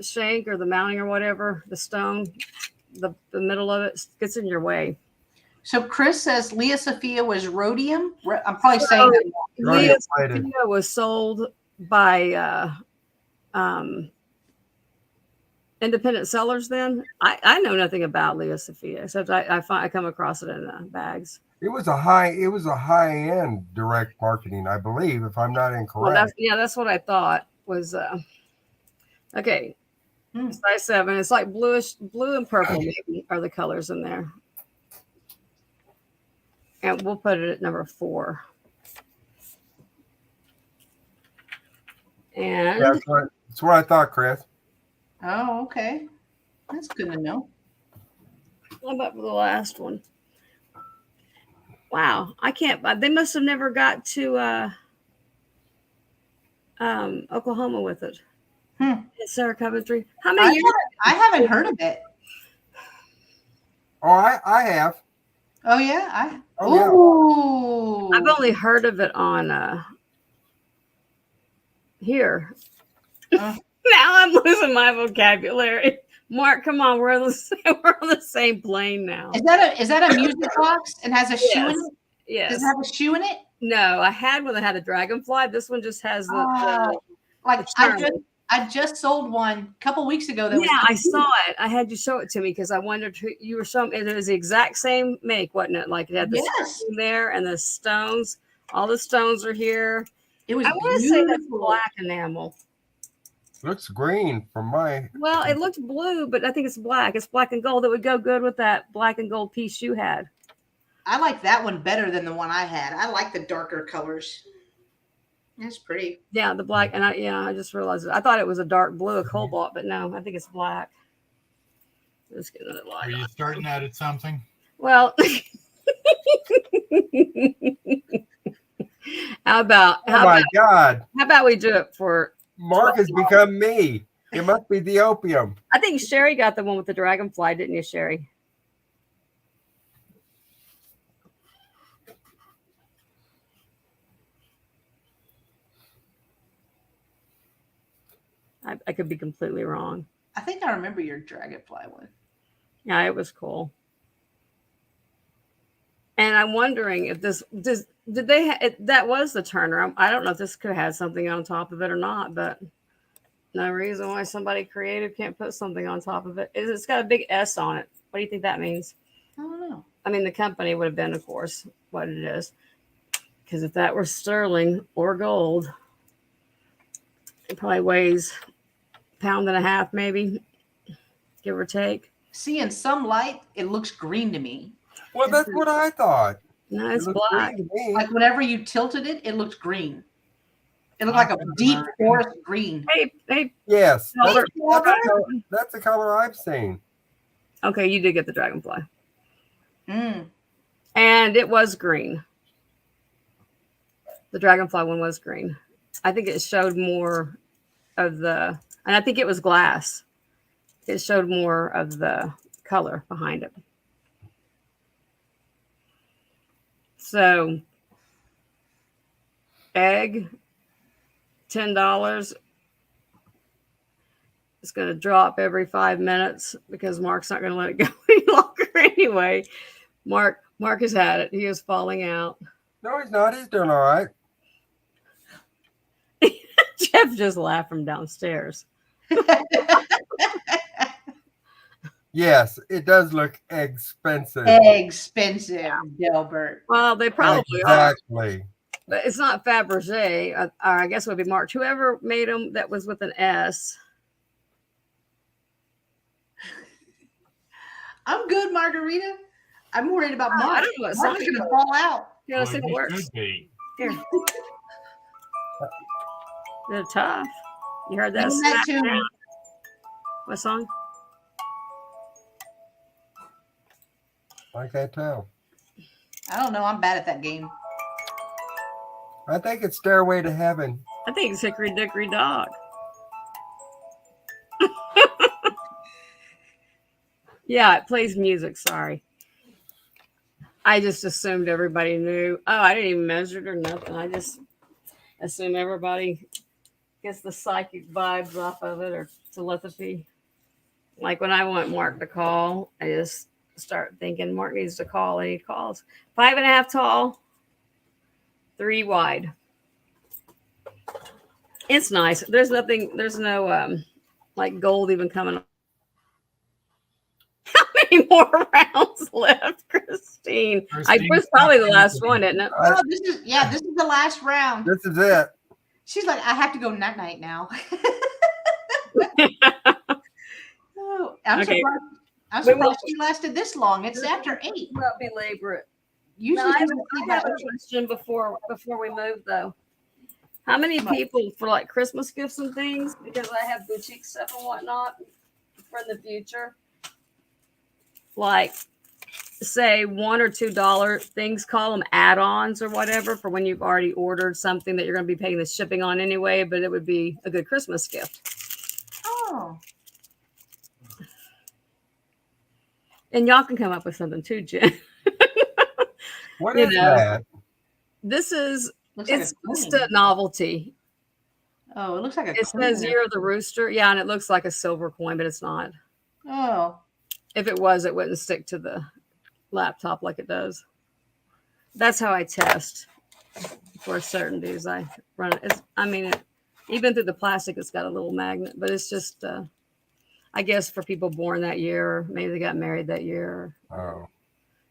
shank or the mounting or whatever, the stone, the middle of it gets in your way. So Chris says Leah Sophia was rhodium. I'm probably saying that wrong. Leah Sophia was sold by independent sellers. Then I know nothing about Leah Sophia except I come across it in bags. It was a high end direct marketing, I believe, if I'm not incorrect. Well, that's what I thought was okay. Size 7. It's like blue and purple maybe are the colors in there. And we'll put it at number 4. And That's what I thought, Chris. Oh, okay. That's good to know. how about for the last one? Wow, I can't. They must have never got to Oklahoma with it. Sarah Coventry. How many years? I haven't heard of it. Oh, I have. Oh yeah, Oh, Ooh. I've only heard of it on here. Now I'm losing my vocabulary. Mark, come on, we're on the same plane now. Is that a music box and has a shoe in it? Yes. Does it have a shoe in it? No, I had one that had a dragonfly. This one just has the I just sold one a couple weeks ago. I saw it. I had you show it to me because I wondered who you were showing. It was the exact same make, wasn't it? Like it had the stone there and the stones. All the stones are here. It was. I want to say that's black enamel. looks green from my. Well, it looked blue, but I think it's black. It's black and gold. That would go good with that black and gold piece you had. I like that one better than the one I had. I like the darker colors. That's pretty. Yeah, the black, and I just realized it. I thought it was a dark blue, a cobalt, but no, I think it's black. Let's get another light. Are you starting out at something? Well, how about God! How about we do it for Mark has become me. It must be the opium. I think Sherry got the one with the dragonfly, didn't you, Sherry? I could be completely wrong. I think I remember your dragonfly one. Yeah, it was cool. And I'm wondering if did they that was the Turner. I don't know if this could have had something on top of it or not, but no reason why somebody creative can't put something on top of it. It's got a big S on it. What do you think that means? I don't know. I mean, the company would have been, of course, what it is. Because if that were sterling or gold, it probably weighs a pound and a half, maybe, give or take. See, in some light, it looks green to me. Well, that's what I thought. No, It it's looked black. green to me. Like whenever you tilted it, it looked green. It looked like a deep forest green. Hey, Yes, Color. that's the color I've seen. okay, you did get the dragonfly. Mm. And it was green. The dragonfly one was green. I think it showed more of and I think it was glass. It showed more of the color behind it. So, egg, $10. It's going to drop every 5 minutes because Mark's not going to let it go any longer anyway. Mark has had it. He is falling out. No, he's not. He's doing all right. Jeff just laughed from downstairs. Yes, it does look expensive. Expensive, Delbert. Well, they probably are. Exactly. But it's not Fabergé. Or I guess it would be Mark. Whoever made them that was with an S. I'm good, Margarita. I'm worried about I Mark. don't know what Mark's song- going to fall out. Yeah, let's see if it you works. should be. Here. They're tough. You heard that? Give me that snap tune. down. What song? I can't tell. I don't know. I'm bad at that game. I think it's Stairway to Heaven. I think it's Hickory Dickory Dog. Yeah, it plays music. Sorry. I just assumed everybody knew. Oh, I didn't even measure it or nothing. I just assume everybody gets the psychic vibes off of it or telepathy. Like when I want Mark to call, I just start thinking Mark needs to call and he calls. 5.5 tall, 3 wide. It's nice. There's no like gold even coming. How many more rounds left, Christine? I was probably the last one, isn't it? Oh, this is the last round. This is it. She's like, I have to go night night now. Oh, I'm Okay. surprised. I'm Wait, surprised she lasted this long. It's after 8. Well, belabor it. Usually, I people see have that. a question before we move though. How many people for like Christmas gifts and things? Because I have boutique stuff and whatnot for the future. Like, say $1 or $2 things, call them add-ons or whatever for when you've already ordered something that you're going to be paying the shipping on anyway, but it would be a good Christmas gift. Oh, And y'all can come up with something too, Jen. What You is know. that? This is looks like it's a just coin. a novelty. Oh, it looks like a It says coin. Year of the Rooster. Yeah, and it looks like a silver coin, but it's not. Oh, If it was, it wouldn't stick to the laptop like it does. That's how I test for certainties. I run it. Even through the plastic, it's got a little magnet, but it's just, I guess, for people born that year, or maybe they got married that year, or Oh,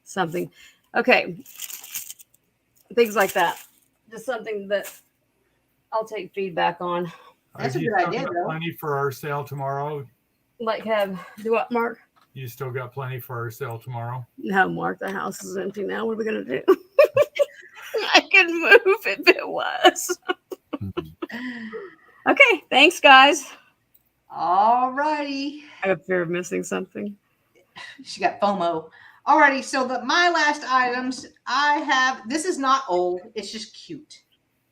something. Okay, things like that. Just something that I'll take feedback on. That's a You good still idea, got though. Plenty for our sale tomorrow. Like, do what, Mark? You still got plenty for our sale tomorrow. No, Mark, the house is empty now. What are we going to do? I could move if it was. Okay, thanks, guys. all righty. I have fear of missing something. She got FOMO. Alrighty, so my last items I have. This is not old. It's just cute.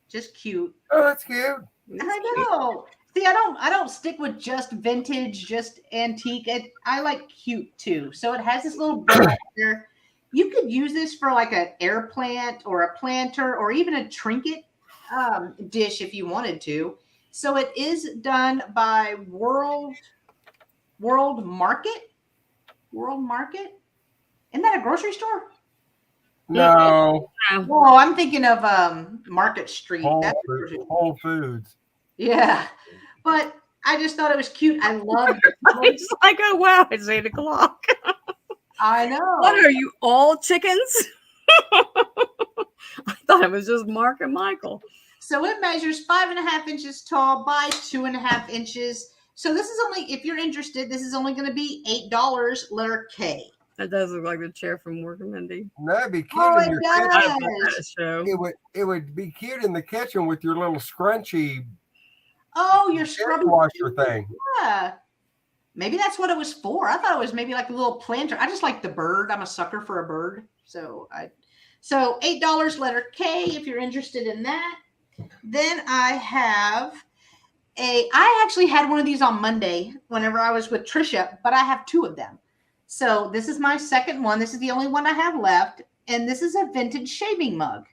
Just cute. oh, that's cute. I know. See, I don't stick with just vintage, just antique. I like cute too. So it has this little bell here. You could use this for like an air plant or a planter or even a trinket dish if you wanted to. So it is done by World Market. World Market? Isn't that a grocery store? No, Oh, I'm thinking of Market Street. That's a grocery store. Whole Foods. Yeah. But I just thought it was cute. I love It's like, oh wow, it's 8 o'clock. I know. What are you, all chickens? I thought it was just Mark and Michael. So it measures 5.5 inches tall by 2.5 inches. So this is only, if you're interested, this is only going to be $8, letter K. That does look like the chair from Mork and Mindy. That'd be cute. Oh, in it your does. I kitchen. don't know that show. It would be cute in the kitchen with your little scrunchy Oh, you're scrubbing. dishwasher thing. Yeah. Maybe that's what it was for. I thought it was maybe like a little planter. I just like the bird. I'm a sucker for a bird. So $8, letter K, if you're interested in that. Then I actually had one of these on Monday whenever I was with Trisha, but I have 2 of them. So this is my second one. This is the only one I have left. And this is a vintage shaving mug.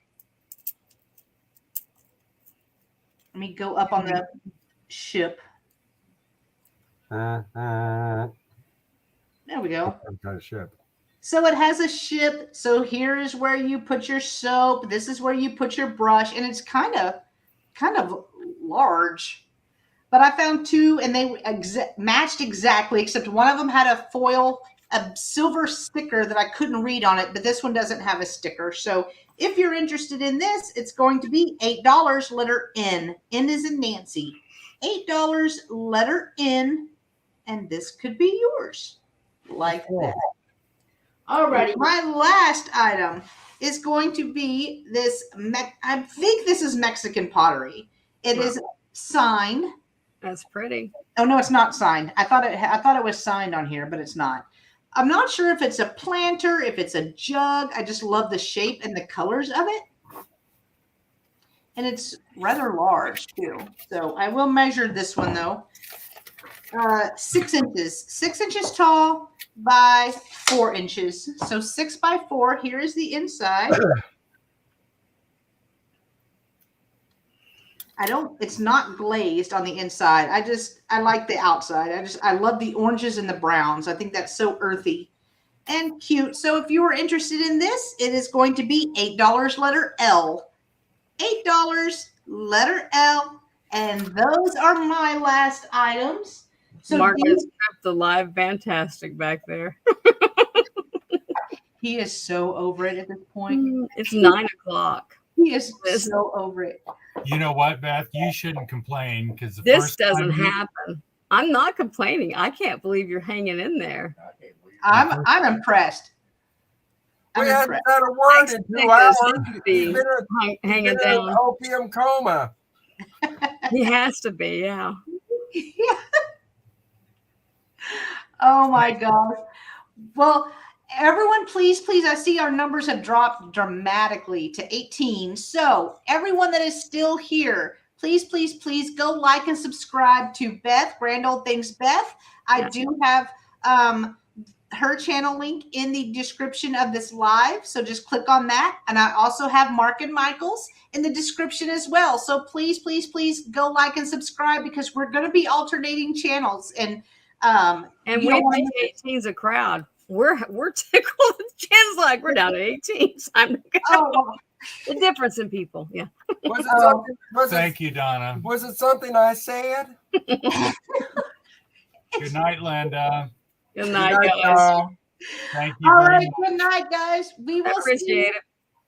Let me go up on the ship. There we go. Some kind of ship. So it has a ship. So here is where you put your soap. This is where you put your brush, and it's kind of large. But I found 2, and they matched exactly, except one of them had a silver sticker that I couldn't read on it, but this one doesn't have a sticker. So if you're interested in this, it's going to be $8, letter N. N is in Nancy. $8, letter N, and this could be yours. Like that. Alrighty, my last item is going to be this. I think this is Mexican pottery. It is signed. That's pretty. Oh no, it's not signed. I thought it was signed on here, but it's not. I'm not sure if it's a planter, if it's a jug. I just love the shape and the colors of it. And it's rather large too. So I will measure this one though. 6 inches. 6 inches tall by 4 inches. So 6 by 4. Here is the inside. It's not glazed on the inside. I like the outside. I love the oranges and the browns. I think that's so earthy and cute. So if you are interested in this, it is going to be $8, letter L. $8, letter L. And those are my last items. So Mark has kept the live fantastic back there. He is so over it at this point. It's 9 o'clock. He is so over it. You know what, Beth? You shouldn't complain because This doesn't happen. I'm not complaining. I can't believe you're hanging in there. I'm impressed. We I'm haven't impressed. had a word in 2 hours. He's been Hanging in an down. opium coma. He has to be, yeah. Oh my God. Well, everyone, please, I see our numbers have dropped dramatically to 18. So everyone that is still here, please go like and subscribe to Beth, Grand Old Things Beth. I do have her channel link in the description of this live. So just click on that. And I also have Mark and Michael's in the description as well. So please go like and subscribe because we're going to be alternating channels. And we think 18's a crowd. We're tickled. Jen's like, we're down to 18. Time to go. Oh, The difference in people. Yeah. Thank you, Donna. Was it something I said? Good night, Linda. Good night, guys. Thank you. all very right. much. Good night, guys. We I will see appreciate you. it.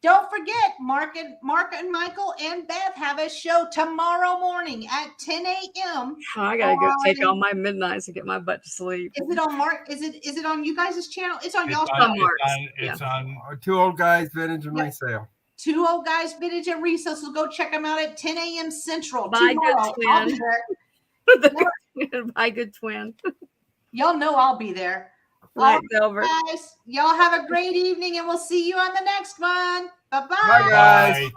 Don't forget, Mark and Michael and Beth have a show tomorrow morning at 10 a.m. Oh, I gotta go take all my midnights and get my butt to sleep. Is it on Mark? Is it on you guys' channel? It's on It's y'all's on- channel. Mark's. It's on. Our 2 old guys, vintage and resale. 2 Old Guys Vintage and Resale. So go check them out at 10 a.m. Central. Bye, good tomorrow. I'll be twin. there. Bye, good twin. Y'all know I'll be there. Night, Velvet. Guys, y'all have a great evening, and we'll see you on the next one. Bye-bye. Bye, guys. Bye.